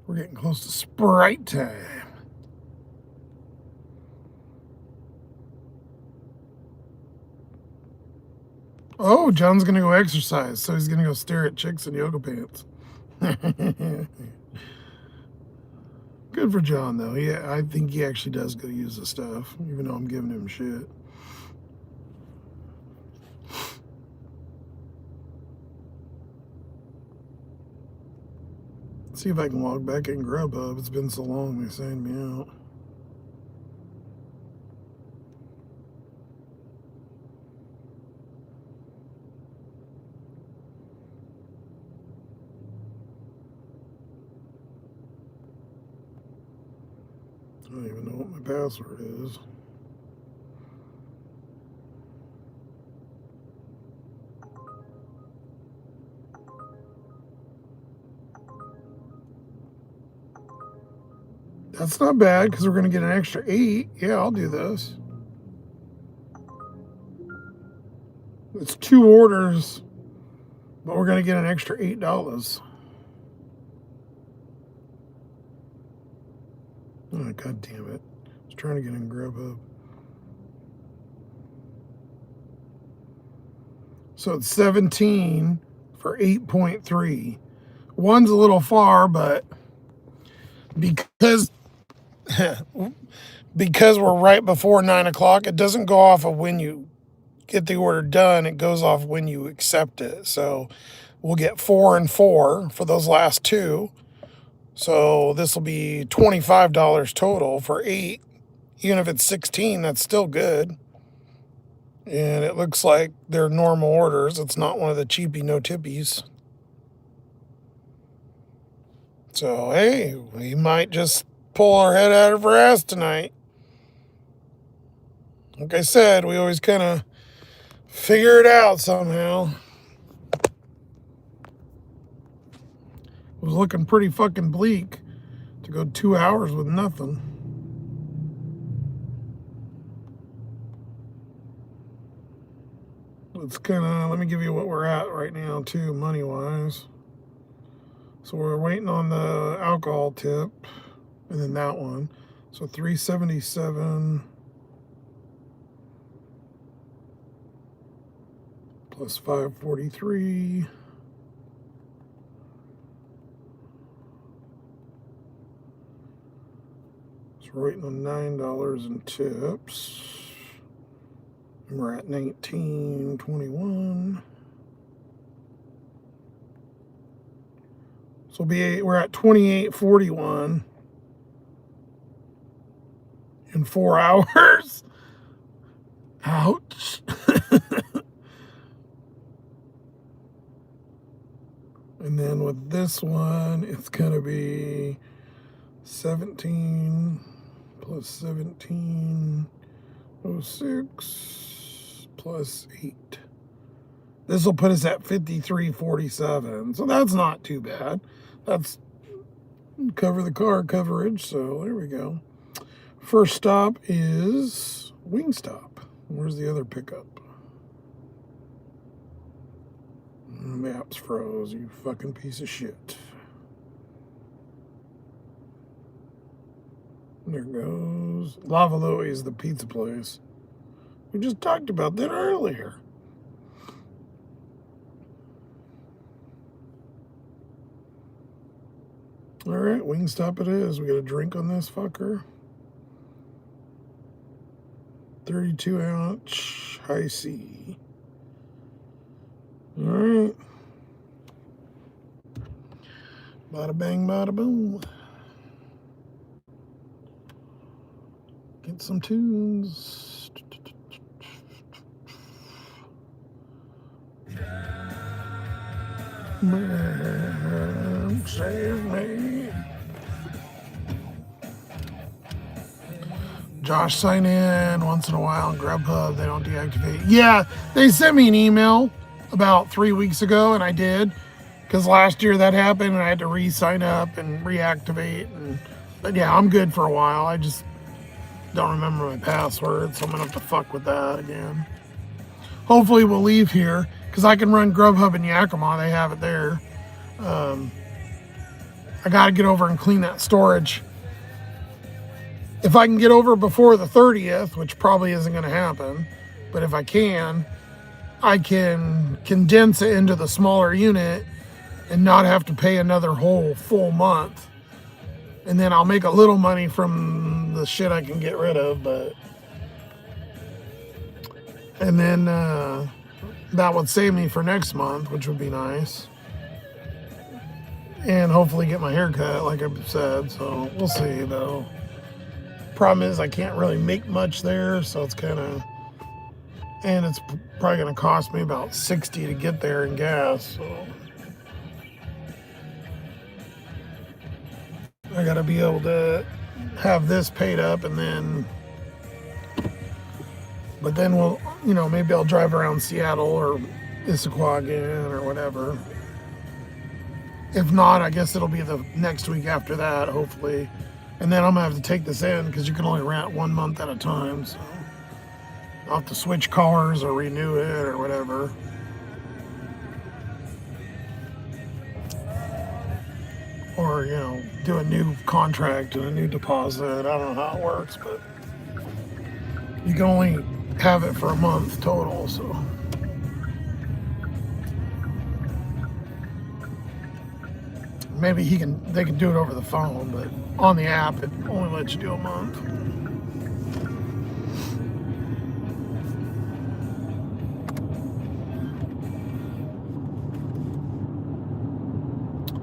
We're getting close to Sprite time. Oh, John's gonna go exercise, so he's gonna go stare at chicks in yoga pants. Good for John, though. Yeah, I think he actually does go use the stuff, even though I'm giving him shit. See if I can log back in Grubhub. It's been so long they signed me out. I don't even know what my password is. That's not bad because we're going to get an extra 8. Yeah, I'll do this. It's 2 orders, but we're going to get an extra $8. Oh, God damn it. I was trying to get in Grubhub. So it's 17 for 8.3. One's a little far, but because we're right before 9 o'clock, it doesn't go off of when you get the order done. It goes off when you accept it. So we'll get 4 and 4 for those last 2. So this will be $25 total for 8. Even if it's 16, that's still good. And it looks like they're normal orders. It's not one of the cheapy no tippies. So, hey, we might just pull our head out of our ass tonight. Like I said, we always kind of figure it out somehow. It was looking pretty fucking bleak to go 2 hours with nothing. It's kind of, let me give you what we're at right now too, money-wise. So we're waiting on the alcohol tip, and then that one. So 377 plus 543. So we're waiting on $9 in tips. And we're at 19.21. So we're at 28.41 in 4 hours. Ouch. And then with this one, it's going to be 17 plus 17.06 plus 8. This will put us at 53.47. So that's not too bad. That's cover the car coverage. So there we go. First stop is Wingstop. Where's the other pickup? Maps froze, you fucking piece of shit. There goes. Lava Louie's, the pizza place. We just talked about that earlier. All right, Wingstop it is. We got a drink on this fucker. 32-ounce high C. All right. Bada bang, bada boom. Get some tunes. Man, save me. Josh, sign in once in a while on Grubhub. They don't deactivate. Yeah, they sent me an email about 3 weeks ago, and I did. Because last year that happened, and I had to re-sign up and reactivate. But yeah, I'm good for a while. I just don't remember my password, so I'm going to have to fuck with that again. Hopefully we'll leave here, because I can run Grubhub in Yakima. They have it there. I got to get over and clean that storage. If I can get over before the 30th, which probably isn't going to happen, but if I can condense it into the smaller unit and not have to pay another whole full month. And then I'll make a little money from the shit I can get rid of, and then that would save me for next month, which would be nice. And hopefully get my hair cut, like I said, so we'll see though. Problem is I can't really make much there, so it's kind of, and it's probably going to cost me about $60 to get there in gas, so I got to be able to have this paid up, and then, but then we'll, maybe I'll drive around Seattle or Issaquah again or whatever. If not, I guess it'll be the next week after that, hopefully. And then I'm gonna have to take this in because you can only rent 1 month at a time. So I'll have to switch cars or renew it or whatever. Or, do a new contract and a new deposit. I don't know how it works, but you can only have it for a month total, so. Maybe they can do it over the phone, but on the app, it only lets you do a month.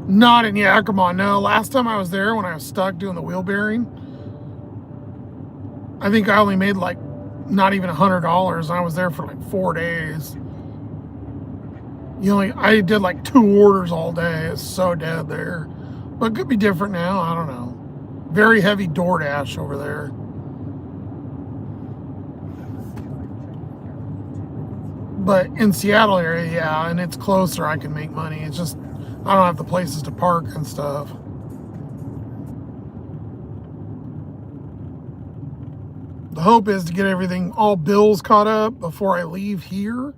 Not in Yakima, no. Last time I was there, when I was stuck doing the wheel bearing, I think I only made like not even $100, and I was there for like 4 days. I did like 2 orders all day. It's so dead there. But it could be different now. I don't know. Very heavy DoorDash over there. But in Seattle area, yeah, and it's closer, I can make money. It's just, I don't have the places to park and stuff. The hope is to get everything, all bills caught up before I leave here.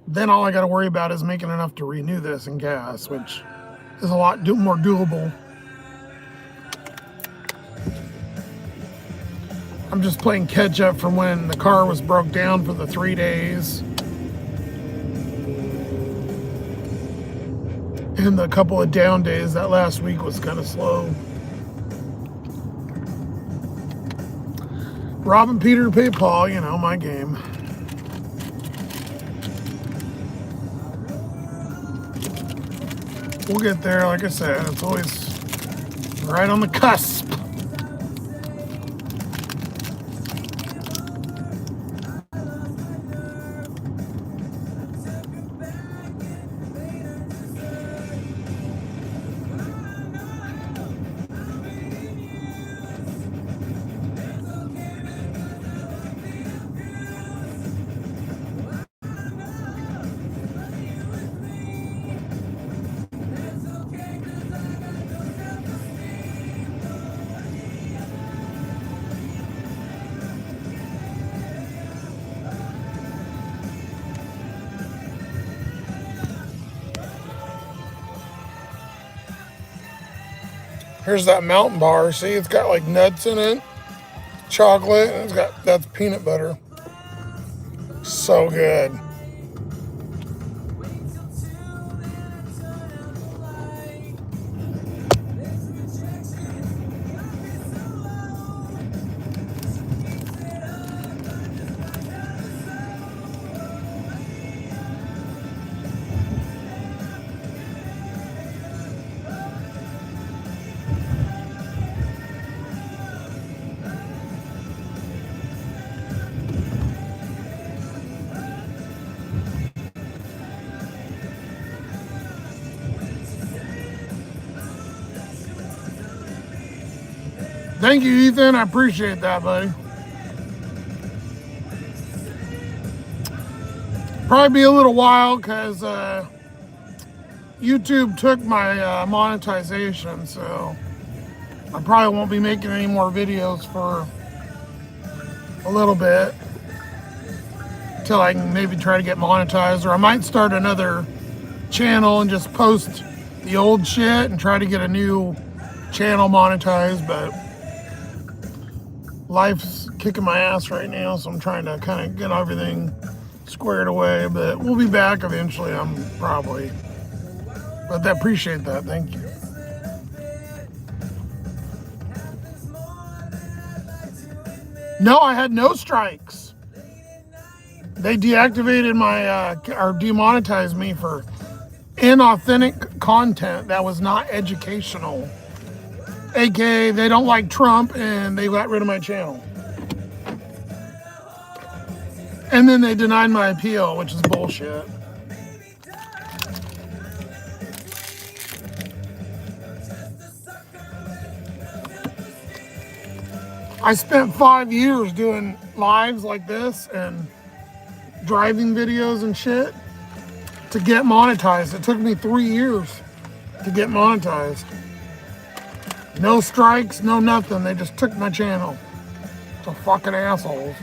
Then all I got to worry about is making enough to renew this in gas, which is a lot more doable. I'm just playing catch up from when the car was broke down for the 3 days. And the couple of down days. That last week was kind of slow. Robbing Peter to pay Paul, my game. We'll get there, like I said. It's always right on the cusp. Here's that mountain bar. See, it's got like nuts in it, chocolate, and that's peanut butter. So good. Thank you, Ethan. I appreciate that, buddy. Probably be a little while because YouTube took my monetization, so I probably won't be making any more videos for a little bit till I can maybe try to get monetized, or I might start another channel and just post the old shit and try to get a new channel monetized, but life's kicking my ass right now, so I'm trying to kind of get everything squared away, but we'll be back eventually, I'm probably. But I appreciate that, thank you. No, I had no strikes. They deactivated my, or demonetized me for inauthentic content that was not educational. AKA, they don't like Trump and they got rid of my channel. And then they denied my appeal, which is bullshit. I spent 5 years doing lives like this and driving videos and shit to get monetized. It took me 3 years to get monetized. No strikes, no nothing. They just took my channel. So fucking assholes.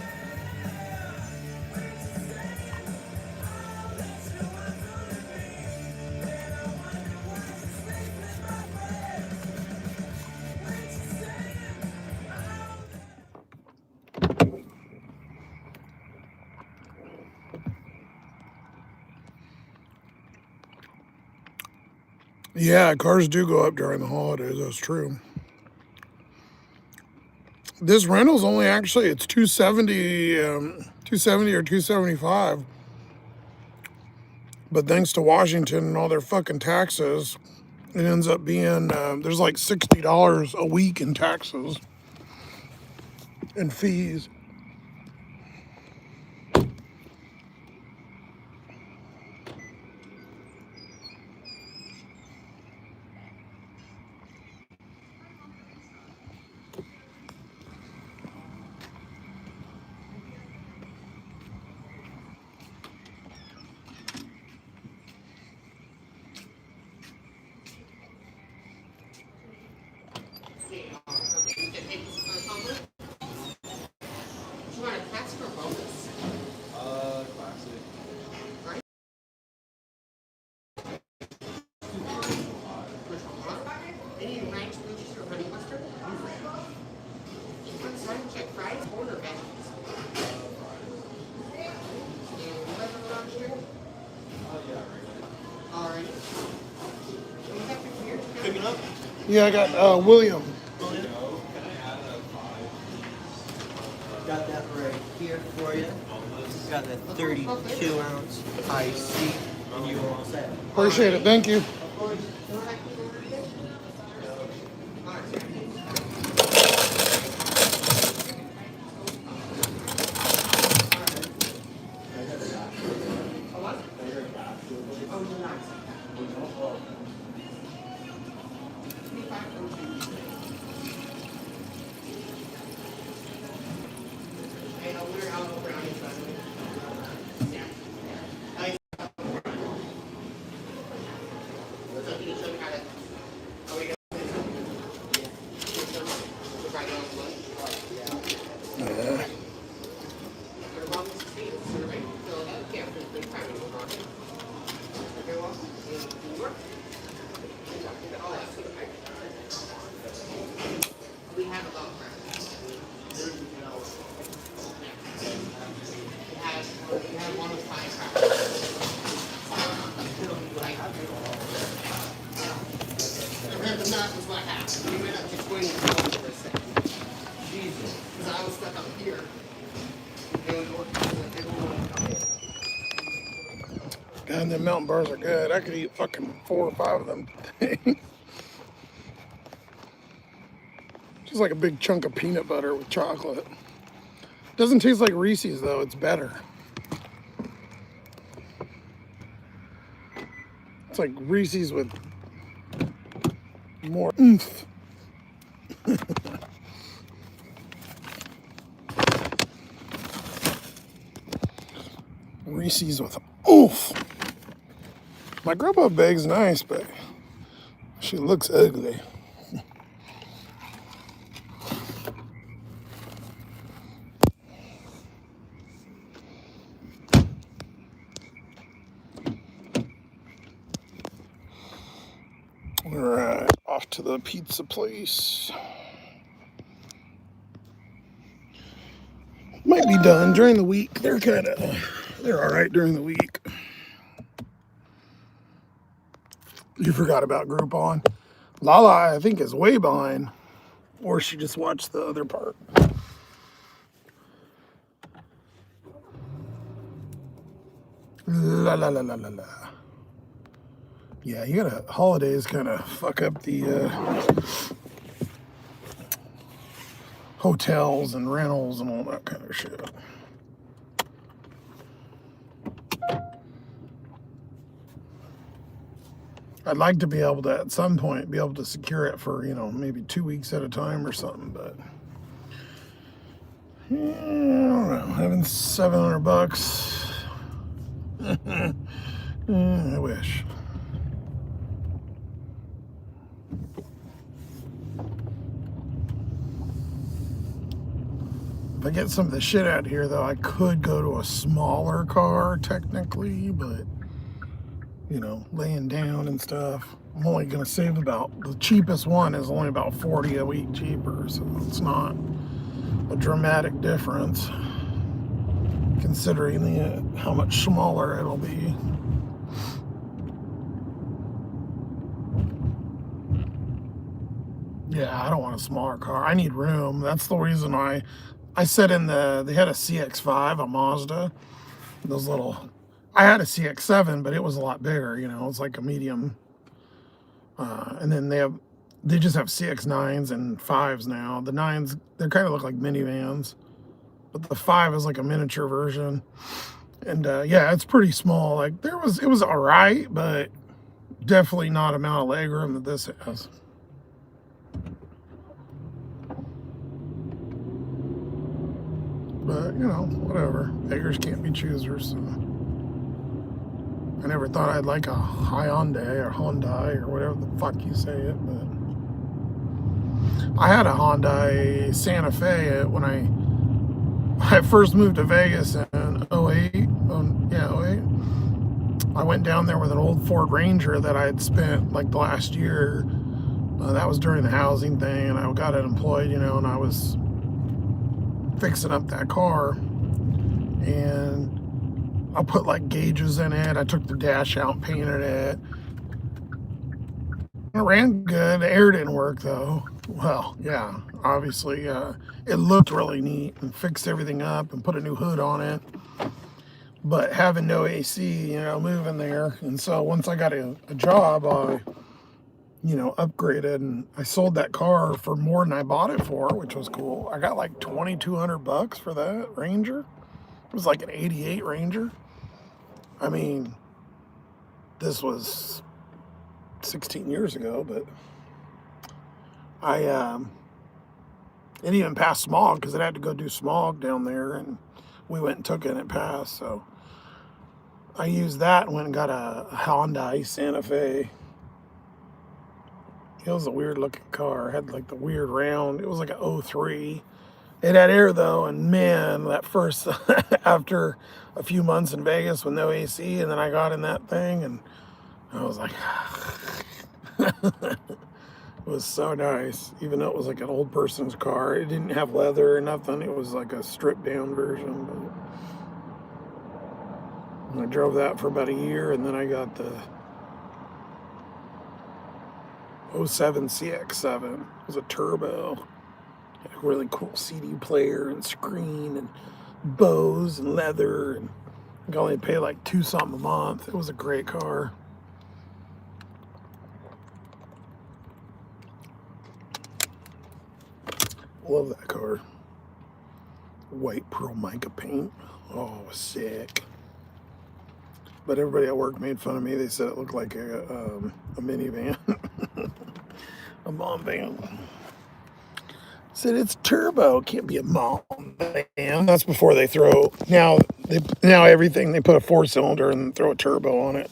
Yeah, cars do go up during the holidays. That's true. This rental's only actually, it's 270, 270 or 275. But thanks to Washington and all their fucking taxes, it ends up being, there's like $60 a week in taxes and fees. Yeah, I got William. Got that right here for you. Got the 32-ounce IC, and you're all set. Appreciate it. Thank you. God, them mountain bars are good. I could eat fucking 4 or 5 of them. Just like a big chunk of peanut butter with chocolate. Doesn't taste like Reese's though, it's better. It's like Reese's with more oomph. Reese's with oof. My grandpa bag's nice, but she looks ugly. All right, off to the pizza place. Might be done during the week. They're all right during the week. You forgot about Groupon. Lala, I think, is way behind, or she just watched the other part. La la la la la la. Yeah, you gotta holidays kind of fuck up the hotels and rentals and all that kind of shit. I'd like to be able to, at some point, be able to secure it for, maybe 2 weeks at a time or something, but I don't know. Having $700, I wish. If I get some of the shit out here, though, I could go to a smaller car, technically, but, laying down and stuff. I'm only going to save the cheapest one is only about 40 a week cheaper, so it's not a dramatic difference, considering how much smaller it'll be. Yeah, I don't want a smaller car. I need room. That's the reason I said they had a CX-5, a Mazda. I had a CX-7, but it was a lot bigger, it's like a medium. And then they just have CX-9s and 5s now. The 9s, they kind of look like minivans, but the 5 is like a miniature version. And yeah, it's pretty small. Like it was all right, but definitely not amount of legroom that this has. But, whatever. Beggars can't be choosers. So. I never thought I'd like a Hyundai or whatever the fuck you say it, but I had a Hyundai Santa Fe when I first moved to Vegas in 08. 08. I went down there with an old Ford Ranger that I had spent like the last year. That was during the housing thing, and I got it employed, and I was fixing up that car, and I put like gauges in it. I took the dash out and painted it. It ran good. The air didn't work though. Well, yeah, obviously it looked really neat, and fixed everything up and put a new hood on it, but having no AC, moving there. And so once I got a job, I upgraded, and I sold that car for more than I bought it for, which was cool. I got like $2,200 for that Ranger. It was like an 88 Ranger. I mean, this was 16 years ago, but it even passed smog because it had to go do smog down there, and we went and took it and it passed. So I used that and went and got a Hyundai Santa Fe. It was a weird looking car. It had like the weird round. It was like an 03. It had air though, and man, that first, after a few months in Vegas with no AC, and then I got in that thing, and I was like, it was so nice. Even though it was like an old person's car, it didn't have leather or nothing. It was like a stripped down version. But I drove that for about a year, and then I got the 07 CX-7. It was a turbo. Had a really cool CD player and screen and bows and leather, and I could only pay like $2 something a month. It was a great car. Love that car. White pearl mica paint. Oh, sick. But everybody at work made fun of me. They said it looked like a minivan. A mom van. Said it's turbo. It can't be a mom van. That's before they throw. Now, Now everything, they put a 4-cylinder and throw a turbo on it.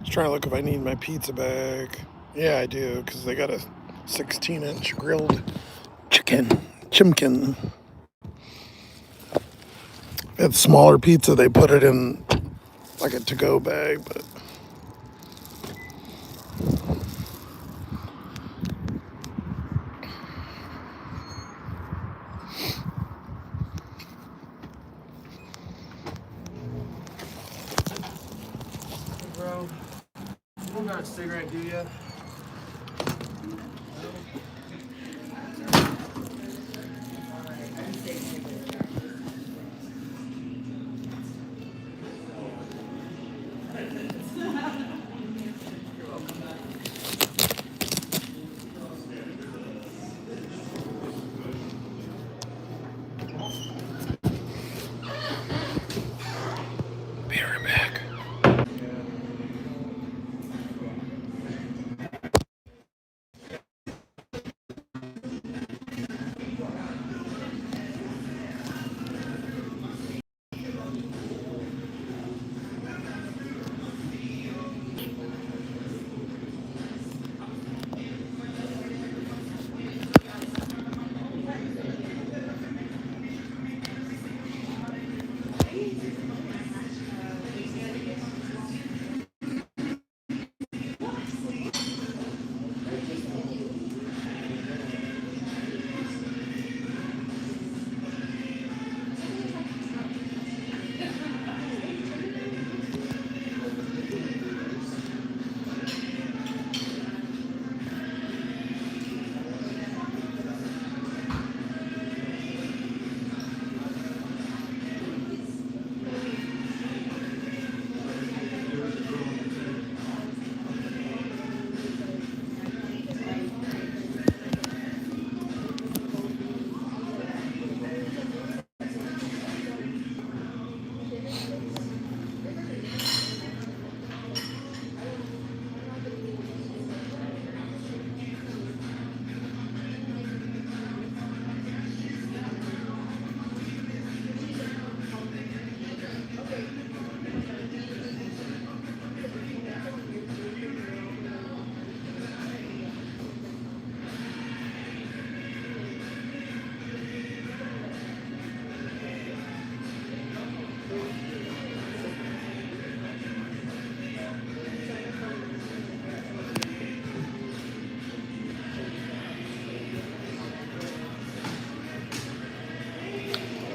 Just trying to look if I need my pizza bag. Yeah, I do, because they got a 16-inch grilled chimkin. If it's smaller pizza, they put it in like a to-go bag, but Bro, you don't got a cigarette, do you? be right back.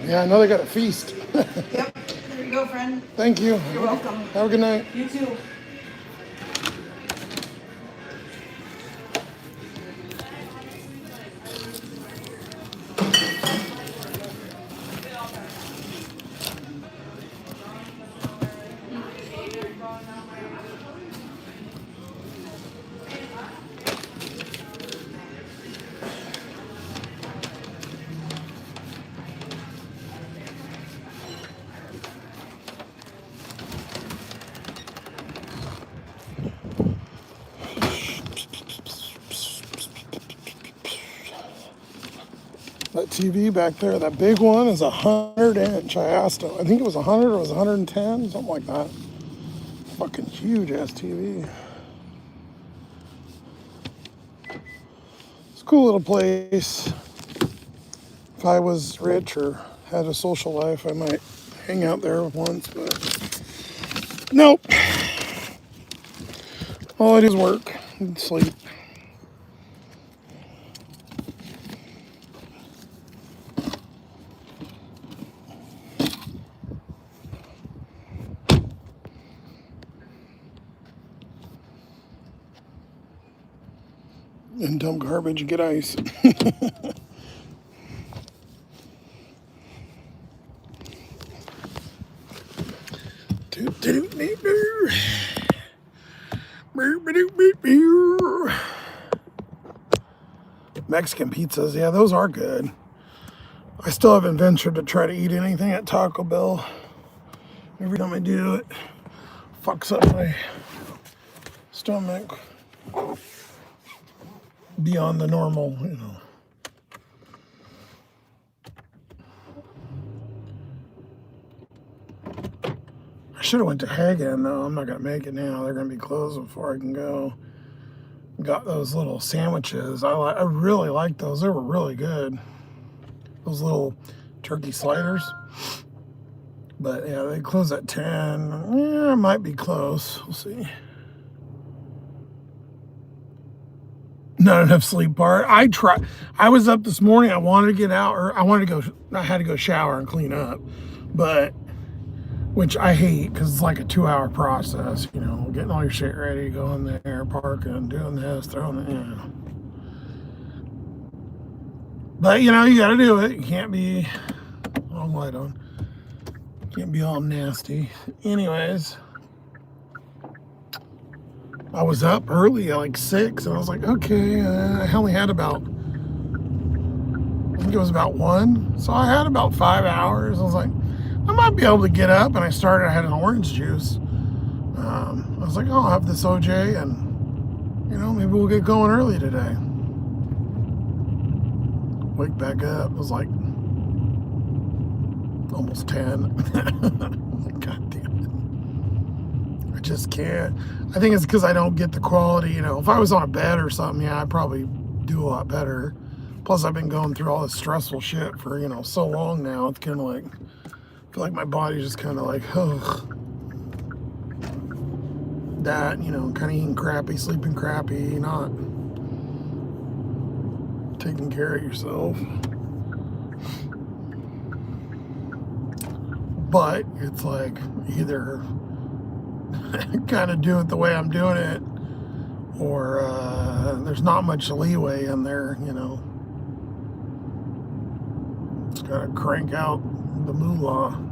Yeah, I know they got a feast. Yep. There you go, friend. Thank you. You're welcome. Have a good night. You too. That TV back there, that big one, is 100-inch. I asked him. I think it was 100 or it was 110, something like that. Fucking huge ass TV. It's a cool little place. If I was rich or had a social life, I might hang out there once, but nope. All I do is work and sleep. And dump garbage and get ice. Mexican pizzas, yeah, those are good. I still haven't ventured to try to eat anything at Taco Bell. Every time I do, it fucks up my stomach beyond the normal, you know. I should have went to Hagen though. I'm not gonna make it now. They're gonna be closed before I can go. Got those little sandwiches. I really like those. They were really good. Those little turkey sliders. But yeah, they close at 10. Yeah, it might be close. We'll see. Not enough sleep part. I was up this morning. I wanted to get out, or I had to go shower and clean up. But, which I hate because it's like a 2-hour process, you know, getting all your shit ready, going there, parking, doing this, throwing it, you know. But, you know, you got to do it. You can't be all light on. Can't be all nasty. Anyways, I was up early at like 6, and I was like, okay, I only had about, I think it was about 1. So I had about 5 hours. I was like, I might be able to get up. And I had an orange juice. I was like, oh, I'll have this OJ, and, you know, maybe we'll get going early today. Wake back up. It was like almost 10. God damn it. I just can't. I think it's because I don't get the quality, you know. If I was on a bed or something, yeah, I'd probably do a lot better. Plus, I've been going through all this stressful shit for, you know, so long now. It's kind of like, I feel like my body's just kind of like, ugh. That, you know, kind of eating crappy, sleeping crappy, not taking care of yourself. But it's like either kind of do it the way I'm doing it, or there's not much leeway in there, you know. Just gotta crank out the moolah.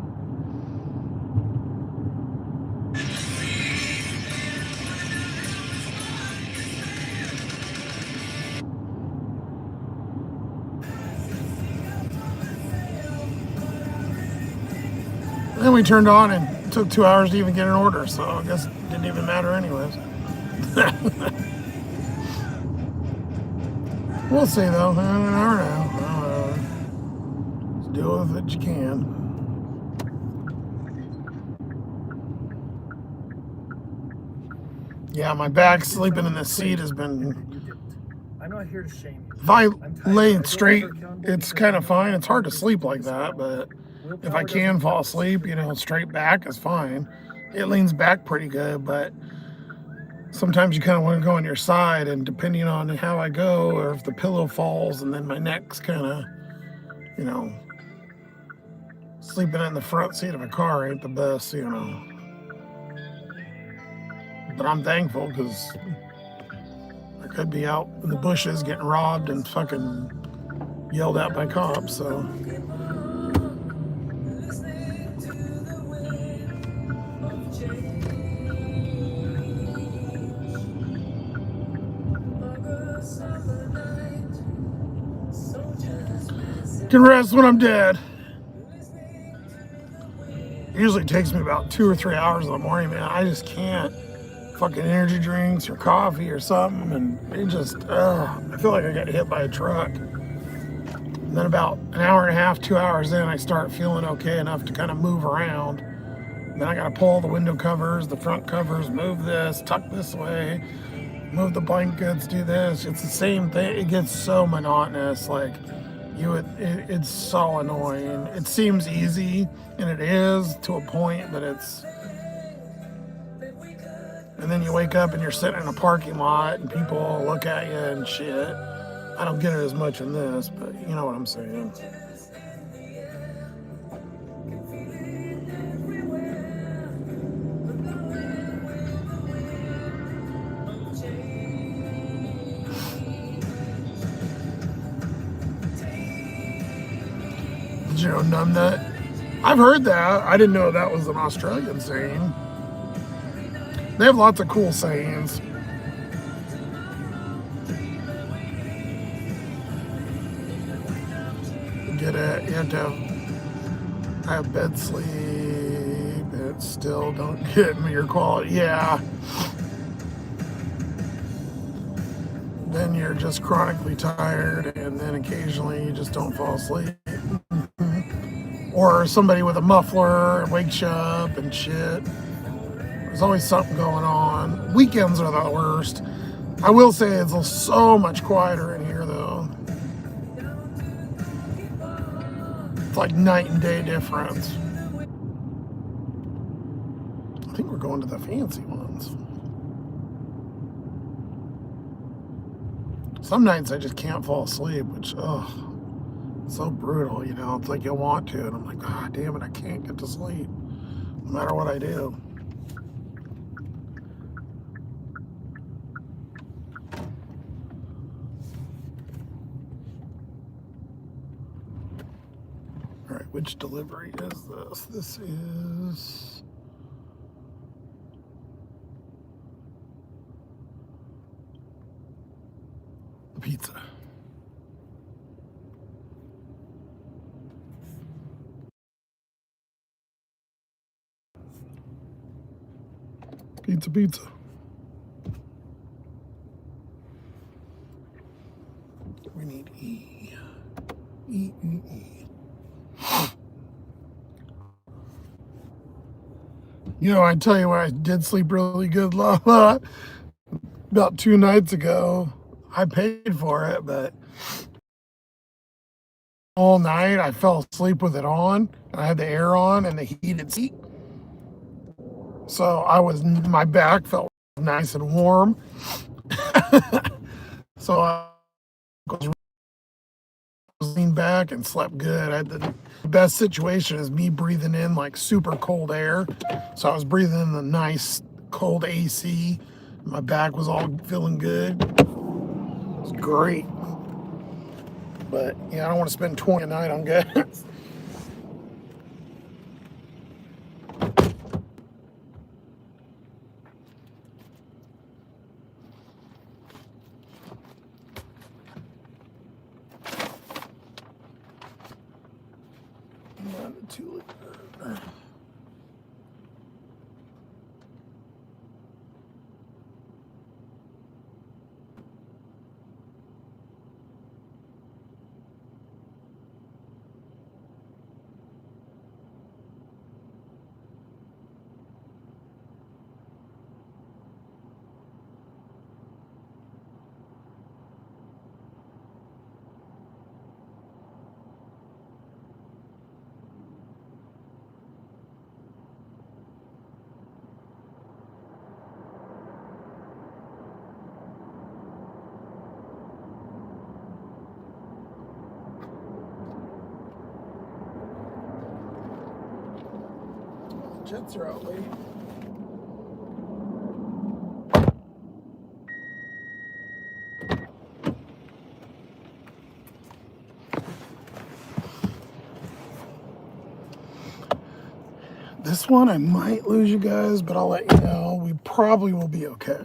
Then we turned on and it took 2 hours to even get an order, so I guess it didn't even matter anyways. We'll see though. I don't know. Just deal with it you can. Yeah, my back sleeping in the seat has been. I'm not here to shame you. If I lay straight, it's kind of fine. It's hard to sleep like that, but if I can fall asleep, you know, straight back is fine. It leans back pretty good, but sometimes you kind of want to go on your side, and depending on how I go, or if the pillow falls, and then my neck's kind of, you know, sleeping in the front seat of a car ain't the best, you know. But I'm thankful because I could be out in the bushes getting robbed and fucking yelled at by cops, so. Can rest when I'm dead. It usually takes me about 2 or 3 hours in the morning, man. I just can't. Fucking energy drinks or coffee or something, and it just, I feel like I got hit by a truck. And then about an hour and a half, 2 hours in, I start feeling okay enough to kind of move around. And then I gotta pull the window covers, the front covers, move this, tuck this way, move the blankets, do this. It's the same thing. It gets so monotonous. Like, it's so annoying. It seems easy, and it is to a point, but it's. And then you wake up and you're sitting in a parking lot and people all look at you and shit. I don't get it as much in this, but you know what I'm saying. Did you know numbnut? I've heard that. I didn't know that was an Australian saying. They have lots of cool sayings. Get it? You have to have bed sleep. It still don't get me your quality. Yeah. Then you're just chronically tired, and then occasionally you just don't fall asleep. or somebody with a muffler wakes you up and shit. There's always something going on. Weekends are the worst. I will say it's so much quieter in here though. It's like night and day difference. I think we're going to the fancy ones. Some nights I just can't fall asleep, which, so brutal, you know. It's like you want to, and I'm like, ah, damn it, I can't get to sleep, no matter what I do. All right, which delivery is this? This is the pizza. Pizza, pizza. We need E. E, E, E. You know, I tell you what, I did sleep really good about 2 nights ago. I paid for it, but all night I fell asleep with it on. I had the air on and the heated seat. So my back felt nice and warm. So I leaned back and slept good. The best situation is me breathing in like super cold air. So I was breathing in the nice cold AC. My back was all feeling good. It was great. But yeah, I don't want to spend 20 a night on gas. Not a 2 liter. Jets are out late. This one I might lose you guys, but I'll let you know. We probably will be okay.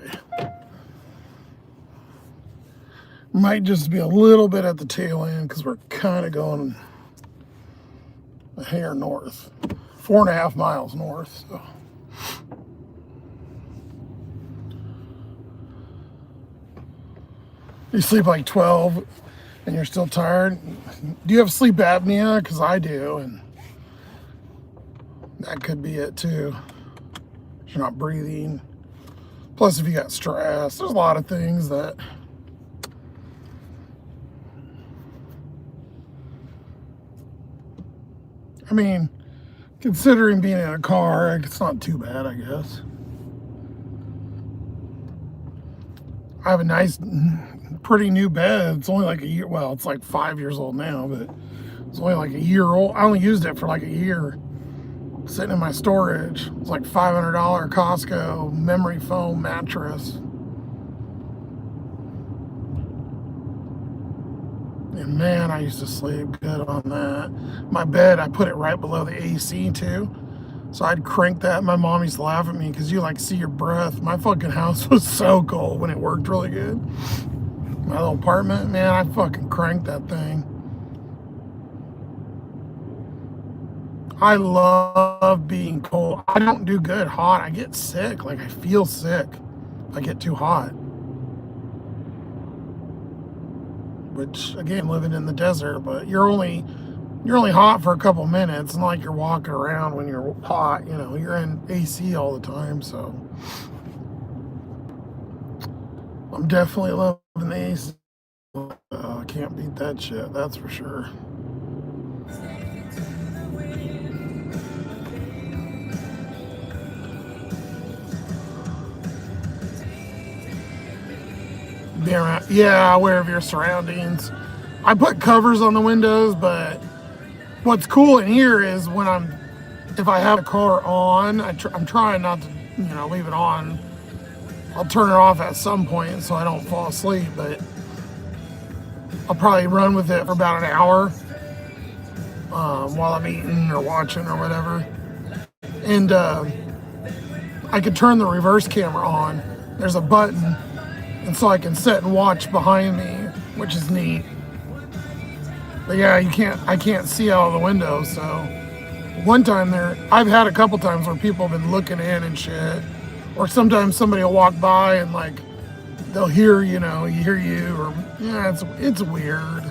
Might just be a little bit at the tail end because we're kind of going a hair north. 4.5 miles north. So. You sleep like 12 and you're still tired. Do you have sleep apnea? Because I do, and that could be it too. You're not breathing. Plus, if you got stress, there's a lot of things that. I mean, considering being in a car, it's not too bad, I guess. I have a nice, pretty new bed. It's only like a year. Well, it's like 5 years old now, but it's only like a year old. I only used it for like a year. Sitting in my storage. It's like $500 Costco memory foam mattress. And man, I used to sleep good on that. My bed, I put it right below the AC too. So I'd crank that. My mom used to laugh at me because you like see your breath. My fucking house was so cold when it worked really good. My little apartment, man, I fucking cranked that thing. I love being cold. I don't do good hot. I get sick. Like I feel sick if I get too hot. Which again, living in the desert, but you're only you're only hot for a couple minutes. It's not like you're walking around when you're hot, you know, you're in AC all the time, so I'm definitely loving the AC. I can't beat that shit, that's for sure. Yeah, aware of your surroundings. I put covers on the windows, but what's cool in here is if I have a car on, I'm trying not to, you know, leave it on. I'll turn it off at some point so I don't fall asleep, but I'll probably run with it for about an hour while I'm eating or watching or whatever. And I could turn the reverse camera on. There's a button, and so I can sit and watch behind me, which is neat. But yeah, I can't see out of the window, so one time I've had a couple times where people have been looking in and shit, or sometimes somebody will walk by and like they'll hear, you know, hear you, or yeah, it's weird.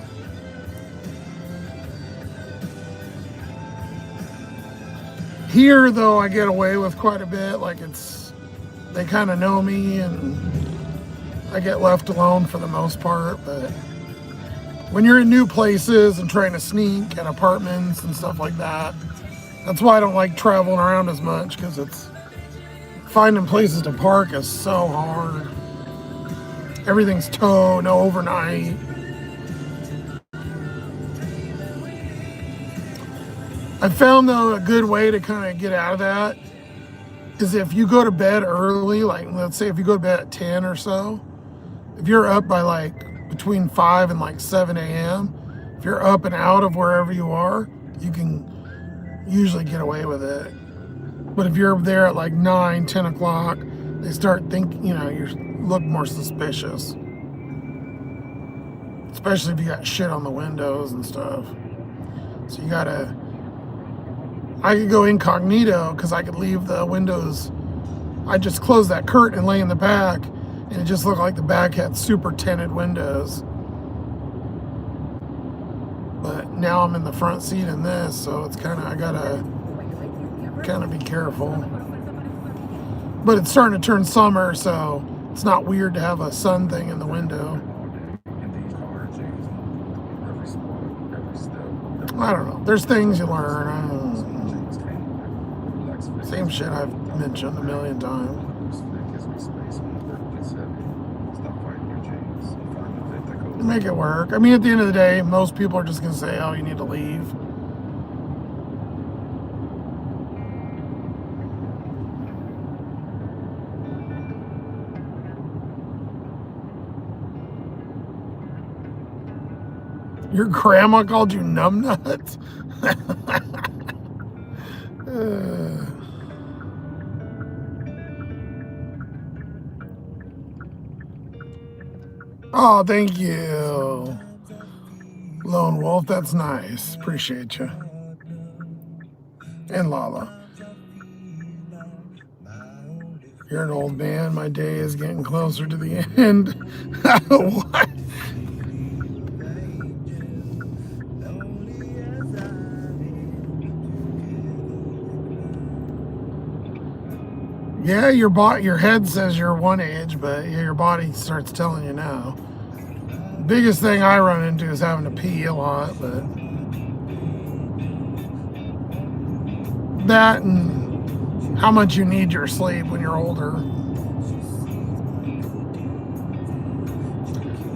Here though, I get away with quite a bit. Like they kind of know me, and I get left alone for the most part. But when you're in new places and trying to sneak at apartments and stuff like that, that's why I don't like traveling around as much, because finding places to park is so hard. Everything's towed, no overnight. I found though a good way to kind of get out of that is if you go to bed early, like let's say if you go to bed at 10 or so, if you're up by like between 5 and like 7 a.m., if you're up and out of wherever you are, you can usually get away with it. But if you're there at like 9, 10 o'clock, they start thinking, you know, you look more suspicious. Especially if you got shit on the windows and stuff. So I could go incognito because I could leave the windows. I just close that curtain and lay in the back, and it just looked like the back had super tinted windows. But now I'm in the front seat in this, so it's I gotta kind of be careful. But it's starting to turn summer, so it's not weird to have a sun thing in the window. I don't know. There's things you learn. I don't know. Same shit I've mentioned a million times. Make it work. I mean, at the end of the day, most people are just going to say, oh, you need to leave. Your grandma called you numbnuts? Oh, thank you, Lone Wolf. That's nice. Appreciate you. And Lala. You're an old man. My day is getting closer to the end. What? Yeah, your head says you're one age, but yeah, your body starts telling you now. Biggest thing I run into is having to pee a lot, but that and how much you need your sleep when you're older.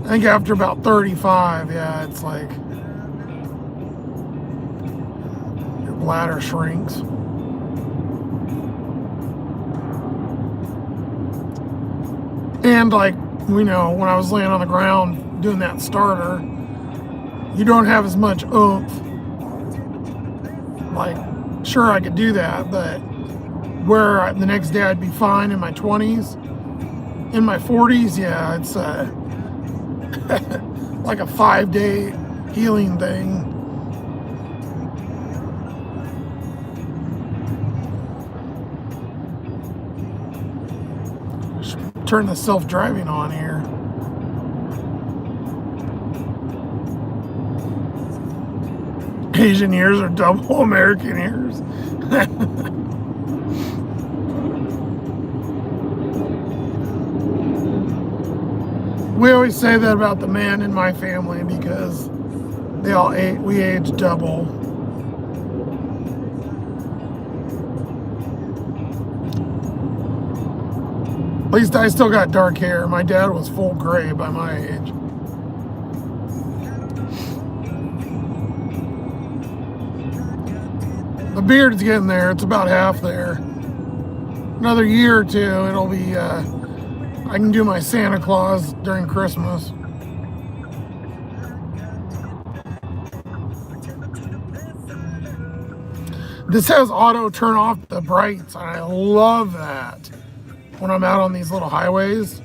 I think after about 35, yeah, it's like your bladder shrinks. And like, you know, when I was laying on the ground doing that starter, you don't have as much oomph. Like, sure, I could do that, but where the next day I'd be fine in my 20s, in my 40s, yeah, it's like a 5-day healing thing. Turn the self-driving on here. Asian ears are double American ears. We always say that about the men in my family because we age double. At least I still got dark hair. My dad was full gray by my age. The beard's getting there. It's about half there. Another year or two, it'll be, I can do my Santa Claus during Christmas. This has auto turn off the brights. I love that. When I'm out on these little highways,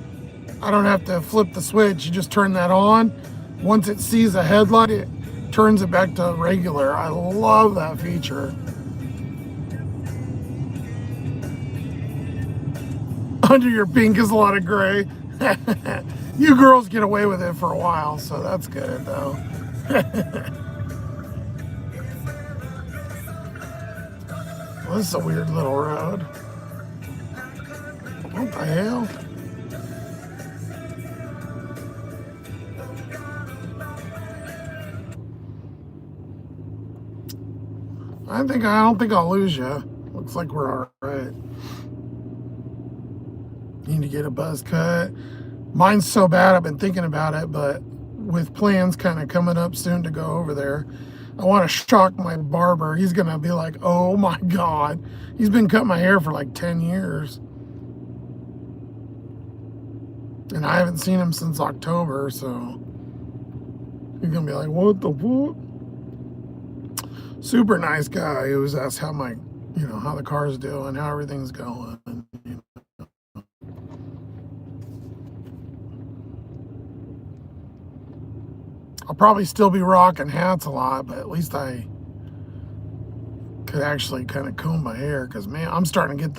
I don't have to flip the switch. You just turn that on. Once it sees a headlight, it turns it back to regular. I love that feature. Under your pink is a lot of gray. You girls get away with it for a while, so that's good though. Well, this is a weird little road. What the hell? I don't think I'll lose you. Looks like we're all right. Need to get a buzz cut. Mine's so bad, I've been thinking about it, but with plans kind of coming up soon to go over there, I want to shock my barber. He's going to be like, oh my God. He's been cutting my hair for like 10 years. And I haven't seen him since October, so he's going to be like, what the fuck? Super nice guy. He was asked how how the car's doing, how everything's going. I'll probably still be rocking hats a lot, but at least I could actually kind of comb my hair because, man, I'm starting to get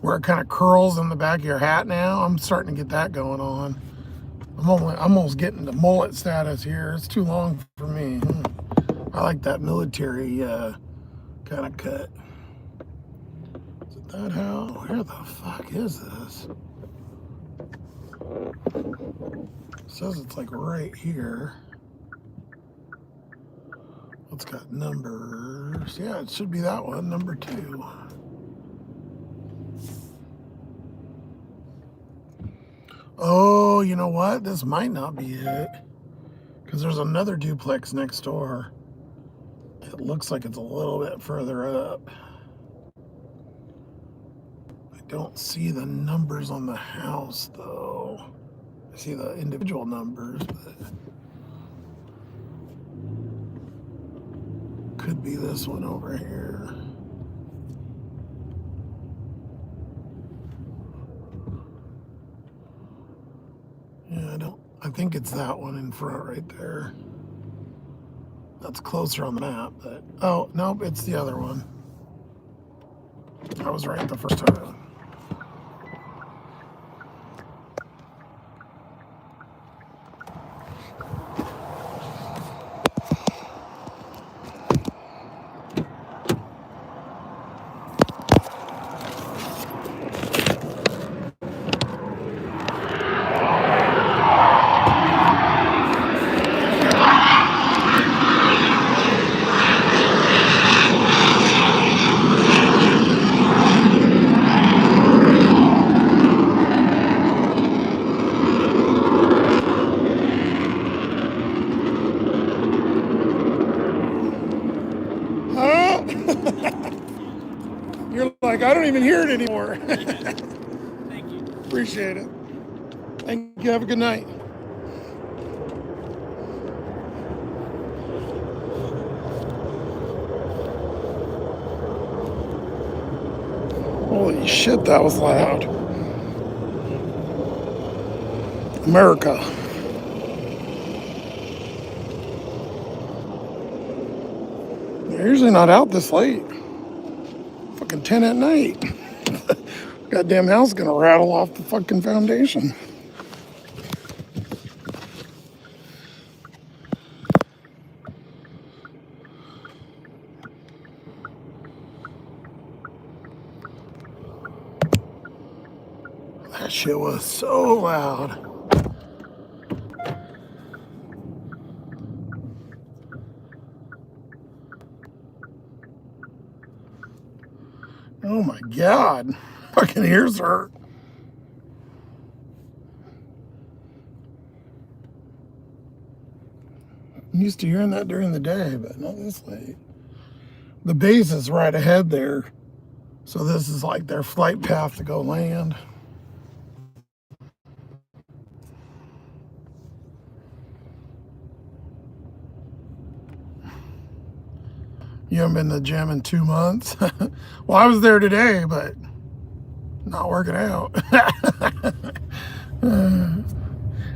where it kind of curls in the back of your hat now. I'm starting to get that going on. I'm almost getting to mullet status here. It's too long for me. I like that military kind of cut. Is it that how? Where the fuck is this? It says it's like right here. It's got numbers. Yeah, it should be that one, number 2. Oh, you know what? This might not be it. Because there's another duplex next door. It looks like it's a little bit further up. I don't see the numbers on the house, though. I see the individual numbers, but could be this one over here. Yeah, I think it's that one in front right there. That's closer on the map, but oh, nope, it's the other one. I was right the first time. You're like, I don't even hear it anymore. Thank you. Appreciate it. Thank you. Have a good night. Holy shit, that was loud. America. They're usually not out this late. Fucking 10 at night. Goddamn house gonna rattle off the fucking foundation. That shit was so loud. Oh my God. Fucking ears hurt. I'm used to hearing that during the day, but not this late. The base is right ahead there. So this is like their flight path to go land. You haven't been to the gym in 2 months? Well, I was there today, but not working out.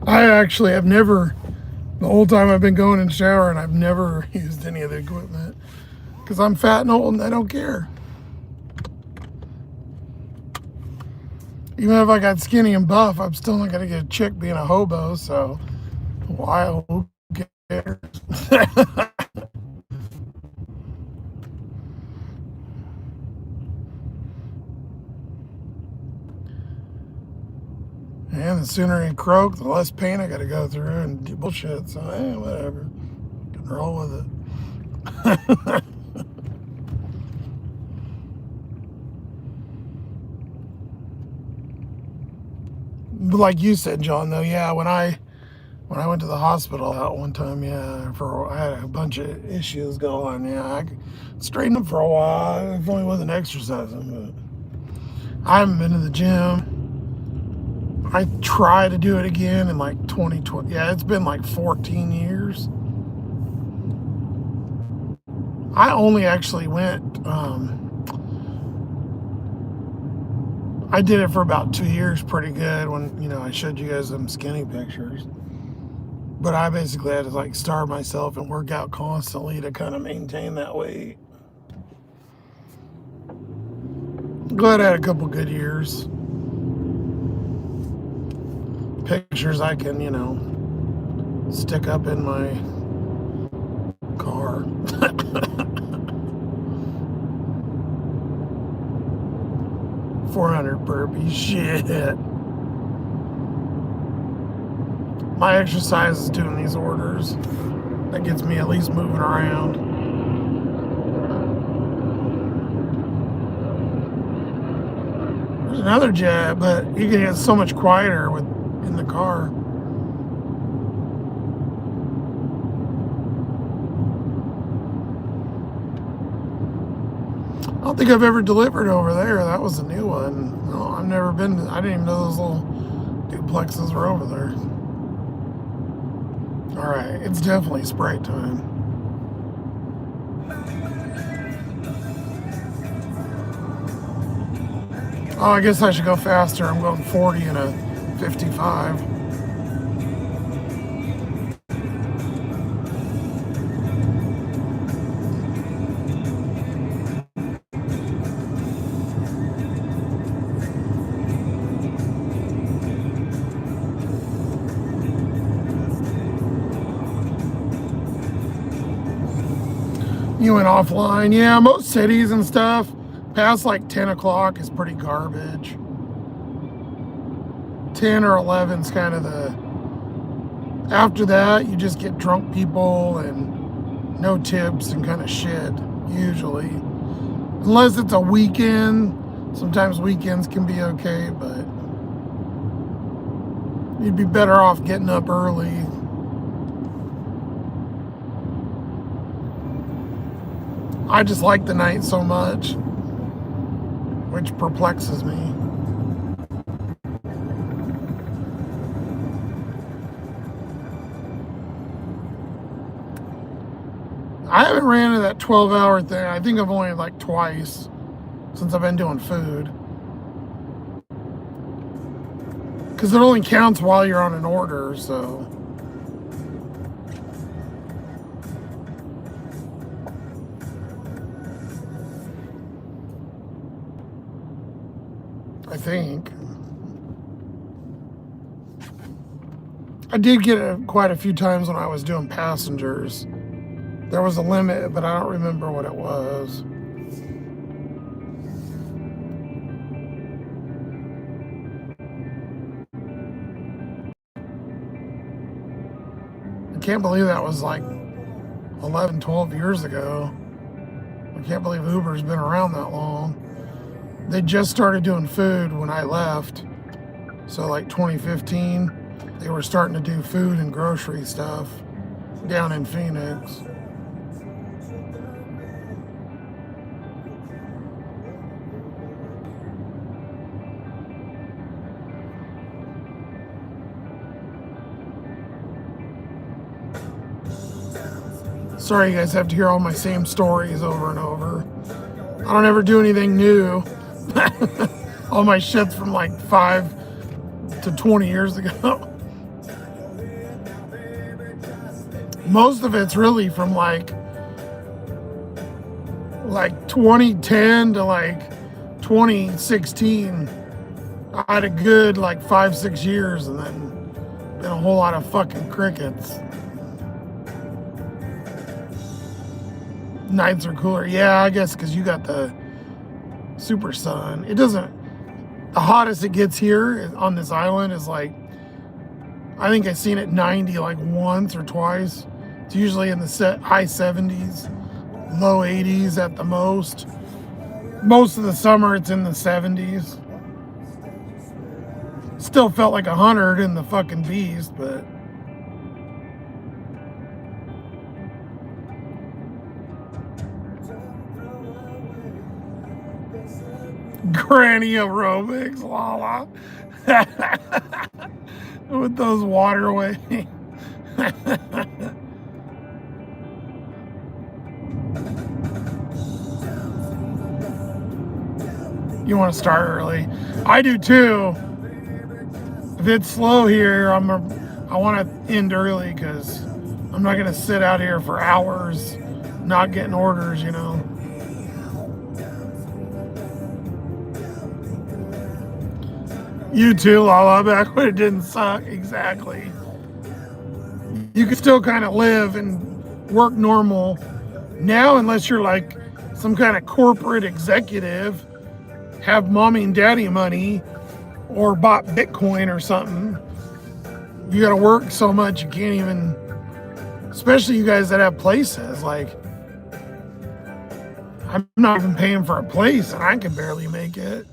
I actually have never, the whole time I've been going in the shower, and I've never used any of the equipment because I'm fat and old and I don't care. Even if I got skinny and buff, I'm still not going to get a chick being a hobo, so why, who cares? And the sooner you croak, the less pain I got to go through and do bullshit. So, whatever. Can roll with it. But like you said, John, though, yeah, when I went to the hospital that one time, yeah, I had a bunch of issues going. Yeah, I straightened up for a while. I only wasn't exercising, but I haven't been to the gym. I try to do it again in like 2020. Yeah, it's been like 14 years. I only actually went, I did it for about 2 years pretty good when, I showed you guys them skinny pictures. But I basically had to like starve myself and work out constantly to kind of maintain that weight. Glad I had a couple good years. Pictures I can, stick up in my car. 400 burpees, shit. My exercise is doing these orders. That gets me at least moving around. There's another jet, but you can get so much quieter in the car. I don't think I've ever delivered over there. That was a new one. No, I've never been. I didn't even know those little duplexes were over there. All right, it's definitely Sprite time. Oh, I guess I should go faster. I'm going 40 and a 55. You went offline. Yeah, most cities and stuff, past like 10 o'clock is pretty garbage. 10 or 11 is kind of the... After that, you just get drunk people and no tips and kind of shit, usually. Unless it's a weekend. Sometimes weekends can be okay, but you'd be better off getting up early. I just like the night so much, which perplexes me. I haven't ran into that 12-hour thing. I think I've only like twice since I've been doing food. Because it only counts while you're on an order, so. I think. I did get it quite a few times when I was doing passengers. There was a limit, but I don't remember what it was. can't believe that was like 11, 12 years ago. I can't believe Uber's been around that long. They just started doing food when I left. So like 2015, they were starting to do food and grocery stuff down in Phoenix. Sorry you guys have to hear all my same stories over and over. I don't ever do anything new. All my shit's from like 5 to 20 years ago. Most of it's really from like 2010 to like 2016. I had a good like 5-6 years and then been a whole lot of fucking crickets. Nights are cooler. Yeah, I guess because you got the super sun. It doesn't, the hottest it gets here on this island is like, I think I've seen it 90 like once or twice. It's usually in the high 70s, low 80s at the most. Most of the summer it's in the 70s. Still felt like 100 in the fucking beast, but granny aerobics, Lala. With those waterways. You want to start early. I do too. If it's slow here, I want to end early because I'm not going to sit out here for hours not getting orders, you know. You too, Lala, back when it didn't suck. Exactly. You can still kind of live and work normal now, unless you're like some kind of corporate executive, have mommy and daddy money, or bought Bitcoin or something. You got to work so much you can't even, especially you guys that have places. Like, I'm not even paying for a place and I can barely make it.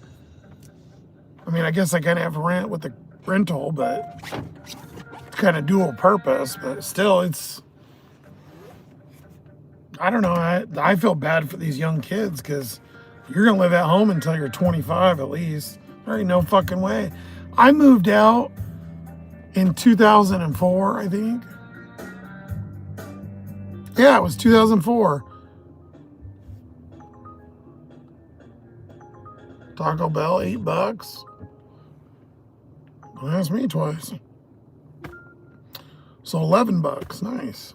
I mean, I guess I kind of have rent with the rental, but it's kind of dual purpose. But still, it's, I don't know. I feel bad for these young kids because you're going to live at home until you're 25 at least. There ain't no fucking way. I moved out in 2004, I think. Yeah, it was 2004. Taco Bell, $8. Don't ask me twice. So $11, nice.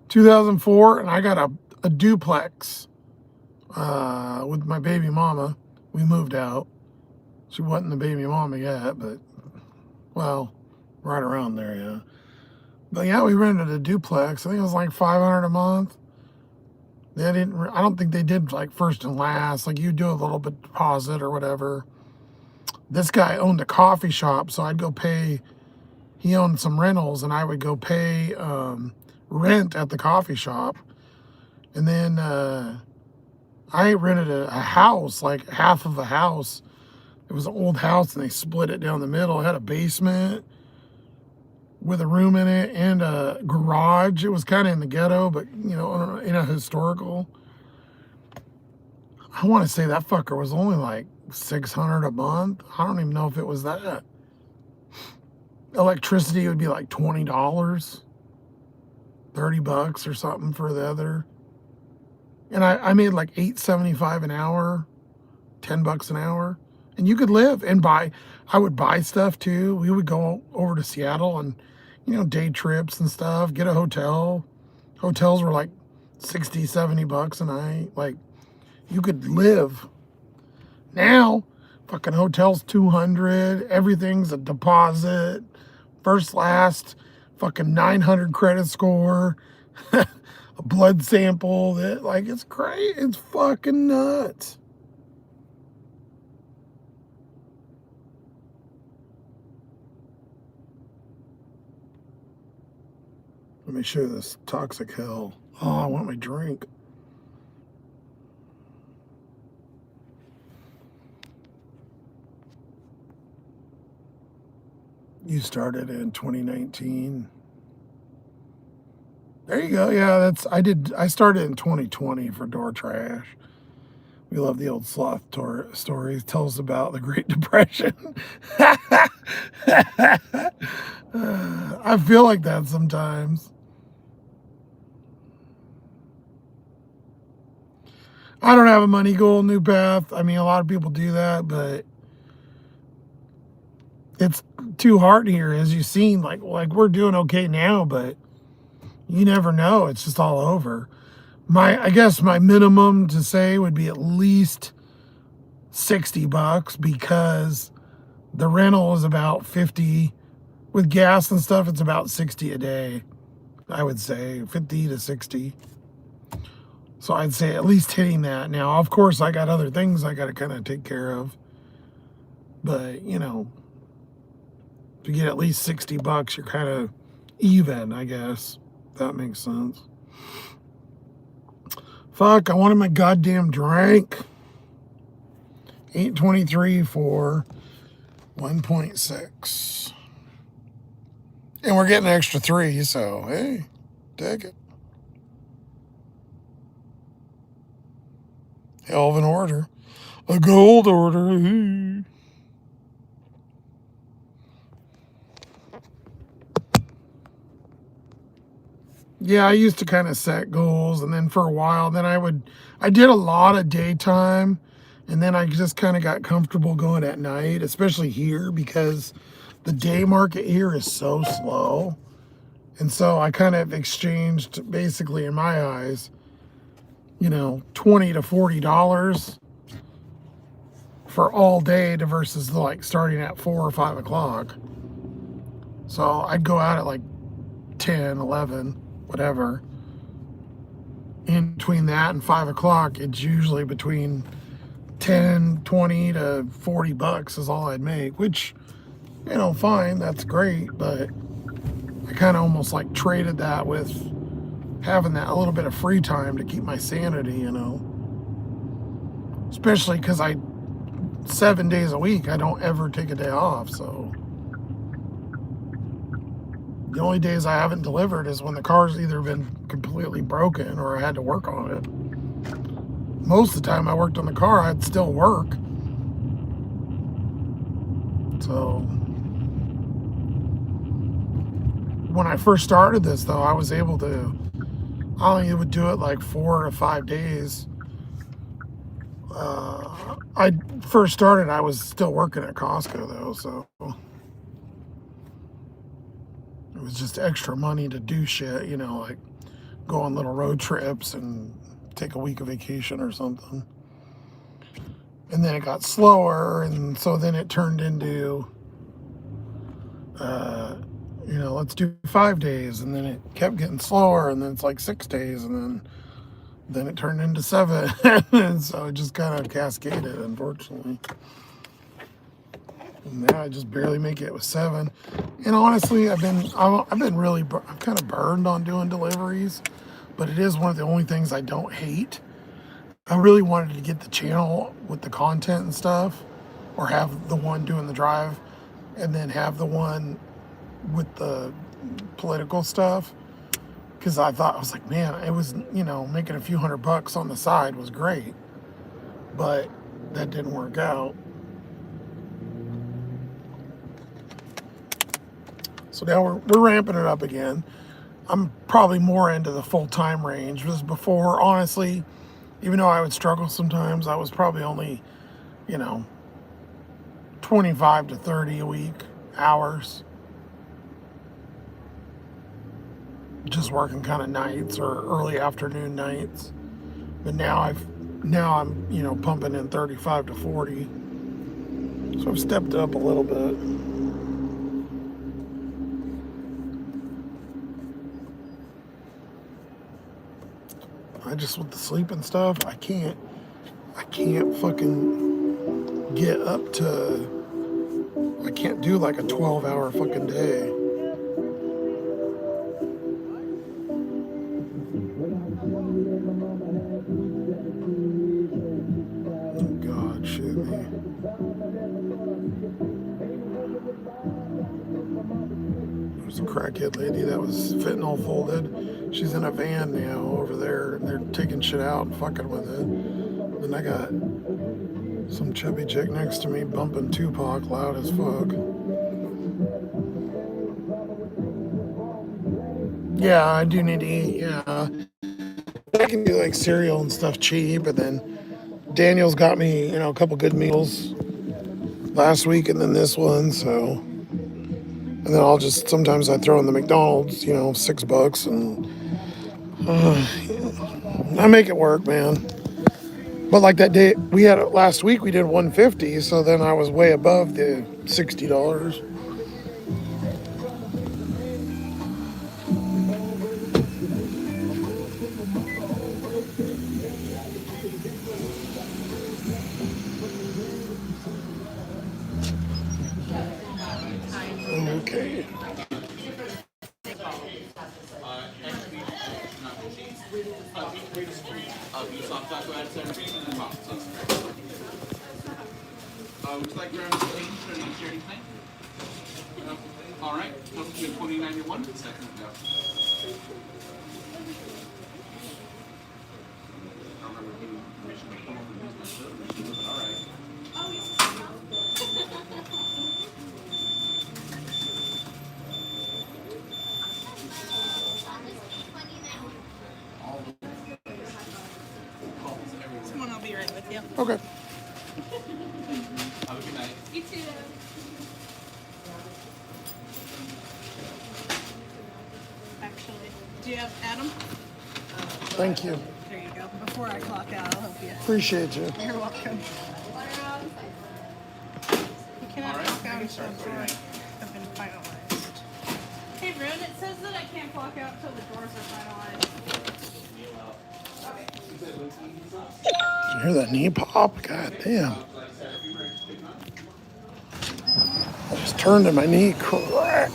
2004, and I got a duplex with my baby mama. We moved out. She wasn't the baby mama yet, but, well, right around there, yeah. But yeah, we rented a duplex. I think it was like $500 a month. I don't think they did like first and last. Like you do a little bit deposit or whatever. This guy owned a coffee shop, so I'd go pay. He owned some rentals, and I would go pay rent at the coffee shop. And then I rented a house, like half of a house. It was an old house, and they split it down the middle. It had a basement with a room in it and a garage. It was kind of in the ghetto, but, you know, in a historical. I want to say that fucker was only like $600 a month. I don't even know if it was that. Electricity would be like $20, $30 or something for the other. And I made like $8.75 an hour, $10 an hour. And you could live and buy. I would buy stuff too. We would go over to Seattle and, you know, day trips and stuff, get a hotel. Hotels were like $60, $70 a night. Like, you could live. Now, fucking hotels $200, everything's a deposit, first, last, fucking 900 credit score, a blood sample. That, like, it's crazy. It's fucking nuts. me show you this toxic hell. Oh, I want my drink. You started in 2019. There you go. Yeah, I started in 2020 for Door Trash. We love the old sloth stories. Tells about the Great Depression. I feel like that sometimes. I don't have a money goal, new path. I mean, a lot of people do that, but it's too hard here, as you've seen. Like we're doing okay now, but you never know. It's just all over. I guess my minimum to say would be at least $60 because the rental is about 50. With gas and stuff, it's about 60 a day. I would say 50 to 60. So I'd say at least hitting that. Now, of course, I got other things I got to kind of take care of. But, you know, if you get at least $60, you're kind of even, I guess. If that makes sense. Fuck, I wanted my goddamn drink. $8.23 for 1.6. And we're getting an extra 3, so hey, take it. Hell of an order. A gold order. Yeah, I used to kind of set goals, and then for a while, then I did a lot of daytime, and then I just kind of got comfortable going at night, especially here, because the day market here is so slow. And so I kind of exchanged, basically in my eyes, you know, $20 to $40 for all day to versus like starting at 4 or 5 o'clock. So I'd go out at like 10, 11, whatever. In between that and 5 o'clock, it's usually between 10, 20 to $40 is all I'd make, which, you know, fine, that's great, but I kind of almost like traded that with having that a little bit of free time to keep my sanity, you know. Especially because 7 days a week, I don't ever take a day off, so. The only days I haven't delivered is when the car's either been completely broken or I had to work on it. Most of the time I worked on the car, I'd still work. So when I first started this, though, I was able to, I only would do it like 4 to 5 days. I first started, I was still working at Costco, though, so it was just extra money to do shit, you know, like go on little road trips and take a week of vacation or something. And then it got slower, and so then it turned into, you know, let's do 5 days, and then it kept getting slower, and then it's like 6 days, and then it turned into 7, and so it just kind of cascaded, unfortunately. And now I just barely make it with 7. And honestly, I've been really, I'm kind of burned on doing deliveries, but it is one of the only things I don't hate. I really wanted to get the channel with the content and stuff, or have the one doing the drive, and then have the one with the political stuff. Because I was like, man, it was, you know, making a few $100 on the side was great, but that didn't work out. So now we're ramping it up again. I'm probably more into the full-time range. Because before, honestly, even though I would struggle sometimes, I was probably only, you know, 25 to 30 a week hours. Just working kind of nights or early afternoon nights. But now I'm, you know, pumping in 35 to 40. So I've stepped up a little bit. I just, with the sleeping stuff, I can't fucking get up to, I can't do like a 12-hour fucking day. was a crackhead lady that was fentanyl folded. She's in a van now over there, and they're taking shit out and fucking with it. And I got some chubby chick next to me bumping Tupac loud as fuck. Yeah, I do need to eat, yeah. I can do like cereal and stuff cheap, and then Daniel's got me, a couple good meals last week and then this one, so. And then I'll just, sometimes I throw in the McDonald's, $6, and I make it work, man. But like that day we had it last week, we did 150, so then I was way above the $60. Okay. Would you like your change or anything? All right, what's the 29.1 second ago? I don't remember getting permission to come over and use my service, but all right. Someone will be right with you. Okay. Have a good night. You too. Actually, do you have Adam? Thank you. There you go. Before I clock out, I'll help you. Appreciate you. You're welcome. You cannot clock out until drawings have been finalized. Hey, Rune, it says that I can't clock out until the drawers are finalized. Did you hear that knee pop? God damn. I just turned and my knee cracked.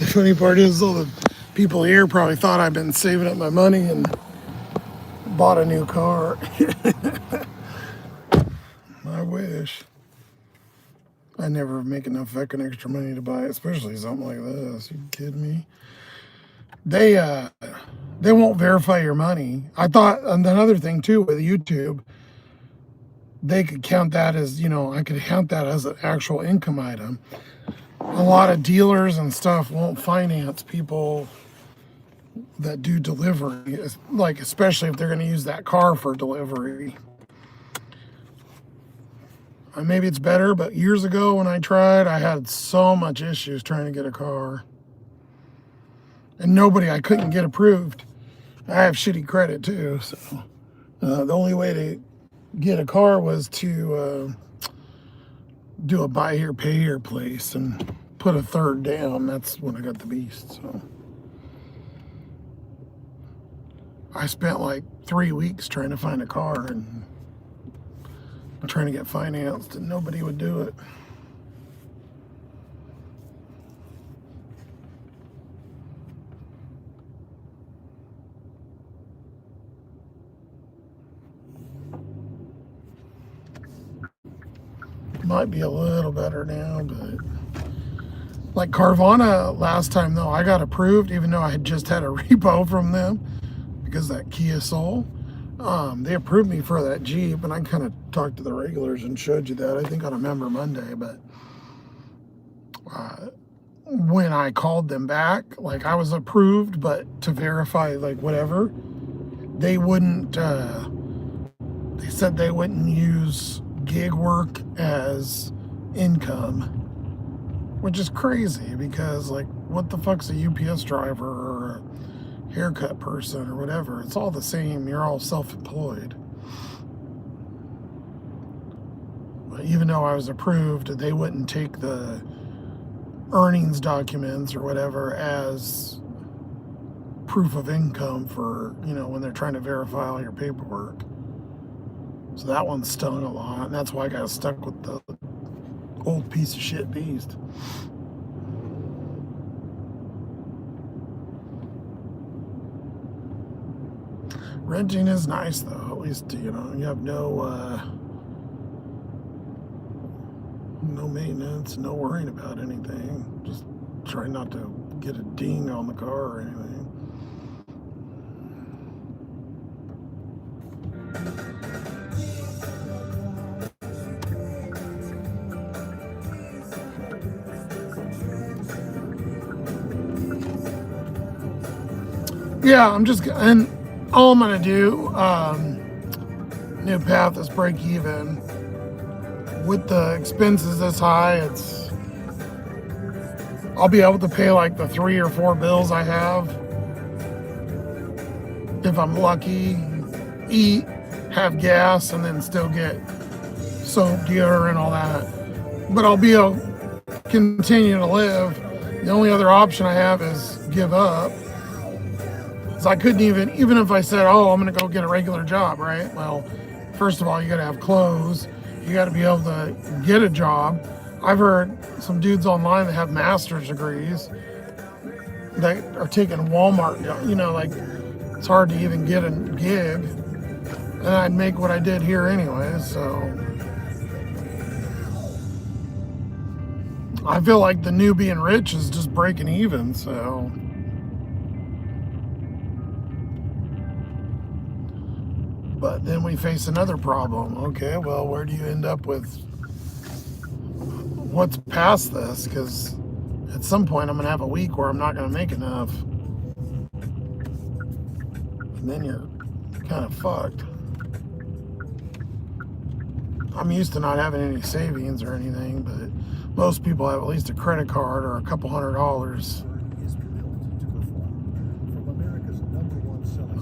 The funny part is, all the people here probably thought I've been saving up my money and bought a new car. I wish. I never make enough fucking extra money to buy, especially something like this. You kidding me? They won't verify your money. I thought, and another thing too with YouTube, they could count that as, I could count that as an actual income item. A lot of dealers and stuff won't finance people that do delivery, like especially if they're going to use that car for delivery. Maybe it's better, but years ago when I tried, I had so much issues trying to get a car. And I couldn't get approved. I have shitty credit too, so the only way to get a car was to do a buy here, pay here place and put a third down. That's when I got the Beast. So I spent like 3 weeks trying to find a car and trying to get financed, and nobody would do it. Might be a little better now, but like Carvana last time though, I got approved even though I had just had a repo from them because that Kia Soul. They approved me for that Jeep, and I kind of talked to the regulars and showed you that, I think on a Member Monday, but when I called them back, like I was approved, but to verify like whatever, they wouldn't, they said they wouldn't use gig work as income, which is crazy because like what the fuck's a UPS driver or a haircut person or whatever? It's all the same. You're all self-employed. But even though I was approved, they wouldn't take the earnings documents or whatever as proof of income for, you know, when they're trying to verify all your paperwork. So that one stung a lot, and that's why I got stuck with the old piece of shit beast. Renting is nice though. At least, you know, you have no maintenance, no worrying about anything. Just try not to get a ding on the car or anything. Yeah, and all I'm gonna do, new path is break even. With the expenses this high, I'll be able to pay like the 3 or 4 bills I have. If I'm lucky, eat, have gas, and then still get soap, deodorant, all that. But I'll be able to continue to live. The only other option I have is give up. So I couldn't even if I said, oh, I'm gonna go get a regular job, right? Well, first of all, you gotta have clothes. You gotta be able to get a job. I've heard some dudes online that have master's degrees that are taking Walmart, you know, like it's hard to even get a gig. And I'd make what I did here anyway, so. I feel like the new being rich is just breaking even, so. But then we face another problem. Okay, well, where do you end up with what's past this? Because at some point I'm gonna have a week where I'm not gonna make enough. And then you're kind of fucked. I'm used to not having any savings or anything, but most people have at least a credit card or a couple $100.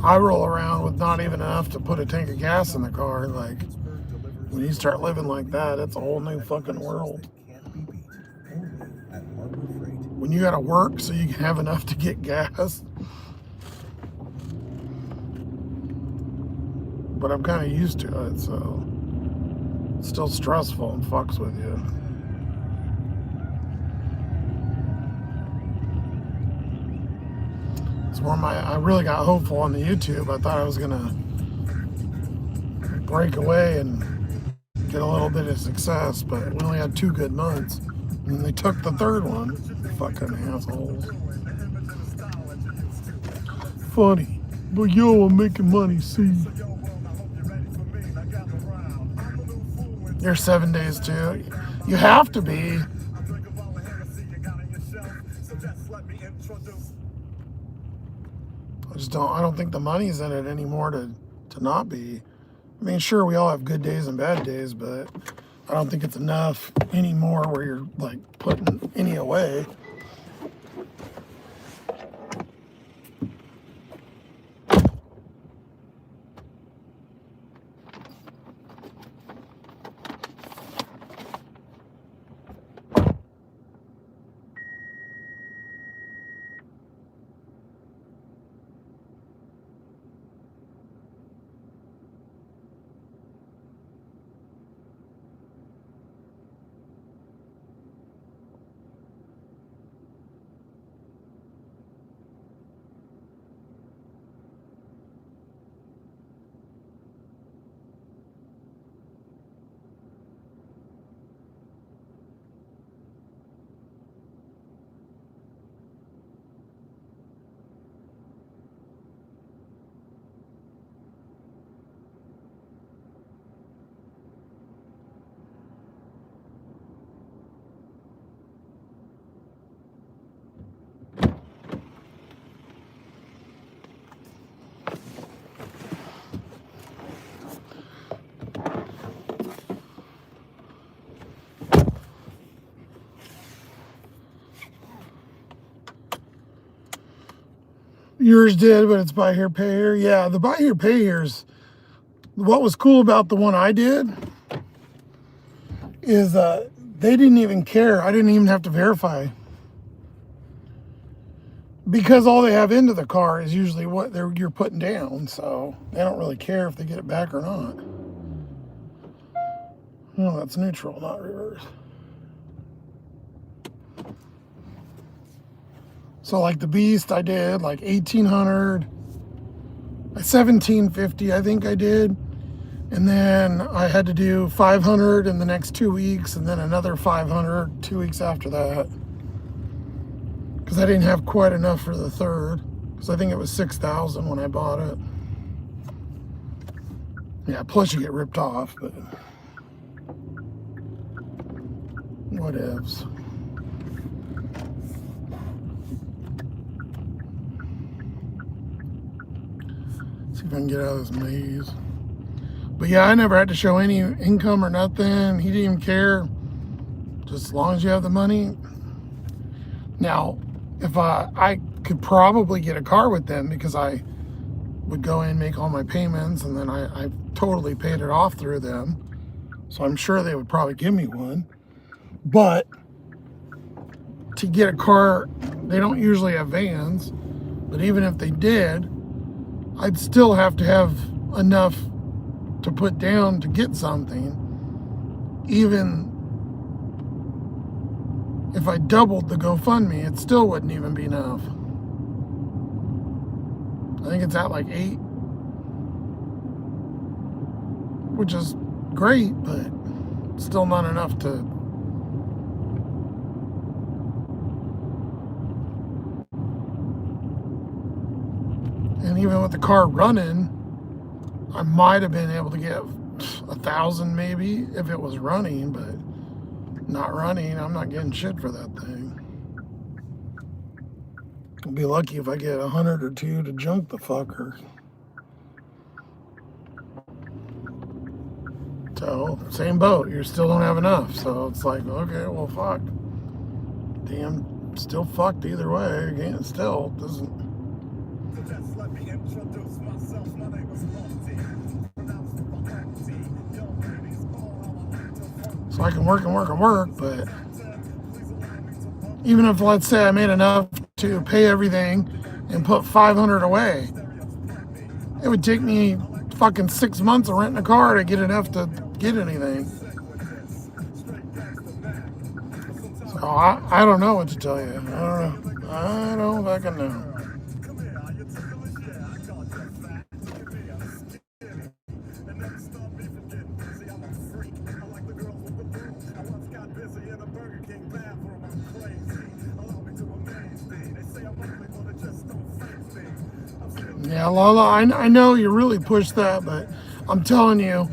I roll around with not even enough to put a tank of gas in the car. Like, when you start living like that, it's a whole new fucking world. When you gotta work so you can have enough to get gas. But I'm kind of used to it, so it's still stressful and fucks with you. It's where I really got hopeful on the YouTube. I thought I was gonna break away and get a little bit of success, but we only had 2 good months. And they took the 3rd one. Fucking assholes. Funny. But yo, I'm making money, see. You're 7 days too. You have to be. I don't think the money's in it anymore to not be. I mean, sure, we all have good days and bad days, but I don't think it's enough anymore where you're like putting any away. Yours did, but it's buy here, pay here. Yeah, the buy here, pay here's. What was cool about the one I did is they didn't even care. I didn't even have to verify. because all they have into the car is usually what you're putting down, so they don't really care if they get it back or not. No, that's neutral, not reverse. So like the Beast, I did like 1,800, 1,750, I think I did. And then I had to do 500 in the next 2 weeks, and then another 500 2 weeks after that. Because I didn't have quite enough for the third. Because I think it was 6,000 when I bought it. Yeah, plus you get ripped off, but what ifs. See if I can get out of this maze. But yeah, I never had to show any income or nothing. He didn't even care. Just as long as you have the money. Now, if I could probably get a car with them because I would go in, make all my payments, and then I totally paid it off through them. So I'm sure they would probably give me one. But to get a car, they don't usually have vans. But even if they did, I'd still have to have enough to put down to get something. Even if I doubled the GoFundMe, it still wouldn't even be enough. I think it's at like 8, which is great, but still not enough to. And even with the car running, I might have been able to get 1,000 maybe if it was running, but not running, I'm not getting shit for that thing. I'll be lucky if I get 100 or 2 to junk the fucker. So, same boat, you still don't have enough. So it's like, okay, well, fuck. Damn, still fucked either way. Again, still doesn't. So I can work and work and work, but even if, let's say, I made enough to pay everything and put 500 away, it would take me fucking 6 months of renting a car to get enough to get anything. So I don't know what to tell you. I don't fucking know. Yeah, Lala, I know you really pushed that, but I'm telling you,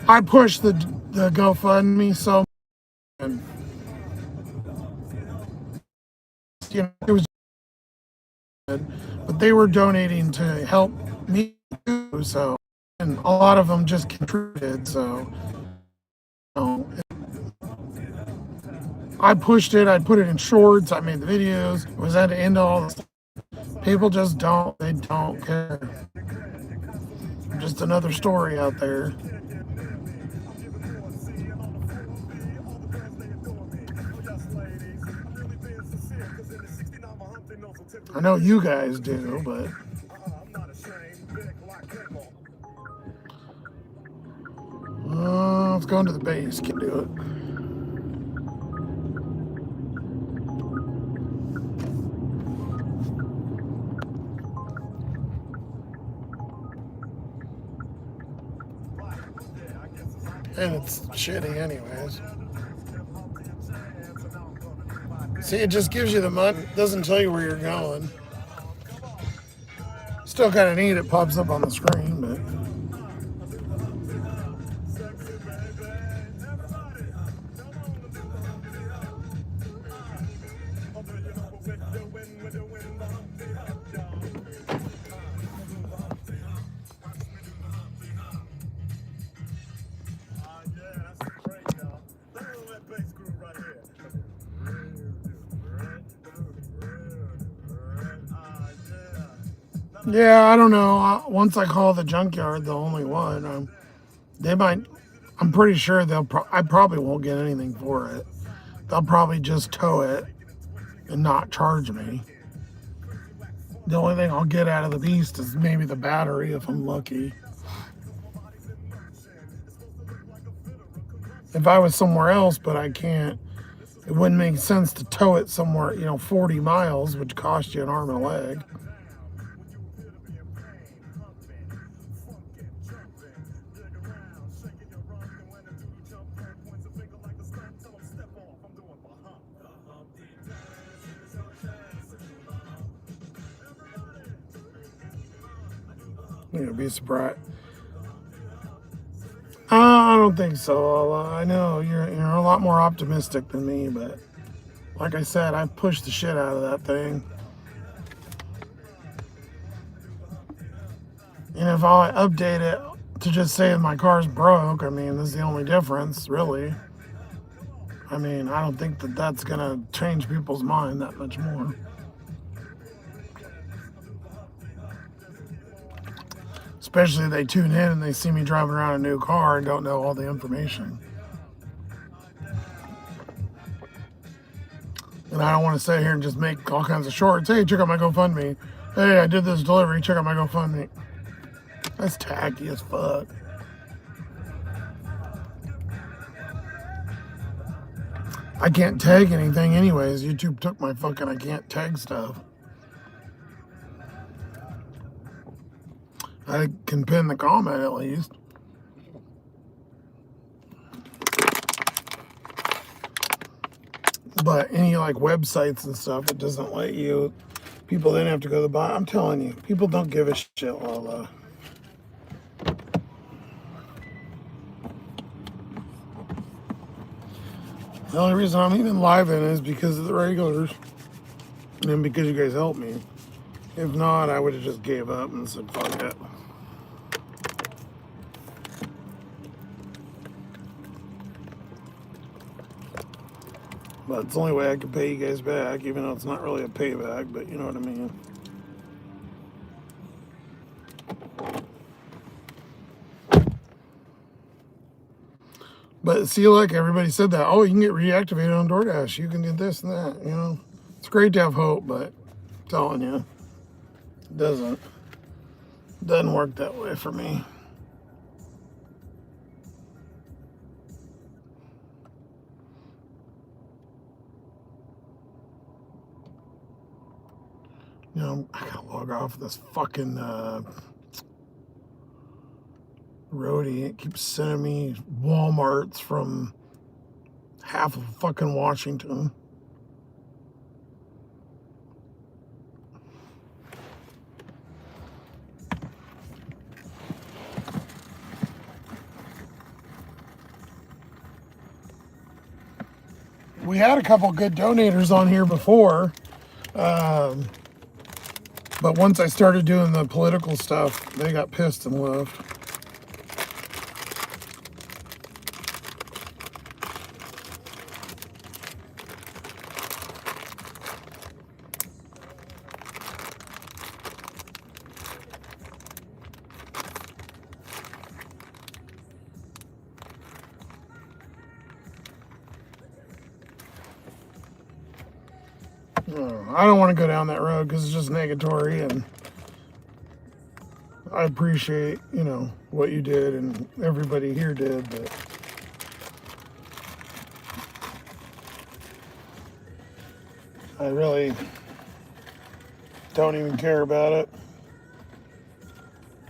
I pushed the GoFundMe so much. And, you know, it was good, but they were donating to help me too, so, and a lot of them just contributed, so, you know, I pushed it, I put it in shorts, I made the videos, it was at the end of all this. People just don't care. Just another story out there. I know you guys do, but let's go into the base. Can do it. And it's shitty anyways. See, it just gives you the money. Doesn't tell you where you're going. Still kind of neat. It pops up on the screen, but. Yeah, I don't know. Once I call the junkyard, the only one, they might. I'm pretty sure I probably won't get anything for it. They'll probably just tow it and not charge me. The only thing I'll get out of the beast is maybe the battery if I'm lucky. If I was somewhere else, but I can't, it wouldn't make sense to tow it somewhere, 40 miles, which cost you an arm and a leg. Be surprised. I don't think so. I know you're a lot more optimistic than me, but like I said, I pushed the shit out of that thing. And if I update it to just say my car's broke, I mean, this is the only difference, really. I mean, I don't think that that's going to change people's mind that much more. Especially if they tune in and they see me driving around a new car and don't know all the information. And I don't want to sit here and just make all kinds of shorts. Hey, check out my GoFundMe. Hey, I did this delivery. Check out my GoFundMe. That's tacky as fuck. I can't tag anything anyways. YouTube took my fucking I can't tag stuff. I can pin the comment at least. But any like websites and stuff, it doesn't let you. People then have to go to the bottom. I'm telling you, people don't give a shit, Lala. The only reason I'm even live in is because of the regulars. And because you guys helped me. If not, I would have just gave up and said, fuck it. But it's the only way I can pay you guys back, even though it's not really a payback, but you know what I mean. But see, like everybody said that, oh, you can get reactivated on DoorDash. You can do this and that, It's great to have hope, but I'm telling you, it doesn't work that way for me. I gotta log off this fucking roadie. It keeps sending me Walmarts from half of fucking Washington. We had a couple good donators on here before. But once I started doing the political stuff, they got pissed and left. I don't want to go down that road because it's just negatory, and I appreciate, what you did and everybody here did, but I really don't even care about it.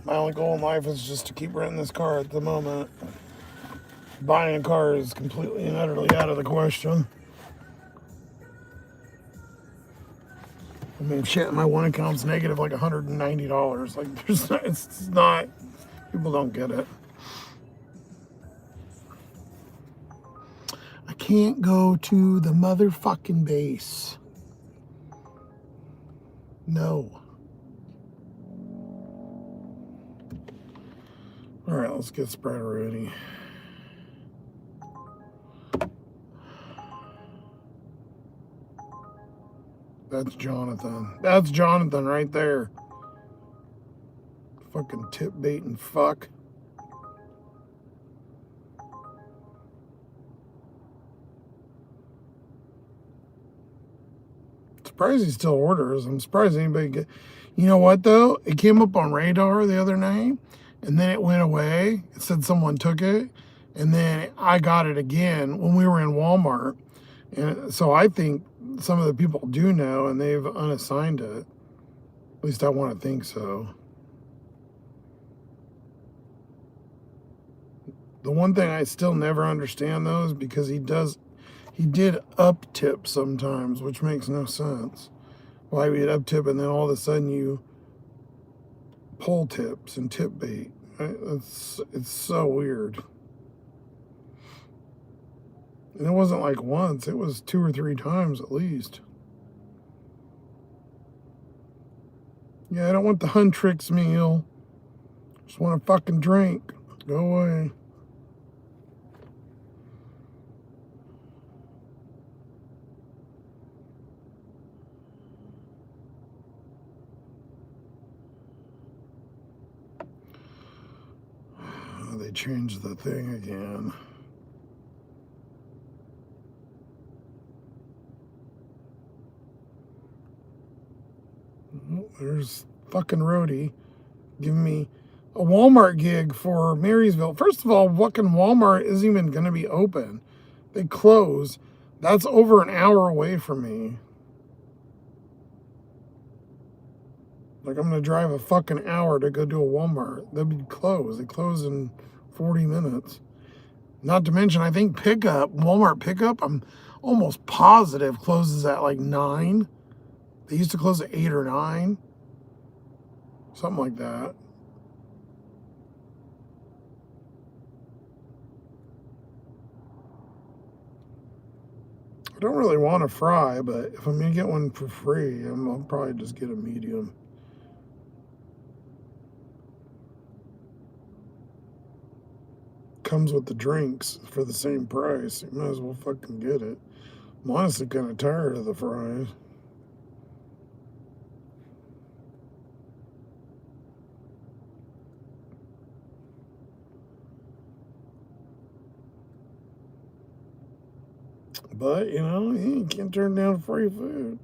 My only goal in life is just to keep renting this car at the moment. Buying a car is completely and utterly out of the question. I mean, shit, my one account's negative like $190. Like, it's not, people don't get it. I can't go to the motherfucking base. No. All right, let's get spread ready. That's Jonathan. That's Jonathan right there. Fucking tip baiting fuck. It's surprised he still orders. I'm surprised anybody get. You know what though? It came up on radar the other night, and then it went away. It said someone took it, and then I got it again when we were in Walmart. And so I think some of the people do know, and they've unassigned it. At least I want to think so. The one thing I still never understand though is because he did up tip sometimes, which makes no sense. Why we'd up tip and then all of a sudden you pull tips and tip bait. It's so weird. And it wasn't like once, it was 2 or 3 times at least. Yeah, I don't want the Huntrix meal. Just want a fucking drink. Go away. They changed the thing again. Oh, there's fucking Rhodey giving me a Walmart gig for Marysville. First of all, fucking Walmart isn't even going to be open. They close. That's over an hour away from me. Like, I'm going to drive a fucking hour to go to a Walmart. They'll be closed. They close in 40 minutes. Not to mention, I think Walmart pickup, I'm almost positive closes at like 9. They used to close at 8 or 9. Something like that. I don't really want a fry, but if I'm going to get one for free, I'll probably just get a medium. Comes with the drinks for the same price. You might as well fucking get it. I'm honestly kind of tired of the fries. But, you know, you can't turn down free food.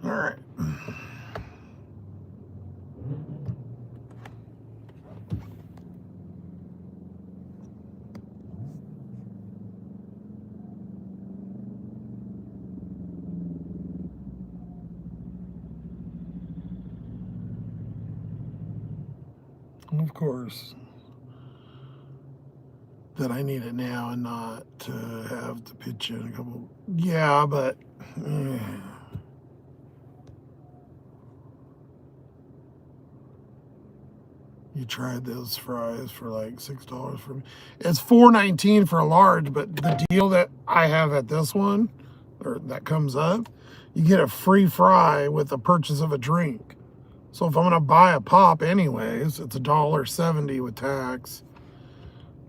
All right. Of course, that I need it now and not to have to pitch in a couple. Yeah, but you tried those fries for like $6 for me. It's $4.19 for a large, but the deal that I have at this one, or that comes up, you get a free fry with the purchase of a drink. So if I'm gonna buy a pop anyways, it's $1.70 with tax.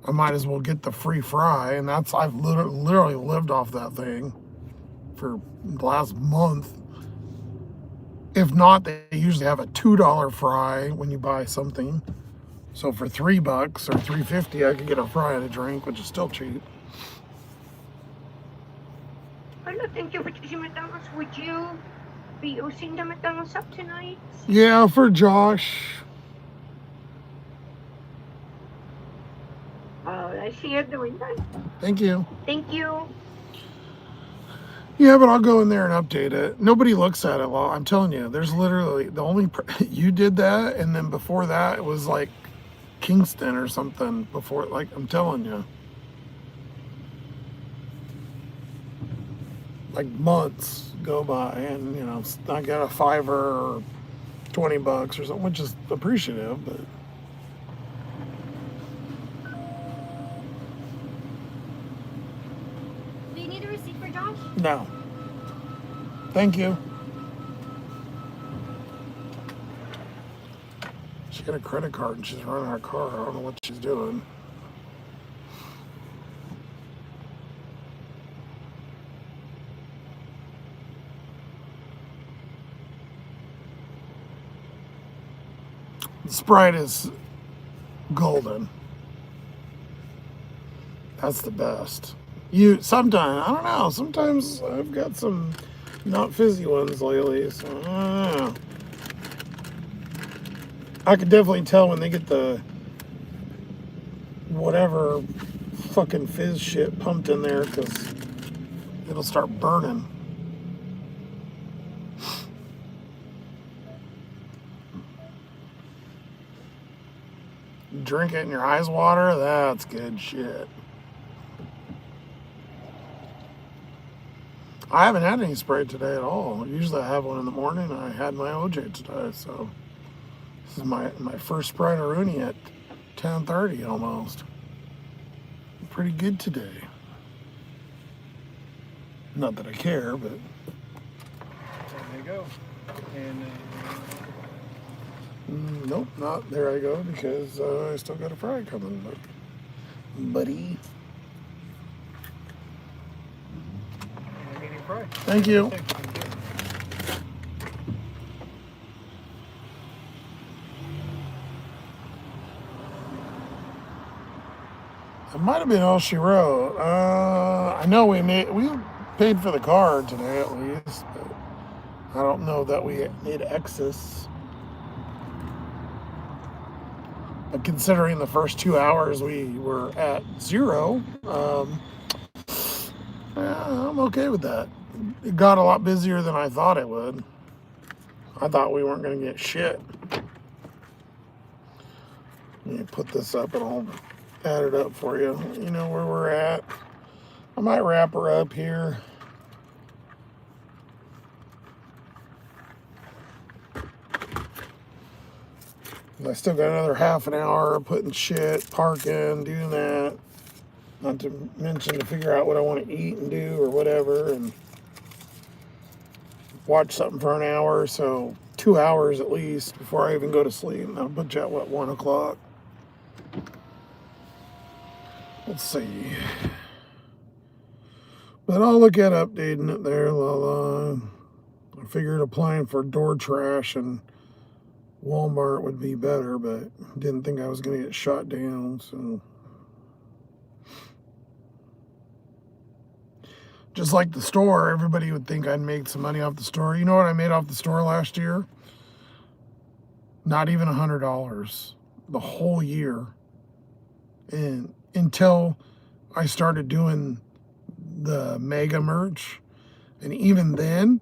I might as well get the free fry, and I've literally lived off that thing for the last month. If not, they usually have a $2 fry when you buy something. So for $3 or $3.50, I could get a fry and a drink, which is still cheap. Hello, thank you for choosing McDonald's. Would you be using the McDonald's app tonight? Yeah, for Josh. Oh, I see you're doing that. Thank you. Thank you. Yeah, but I'll go in there and update it. Nobody looks at it. Well, I'm telling you, there's literally the only you did that, and then before that, it was like Kingston or something. Before, like I'm telling you, like months go by, and you know, I got a $5 or $20 or something, which is appreciative, but. Do you need a receipt for Josh? No. Thank you. She got a credit card and she's running her car. I don't know what she's doing. The Sprite is golden. That's the best. Sometimes, I don't know, sometimes I've got some not fizzy ones lately, so I don't know. I could definitely tell when they get the whatever fucking fizz shit pumped in there, because it'll start burning. Drink it and your eyes water, that's good shit. I haven't had any Sprite today at all. Usually I have one in the morning. I had my OJ today, so this is my first Sprite Rooney at 10:30 almost. Pretty good today. Not that I care, but There you go. And nope, not there I go, because I still got a fry coming, buddy. medium fry. Thank you. It might have been all she wrote. I know we paid for the car today at least, but I don't know that we made excess. But considering the first 2 hours we were at zero, yeah, I'm okay with that. It got a lot busier than I thought it would. I thought we weren't going to get shit. Let me put this up and I'll add it up for you. You know where we're at. I might wrap her up here. I still got another half an hour of putting shit, parking, doing that. Not to mention to figure out what I want to eat and do or whatever, and watch something for an hour. So 2 hours at least before I even go to sleep. And I'll put you at, 1 o'clock? Let's see. But I'll look at updating it there, I figured applying for door trash and Walmart would be better, but didn't think I was going to get shot down, so. Just like the store, everybody would think I'd make some money off the store. You know what I made off the store last year? Not even $100 the whole year. And until I started doing the mega merch, and even then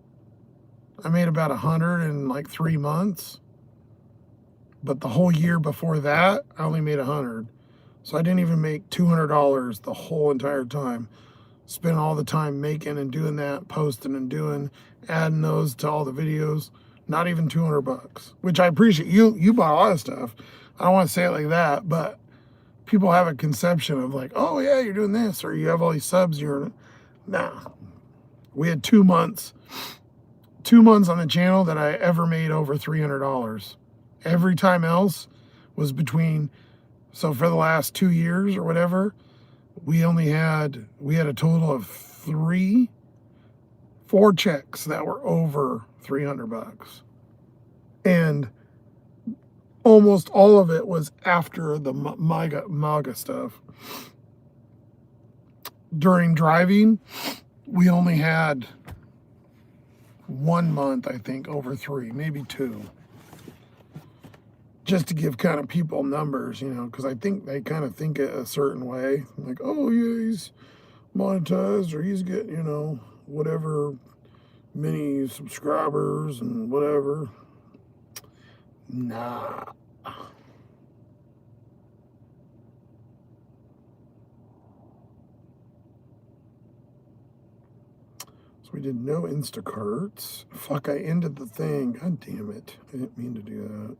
I made about 100 in like 3 months. But the whole year before that, I only made 100. So I didn't even make $200 the whole entire time. Spent all the time making and doing that, posting and adding those to all the videos. Not even $200, which I appreciate. You bought a lot of stuff. I don't want to say it like that, but people have a conception of like, oh yeah, you're doing this, or you have all these subs. Nah. We had 2 months. 2 months on the channel that I ever made over $300. Every time else was so for the last 2 years or whatever, we had a total of 4 checks that were over $300. And almost all of it was after the MAGA stuff. During driving, we only had 1 month, I think, over 3, maybe 2. Just to give kind of people numbers, because I think they kind of think it a certain way. Like, oh, yeah, he's monetized, or he's getting, whatever, many subscribers and whatever. Nah. So we did no Instacarts. Fuck, I ended the thing. God damn it. I didn't mean to do that.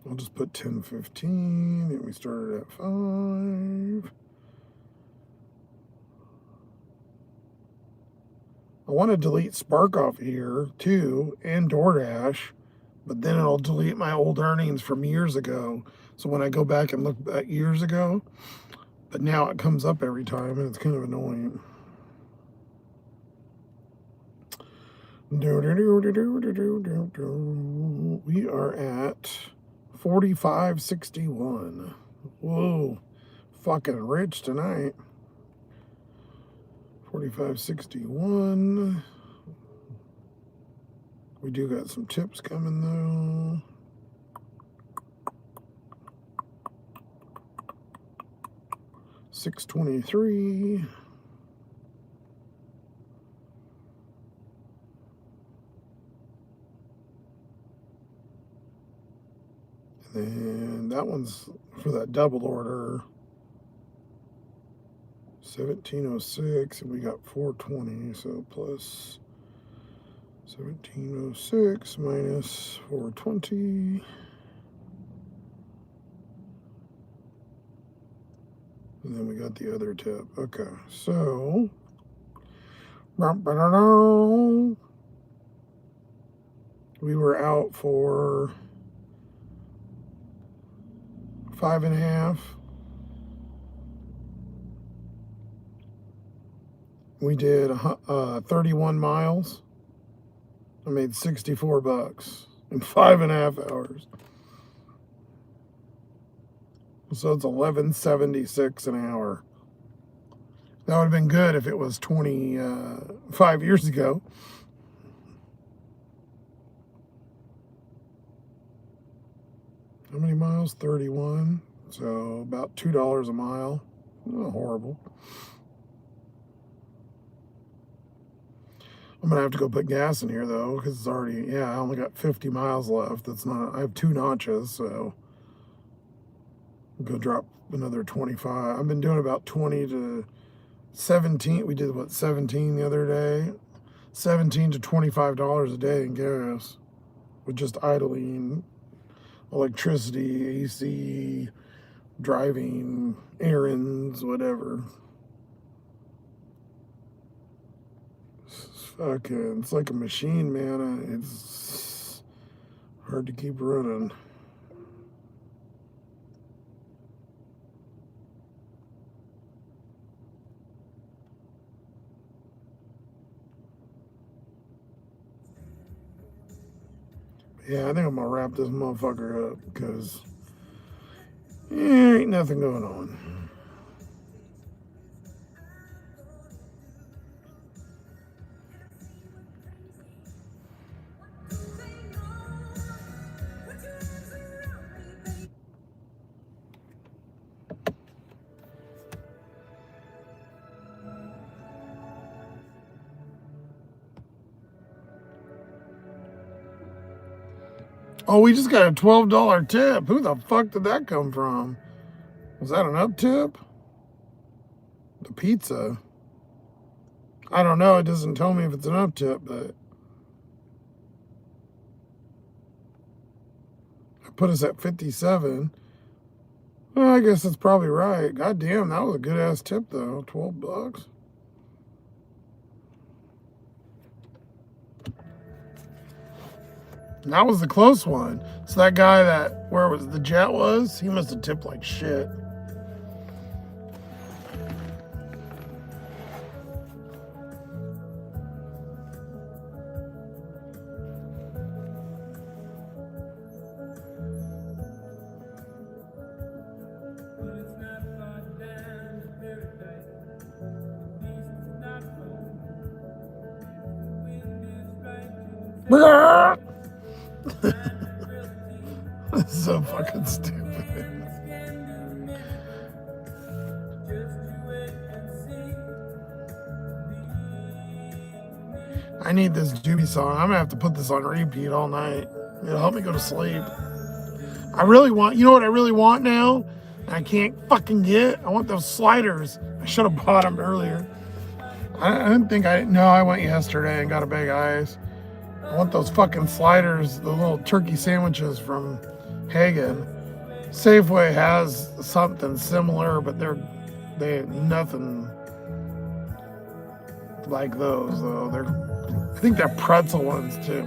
I'll just put 10:15, and we started at 5. I want to delete Spark off here too, and DoorDash, but then it'll delete my old earnings from years ago. So when I go back and look at years ago, but now it comes up every time, and it's kind of annoying. We are at 45.61. Whoa, fucking rich tonight. 45.61. We do got some tips coming though. $6.23. And that one's for that double order. 1706, and we got 420, so plus 1706 minus 420. And then we got the other tip. Okay, so we were out for 5.5. We did 31 miles. I made $64 in 5.5 hours. So it's $11.76 an hour. That would have been good if it was 25 years ago. How many miles? 31. So about $2 a mile. Not horrible. I'm gonna have to go put gas in here though, because it's already, I only got 50 miles left. That's not, I have 2 notches, so I'll go drop another 25. I've been doing about 20 to 17. We did what, 17 the other day? $17 to $25 a day in gas with just idling, electricity, AC, driving, errands, whatever. It's like a machine, man. It's hard to keep running. Yeah, I think I'm gonna wrap this motherfucker up because ain't nothing going on. Oh, we just got a $12 tip. Who the fuck did that come from? Was that an up tip? The pizza. I don't know. It doesn't tell me if it's an up tip, but I put us at 57. Well, I guess that's probably right. God damn, that was a good ass tip though. $12. That was the close one. So that guy where was the jet was, he must have tipped like shit. That's so fucking stupid. I need this Doobie song. I'm gonna have to put this on repeat all night. It'll help me go to sleep. I really want, you know what I really want now? I can't fucking get. I want those sliders. I should have bought them earlier. I didn't think I went yesterday and got a bag of ice. I want those fucking sliders, the little turkey sandwiches from Hagen. Safeway has something similar, but they ain't nothing like those though. I think they're pretzel ones too.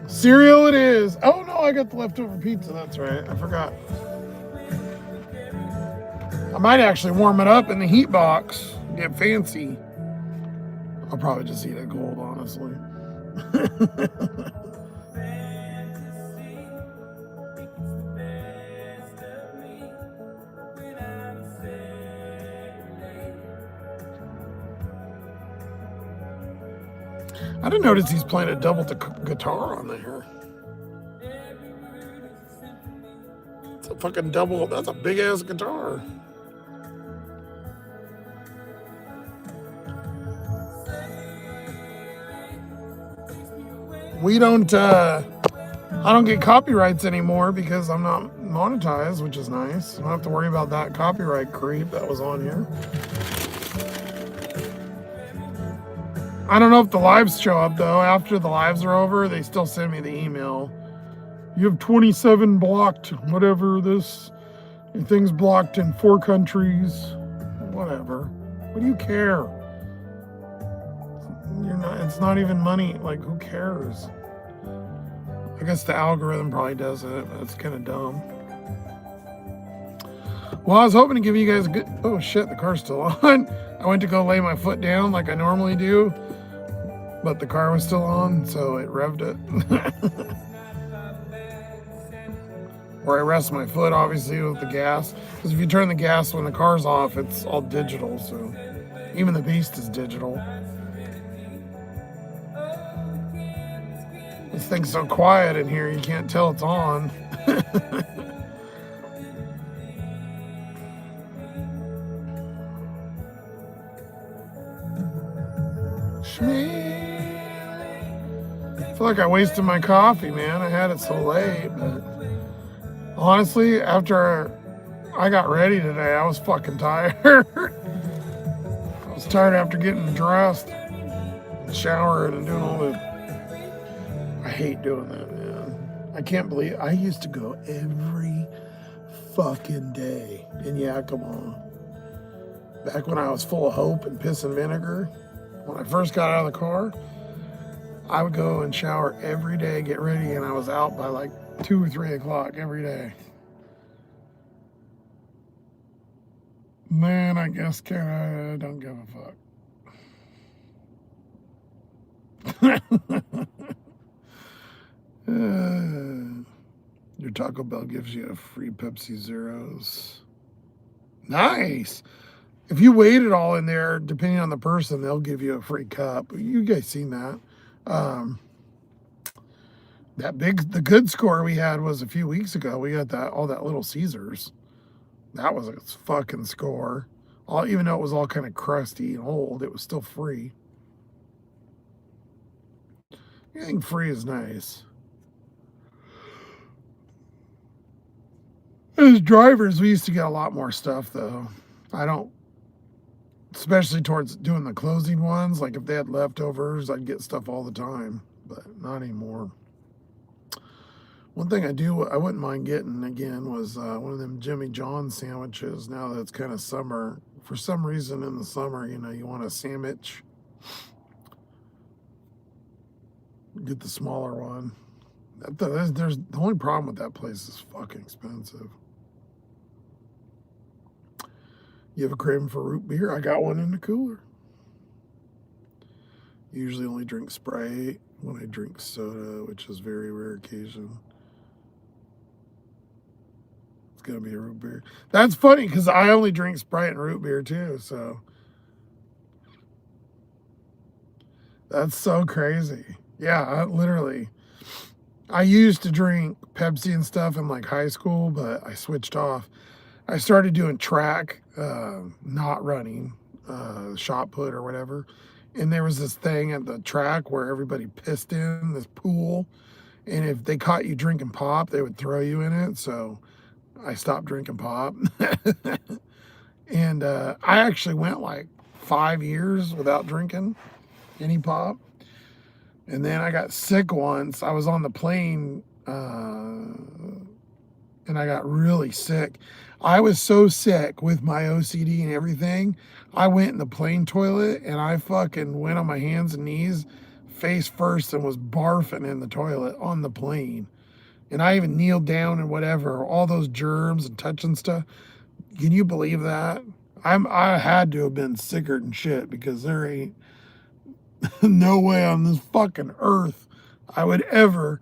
Cereal it is. Oh no, I got the leftover pizza. That's right. I forgot. I might actually warm it up in the heat box, get fancy. I'll probably just eat it cold, honestly. I didn't notice he's playing a double guitar on there. It's a fucking double, that's a big ass guitar. We don't, I don't get copyrights anymore because I'm not monetized, which is nice. I don't have to worry about that copyright creep that was on here. I don't know if the lives show up though. After the lives are over, they still send me the email. You have 27 blocked, whatever this, your thing's blocked in 4 countries. Whatever. What do you care? It's not even money. Like, who cares? I guess the algorithm probably does it, but it's kind of dumb. Well, I was hoping to give you guys a good... Oh, shit, the car's still on. I went to go lay my foot down like I normally do, but the car was still on, so it revved it. Where I rest my foot, obviously, with the gas. Because if you turn the gas when the car's off, it's all digital, so... Even the beast is digital. This thing's so quiet in here, you can't tell it's on. I feel like I wasted my coffee, man. I had it so late, but honestly, after I got ready today, I was fucking tired. I was tired after getting dressed, and showering, and doing all the... I hate doing that, man. I can't believe I used to go every fucking day in Yakima. Back when I was full of hope and piss and vinegar, when I first got out of the car, I would go and shower every day, get ready, and I was out by like 2 or 3 o'clock every day. Man, I guess I don't give a fuck. Your Taco Bell gives you a free Pepsi Zeros. Nice. If you weight it all in there, depending on the person, they'll give you a free cup. You guys seen that? The good score we had was a few weeks ago. We got all that Little Caesars. That was a fucking score. Even though it was all kind of crusty and old, it was still free. Anything free is nice. As drivers, we used to get a lot more stuff, though. I don't, especially towards doing the closing ones. Like if they had leftovers, I'd get stuff all the time, but not anymore. One thing I wouldn't mind getting again was one of them Jimmy John's sandwiches. Now that it's kind of summer, for some reason in the summer, you know, you want a sandwich. Get the smaller one. There's the only problem with that place is fucking expensive. You have a craving for root beer? I got one in the cooler. Usually only drink Sprite when I drink soda, which is very rare occasion. It's gonna be a root beer. That's funny because I only drink Sprite and root beer too, so that's so crazy. Yeah, literally. I used to drink Pepsi and stuff in like high school, but I switched off. I started doing track, not running, shot put or whatever. And there was this thing at the track where everybody pissed in this pool. And if they caught you drinking pop, they would throw you in it. So I stopped drinking pop. And I actually went like 5 years without drinking any pop. And then I got sick once. I was on the plane and I got really sick. I was so sick with my OCD and everything. I went in the plane toilet and I fucking went on my hands and knees face first and was barfing in the toilet on the plane. And I even kneeled down and whatever, all those germs and touching stuff. Can you believe that? I had to have been sicker than shit because there ain't no way on this fucking earth I would ever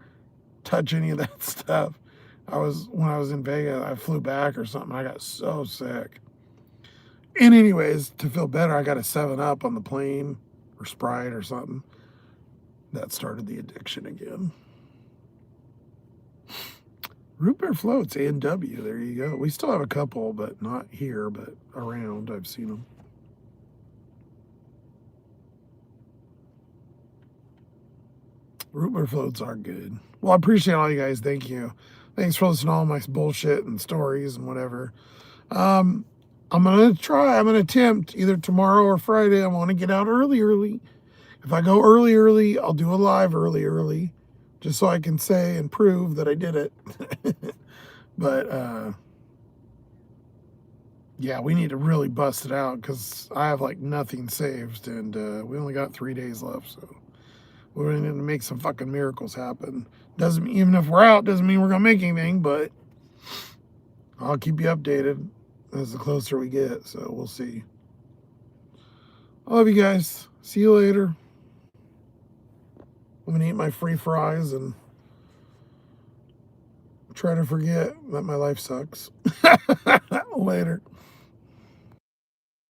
touch any of that stuff. When I was in Vegas, I flew back or something. I got so sick. And anyways, to feel better, I got a 7-Up on the plane or Sprite or something. That started the addiction again. Root beer floats, A&W, there you go. We still have a couple, but not here, but around. I've seen them. Root beer floats are good. Well, I appreciate all you guys. Thank you. Thanks for listening to all my bullshit and stories and whatever. I'm going to attempt either tomorrow or Friday. I want to get out early. If I go early, I'll do a live early, just so I can say and prove that I did it. But, yeah, we need to really bust it out because I have like nothing saved and we only got 3 days left. So we're going to make some fucking miracles happen. Even if we're out, doesn't mean we're going to make anything, but I'll keep you updated as the closer we get. So we'll see. I love you guys. See you later. I'm going to eat my free fries and try to forget that my life sucks. Later.